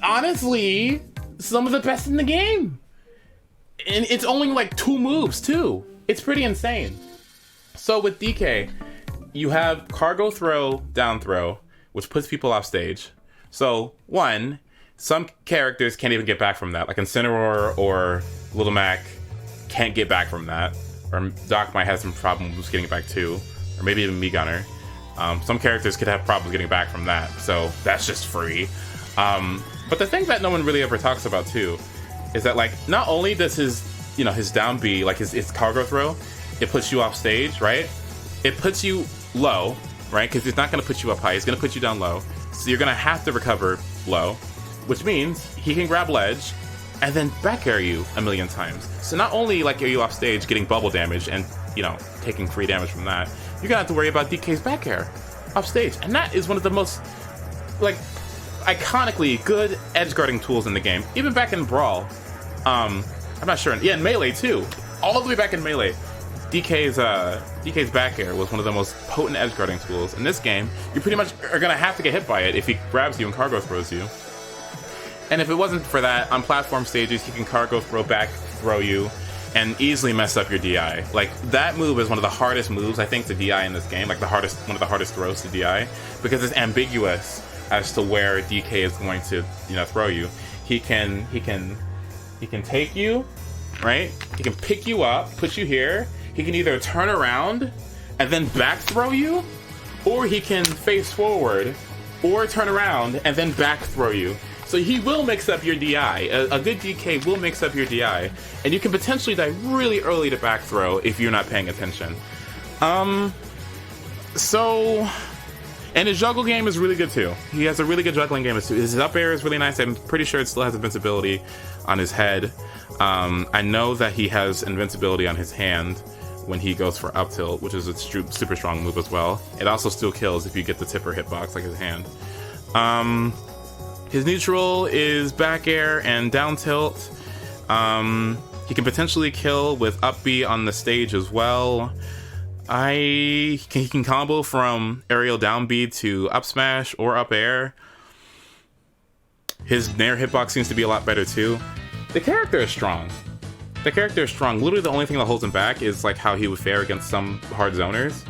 honestly some of the best in the game. And it's only like 2 moves too. It's pretty insane. So with DK, you have cargo throw, down throw, which puts people off stage. So one, some characters can't even get back from that. Like Incineroar or Little Mac can't get back from that. Or Doc might have some problems getting back too. Or maybe even Mii Gunner. Some characters could have problems getting back from that. So that's just free. But the thing that no one really ever talks about too is that, like, not only does his down B, like his cargo throw, it puts you off stage, right? It puts you low, right? Because it's not going to put you up high. It's going to put you down low. So you're going to have to recover low, which means he can grab ledge and then back air you a million times. So not only, like, are you off stage getting bubble damage and, you know, taking free damage from that, you're gonna have to worry about DK's back air off stage. And that is one of the most, like, iconically good edge guarding tools in the game. Even back in Brawl. I'm not sure. Yeah, in Melee too. All the way back in Melee. DK's back air was one of the most potent edge guarding tools. In this game, you pretty much are gonna have to get hit by it if he grabs you and cargo throws you. And if it wasn't for that, on platform stages, he can cargo throw you, and easily mess up your DI. Like, that move is one of the hardest moves, I think, to DI in this game. Like, one of the hardest throws to DI, because it's ambiguous as to where DK is going to, throw you. He can take you, right? He can pick you up, put you here. He can either turn around and then back throw you, or he can face forward, or turn around and then back throw you. So he will mix up your DI. A good DK will mix up your DI, and you can potentially die really early to back throw if you're not paying attention. And his juggle game is really good too. He has a really good juggling game too. His up air is really nice. I'm pretty sure it still has invincibility on his head. I know that he has invincibility on his hand when he goes for up tilt, which is a super strong move as well. It also still kills if you get the tipper hitbox like his hand. His neutral is back air and down tilt. He can potentially kill with up B on the stage as well. He can combo from aerial down B to up smash or up air. His nair hitbox seems to be a lot better too. The character is strong. Literally the only thing that holds him back is like how he would fare against some hard zoners.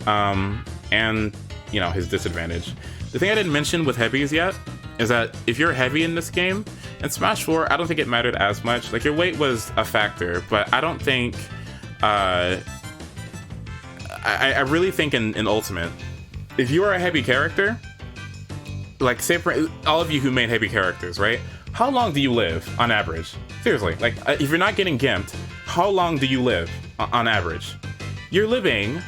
And his disadvantage. The thing I didn't mention with heavies yet is that if you're heavy in this game, in Smash 4, I don't think it mattered as much. Like, your weight was a factor, but I don't think... I really think in Ultimate, if you are a heavy character, like, say for all of you who made heavy characters, right? How long do you live on average? Seriously, like, if you're not getting gimped, how long do you live on average? You're living...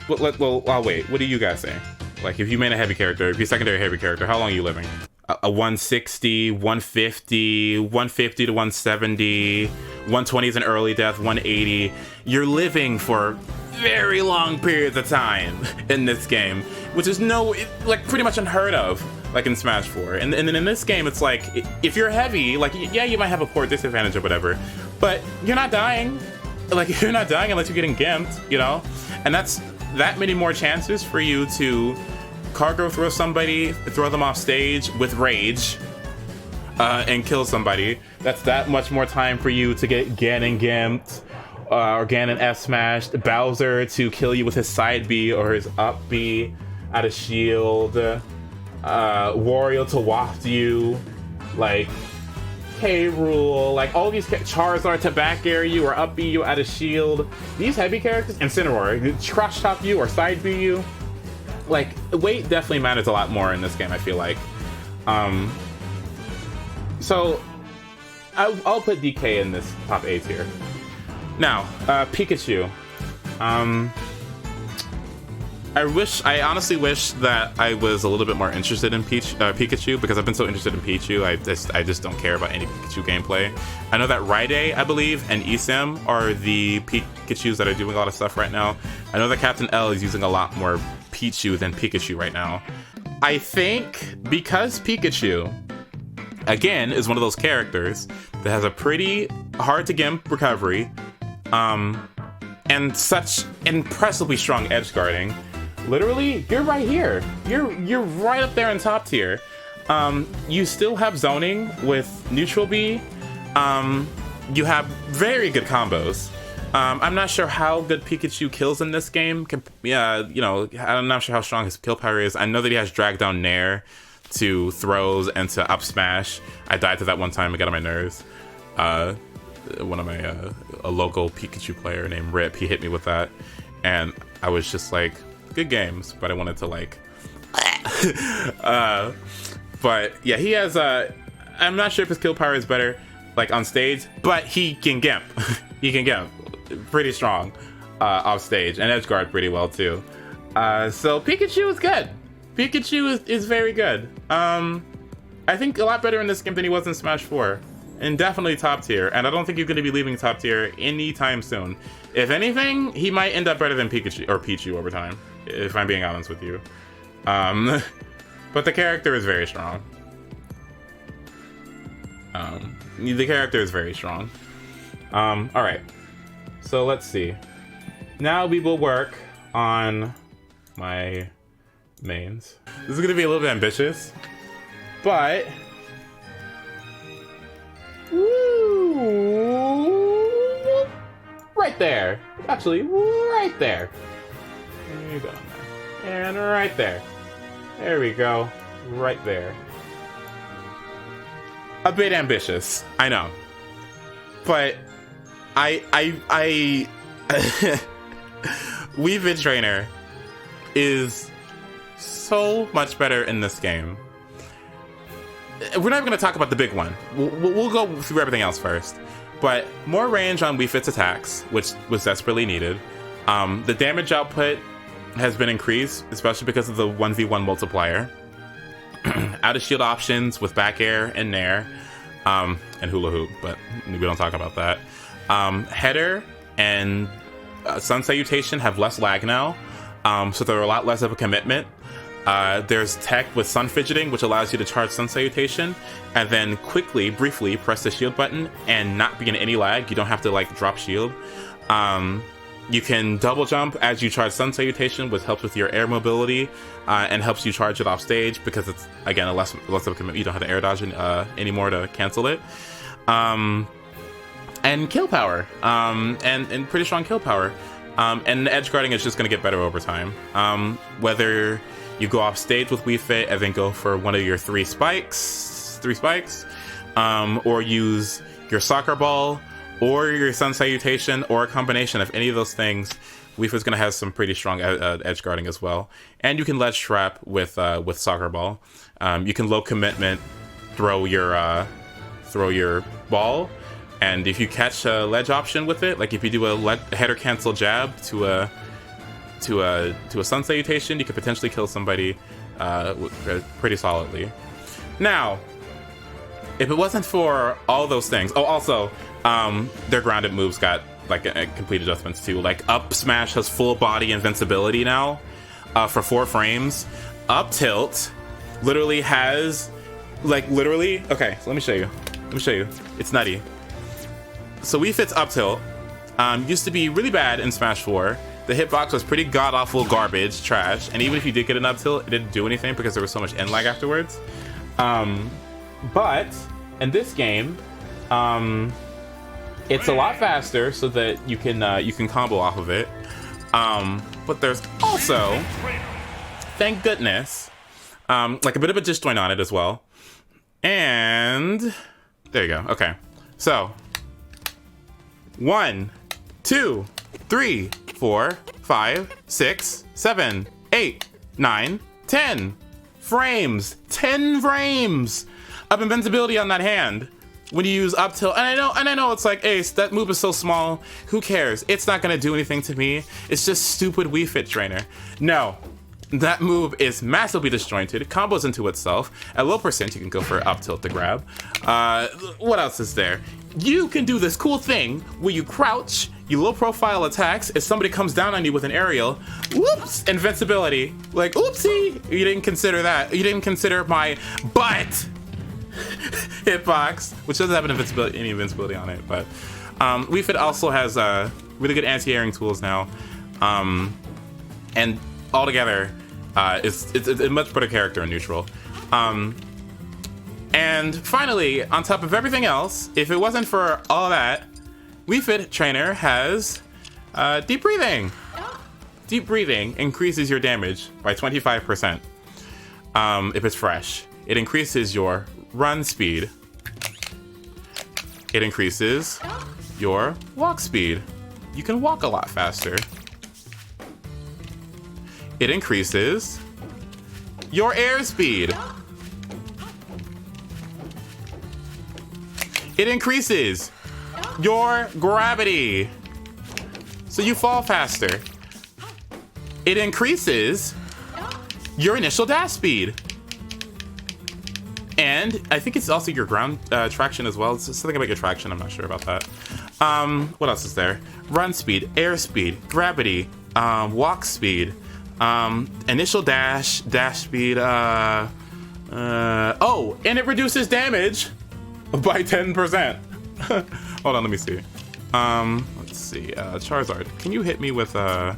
Well, I'll wait. What do you guys say? Like, if you made a heavy character, if you're secondary heavy character, how long are you living? A 160, 150, 150 to 170, 120 is an early death, 180. You're living for very long periods of time in this game, which is pretty much unheard of, like in Smash 4. And then in this game, it's like, if you're heavy, like, yeah, you might have a poor disadvantage or whatever, but you're not dying. Like, you're not dying unless you're getting gimped, And that's that many more chances for you to cargo throw somebody, throw them off stage with rage, and kill somebody. That's that much more time for you to get Ganon gimped, or Ganon F-smashed, Bowser to kill you with his side B or his up B out of shield, Wario to waft you, like K. Rool, like all these Charizard to back air you or up B you out of shield. These heavy characters, Incineroar, crush top you or side B you. Like, weight definitely matters a lot more in this game, I feel like. So I'll put DK in this top 8 tier. Now, Pikachu. I honestly wish that I was a little bit more interested in Pikachu, because I've been so interested in Pichu. I just don't care about any Pikachu gameplay. I know that Ride, I believe, and Esim are the Pikachus that are doing a lot of stuff right now. I know that Captain L is using a lot more Pichu than Pikachu right now. I think because Pikachu, again, is one of those characters that has a pretty hard to gimp recovery, and such impressively strong edge guarding. Literally, you're right here. You're right up there in top tier. You still have zoning with neutral B. You have very good combos. I'm not sure how good Pikachu kills in this game. I'm not sure how strong his kill power is. I know that he has drag down Nair to throws and to up smash. I died to that one time and got on my nerves. One of my a local Pikachu player named Rip, he hit me with that, and I was just like, good games, but I wanted to like but yeah, he has I'm not sure if his kill power is better like on stage, but he can gimp. He can gimp pretty strong off stage, and edge guard pretty well too. So Pikachu is good. Pikachu is very good. I think a lot better in this game than he was in Smash 4. and definitely top tier. And I don't think he's going to be leaving top tier anytime soon. If anything, he might end up better than Pichu over time, if I'm being honest with you. But the character is very strong. The character is very strong. All right. So let's see. Now we will work on my mains. This is going to be a little bit ambitious, but woo, right there. Actually, right there. There you go. And right there. There we go. Right there. A bit ambitious, I know. But Wii Fit Trainer is so much better in this game. We're not even going to talk about the big one. We'll go through everything else first. But more range on Wii Fit's attacks, which was desperately needed. The damage output has been increased, especially because of the 1v1 multiplier. Out of shield options with back air and nair, and hula hoop, but we don't talk about that. Header and sun salutation have less lag now, so they're a lot less of a commitment. There's tech with sun fidgeting, which allows you to charge sun salutation and then quickly, briefly press the shield button and not be in any lag. You don't have to like drop shield. You can double jump as you charge sun salutation, which helps with your air mobility and helps you charge it off stage because it's again a less of a commitment. You don't have to air dodge anymore to cancel it. And kill power, and pretty strong kill power. And edge guarding is just going to get better over time. Whether you go off stage with Wii Fit and then go for one of your three spikes, or use your soccer ball, or your sun salutation, or a combination of any of those things, Wii Fit's going to have some pretty strong edge guarding as well. And you can ledge trap with soccer ball. You can low commitment throw your ball. And if you catch a ledge option with it, like if you do a header cancel jab to a sun salutation, you could potentially kill somebody pretty solidly. Now, if it wasn't for all those things, also their grounded moves got like complete adjustments too. Like up smash has full body invincibility now for 4 frames. Up tilt literally has okay. So let me show you. It's nutty. So Wii Fit's up tilt used to be really bad in Smash 4. The hitbox was pretty god-awful garbage, trash, and even if you did get an up tilt, it didn't do anything because there was so much end lag afterwards. But in this game, it's a lot faster so that you can combo off of it. But there's also, thank goodness, like a bit of a disjoint on it as well. And there you go. Okay, so 1, 2, 3, 4, 5, 6, 7, 8, 9, 10 frames. 10 frames of invincibility on that hand when you use up tilt. And I know it's like, Ace, that move is so small. Who cares? It's not gonna do anything to me. It's just stupid Wii Fit Trainer. No. That move is massively disjointed. It combos into itself. At low percent, you can go for up tilt to grab. What else is there? You can do this cool thing where you crouch, you low profile attacks. If somebody comes down on you with an aerial, whoops, invincibility. Like, oopsie, you didn't consider that. You didn't consider my butt hitbox, which doesn't have any invincibility on it. But Wii Fit also has really good anti-airing tools now. And altogether, it's a much better character in neutral. And finally, on top of everything else, if it wasn't for all that, Wii Fit Trainer has deep breathing. Deep breathing increases your damage by 25% if it's fresh. It increases your run speed. It increases your walk speed. You can walk a lot faster. It increases your airspeed. It increases your gravity, so you fall faster. It increases your initial dash speed. And I think it's also your ground traction as well. It's something about your traction. I'm not sure about that. What else is there? Run speed, air speed, gravity, walk speed, initial dash speed. Oh, and it reduces damage by 10%. Hold on, let me see. Let's see. Charizard, can you hit me with a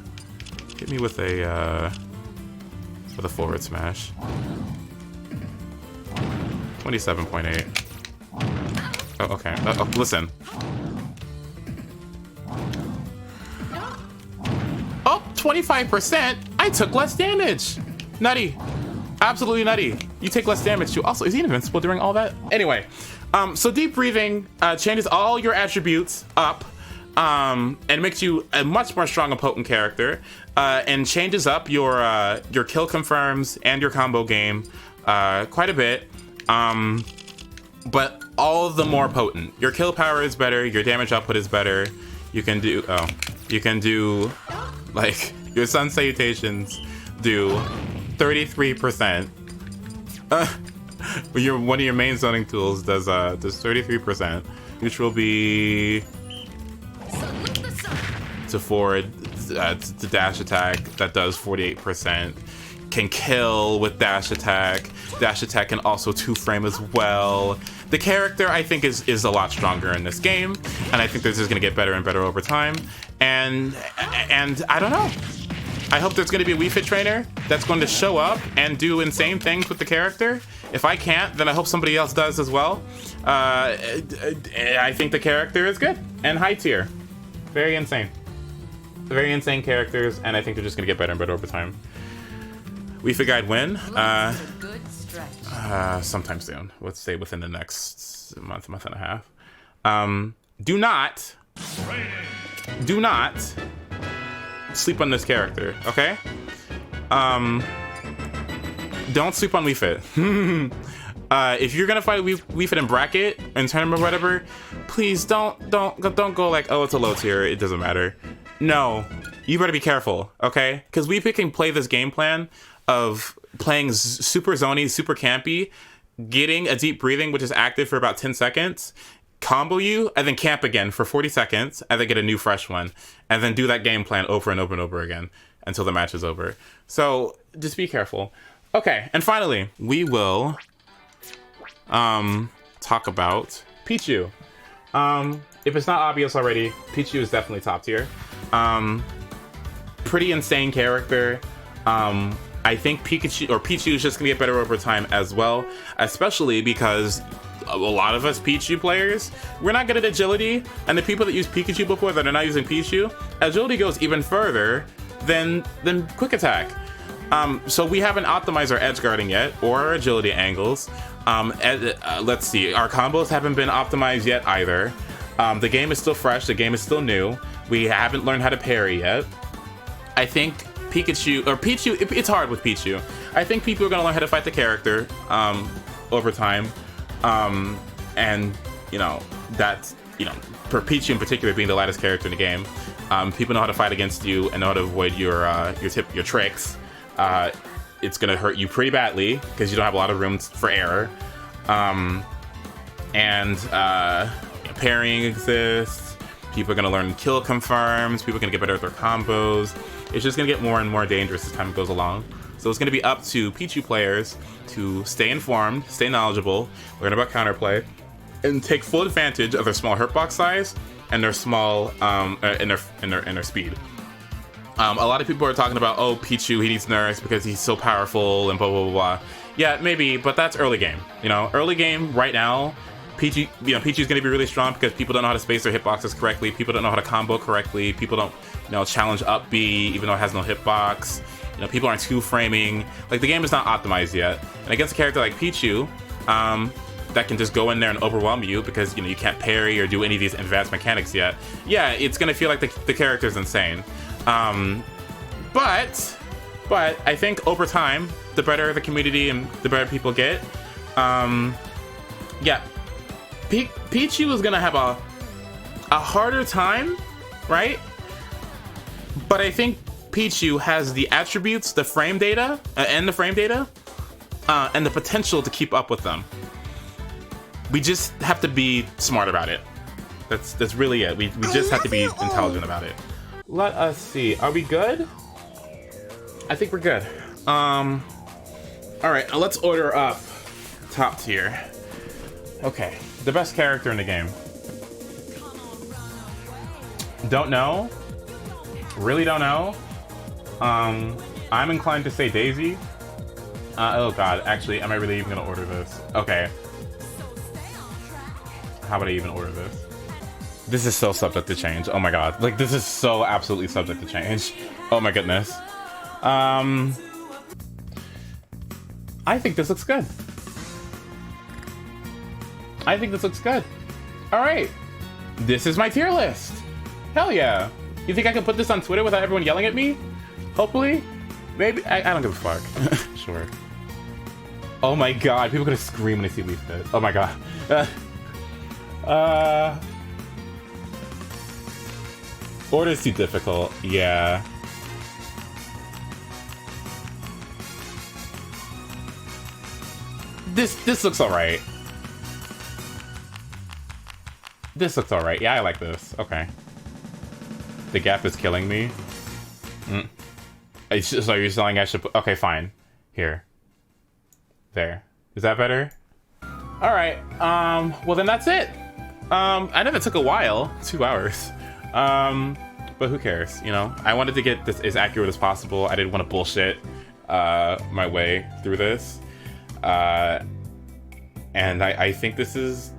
forward smash? 27.8. Oh, okay. Oh, listen. Oh, 25%. I took less damage. Nutty. Absolutely nutty. You take less damage too. Also, is he invincible during all that? Anyway, so deep breathing changes all your attributes up, and makes you a much more strong and potent character, and changes up your kill confirms and your combo game quite a bit. But all the more potent. Your kill power is better, your damage output is better. You can do like your Sun Salutations do 33%. One of your main zoning tools does 33%, which will be to forward to dash attack that does 48%. Can kill with dash attack. Dash attack can also 2-frame as well. The character, I think, is a lot stronger in this game, and I think this is going to get better and better over time. And I don't know. I hope there's going to be a Wii Fit Trainer that's going to show up and do insane things with the character. If I can't, then I hope somebody else does as well. I think the character is good and high tier. Very insane. Very insane characters, and I think they're just going to get better and better over time. Wii Fit Guide win. Sometime soon. Let's say within the next month and a half. Do not sleep on this character, okay? Don't sleep on Wii Fit. If you're gonna fight Wii Fit in bracket and tournament or whatever, please don't go like, oh, it's a low tier, it doesn't matter. No, you better be careful, okay? Because Wii Fit can play this game plan of playing super zony, super campy, getting a deep breathing, which is active for about 10 seconds, combo you, and then camp again for 40 seconds, and then get a new fresh one, and then do that game plan over and over and over again until the match is over. So just be careful. Okay, and finally, we will talk about Pichu. If it's not obvious already, Pichu is definitely top tier. Pretty insane character. I think Pichu is just gonna get better over time as well, especially because a lot of us Pichu players, we're not good at agility, and the people that use Pikachu before that are not using Pichu, agility goes even further than quick attack. So we haven't optimized our edge guarding yet, or our agility angles. Let's see, our combos haven't been optimized yet either. The game is still fresh, the game is still new. We haven't learned how to parry yet. I think Pichu, it's hard with Pichu. I think people are gonna learn how to fight the character over time. And you know, that's, you know, for Pichu in particular being the lightest character in the game, people know how to fight against you and know how to avoid your tricks. It's gonna hurt you pretty badly because you don't have a lot of room for error. Parrying exists. People are gonna learn kill confirms. People are gonna get better at their combos. It's just gonna get more and more dangerous as time goes along. So it's gonna be up to Pichu players to stay informed, stay knowledgeable, learn about counterplay, and take full advantage of their small hitbox size and their small and their speed. A lot of people are talking about, oh, Pichu, he needs nerfs because he's so powerful and blah blah blah blah. Yeah, maybe, but that's early game. You know, early game right now, Pichu's gonna be really strong because people don't know how to space their hitboxes correctly. People don't know how to combo correctly. People don't, challenge up B even though it has no hitbox. People aren't 2-framing. Like, the game is not optimized yet. And against a character like Pichu, that can just go in there and overwhelm you because you can't parry or do any of these advanced mechanics yet. Yeah, it's gonna feel like the character's insane. But I think over time, the better the community and the better people get, yeah, Pichu is gonna have a harder time, right? But I think Pichu has the attributes, the frame data, and the potential to keep up with them. We just have to be smart about it. That's really it. We just have to be intelligent about it. Let us see. Are we good? I think we're good. All right, let's order up top tier. Okay, the best character in the game. Don't know. Really don't know. I'm inclined to say Daisy. Oh god, actually, am I really even gonna order this? Okay. How about I even order this? This is so subject to change. Oh my god. Like, this is so absolutely subject to change. Oh my goodness. I think this looks good. I think this looks good. Alright. This is my tier list. Hell yeah. You think I can put this on Twitter without everyone yelling at me? Hopefully? Maybe? I don't give a fuck. Sure. Oh my god. People are gonna scream when they see Wii Fit. Oh my god. Order's too difficult. Yeah. This looks alright. This looks alright. Yeah, I like this. Okay. The gap is killing me. So you're saying I should put... Okay, fine. Here. There. Is that better? Alright. Well then that's it. I know that took a while. 2 hours. But who cares, you know? I wanted to get this as accurate as possible. I didn't want to bullshit my way through this. And I think this is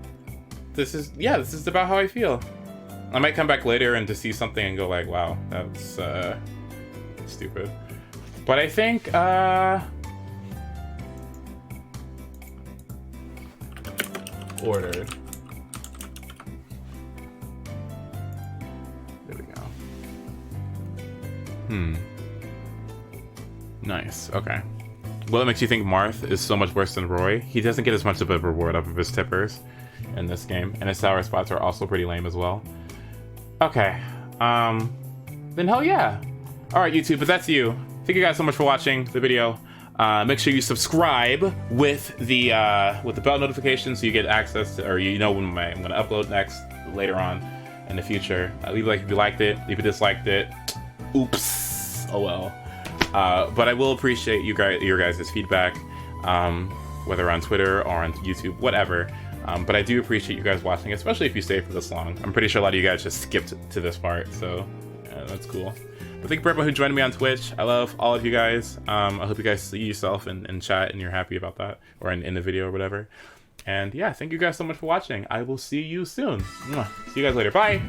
about how I feel. I might come back later and to see something and go like, wow, that's stupid. But I think ordered. There we go. Nice. Okay. Well, it makes you think Marth is so much worse than Roy. He doesn't get as much of a reward off of his tippers in this game, and his sour spots are also pretty lame as well. Okay. Then hell yeah. All right, YouTube, but that's you. Thank you guys so much for watching the video. Make sure you subscribe with the bell notification so you get access to, or you know when I'm going to upload next later on in the future. Leave a like if you liked it. If you disliked it, oops. Oh well. But I will appreciate your guys' feedback, whether on Twitter or on YouTube, whatever. But I do appreciate you guys watching, especially if you stay for this long. I'm pretty sure a lot of you guys just skipped to this part, so that's cool. But thank you for everyone who joined me on Twitch. I love all of you guys. I hope you guys see yourself in chat and you're happy about that, or in the video or whatever. And yeah, thank you guys so much for watching. I will see you soon. See you guys later. Bye!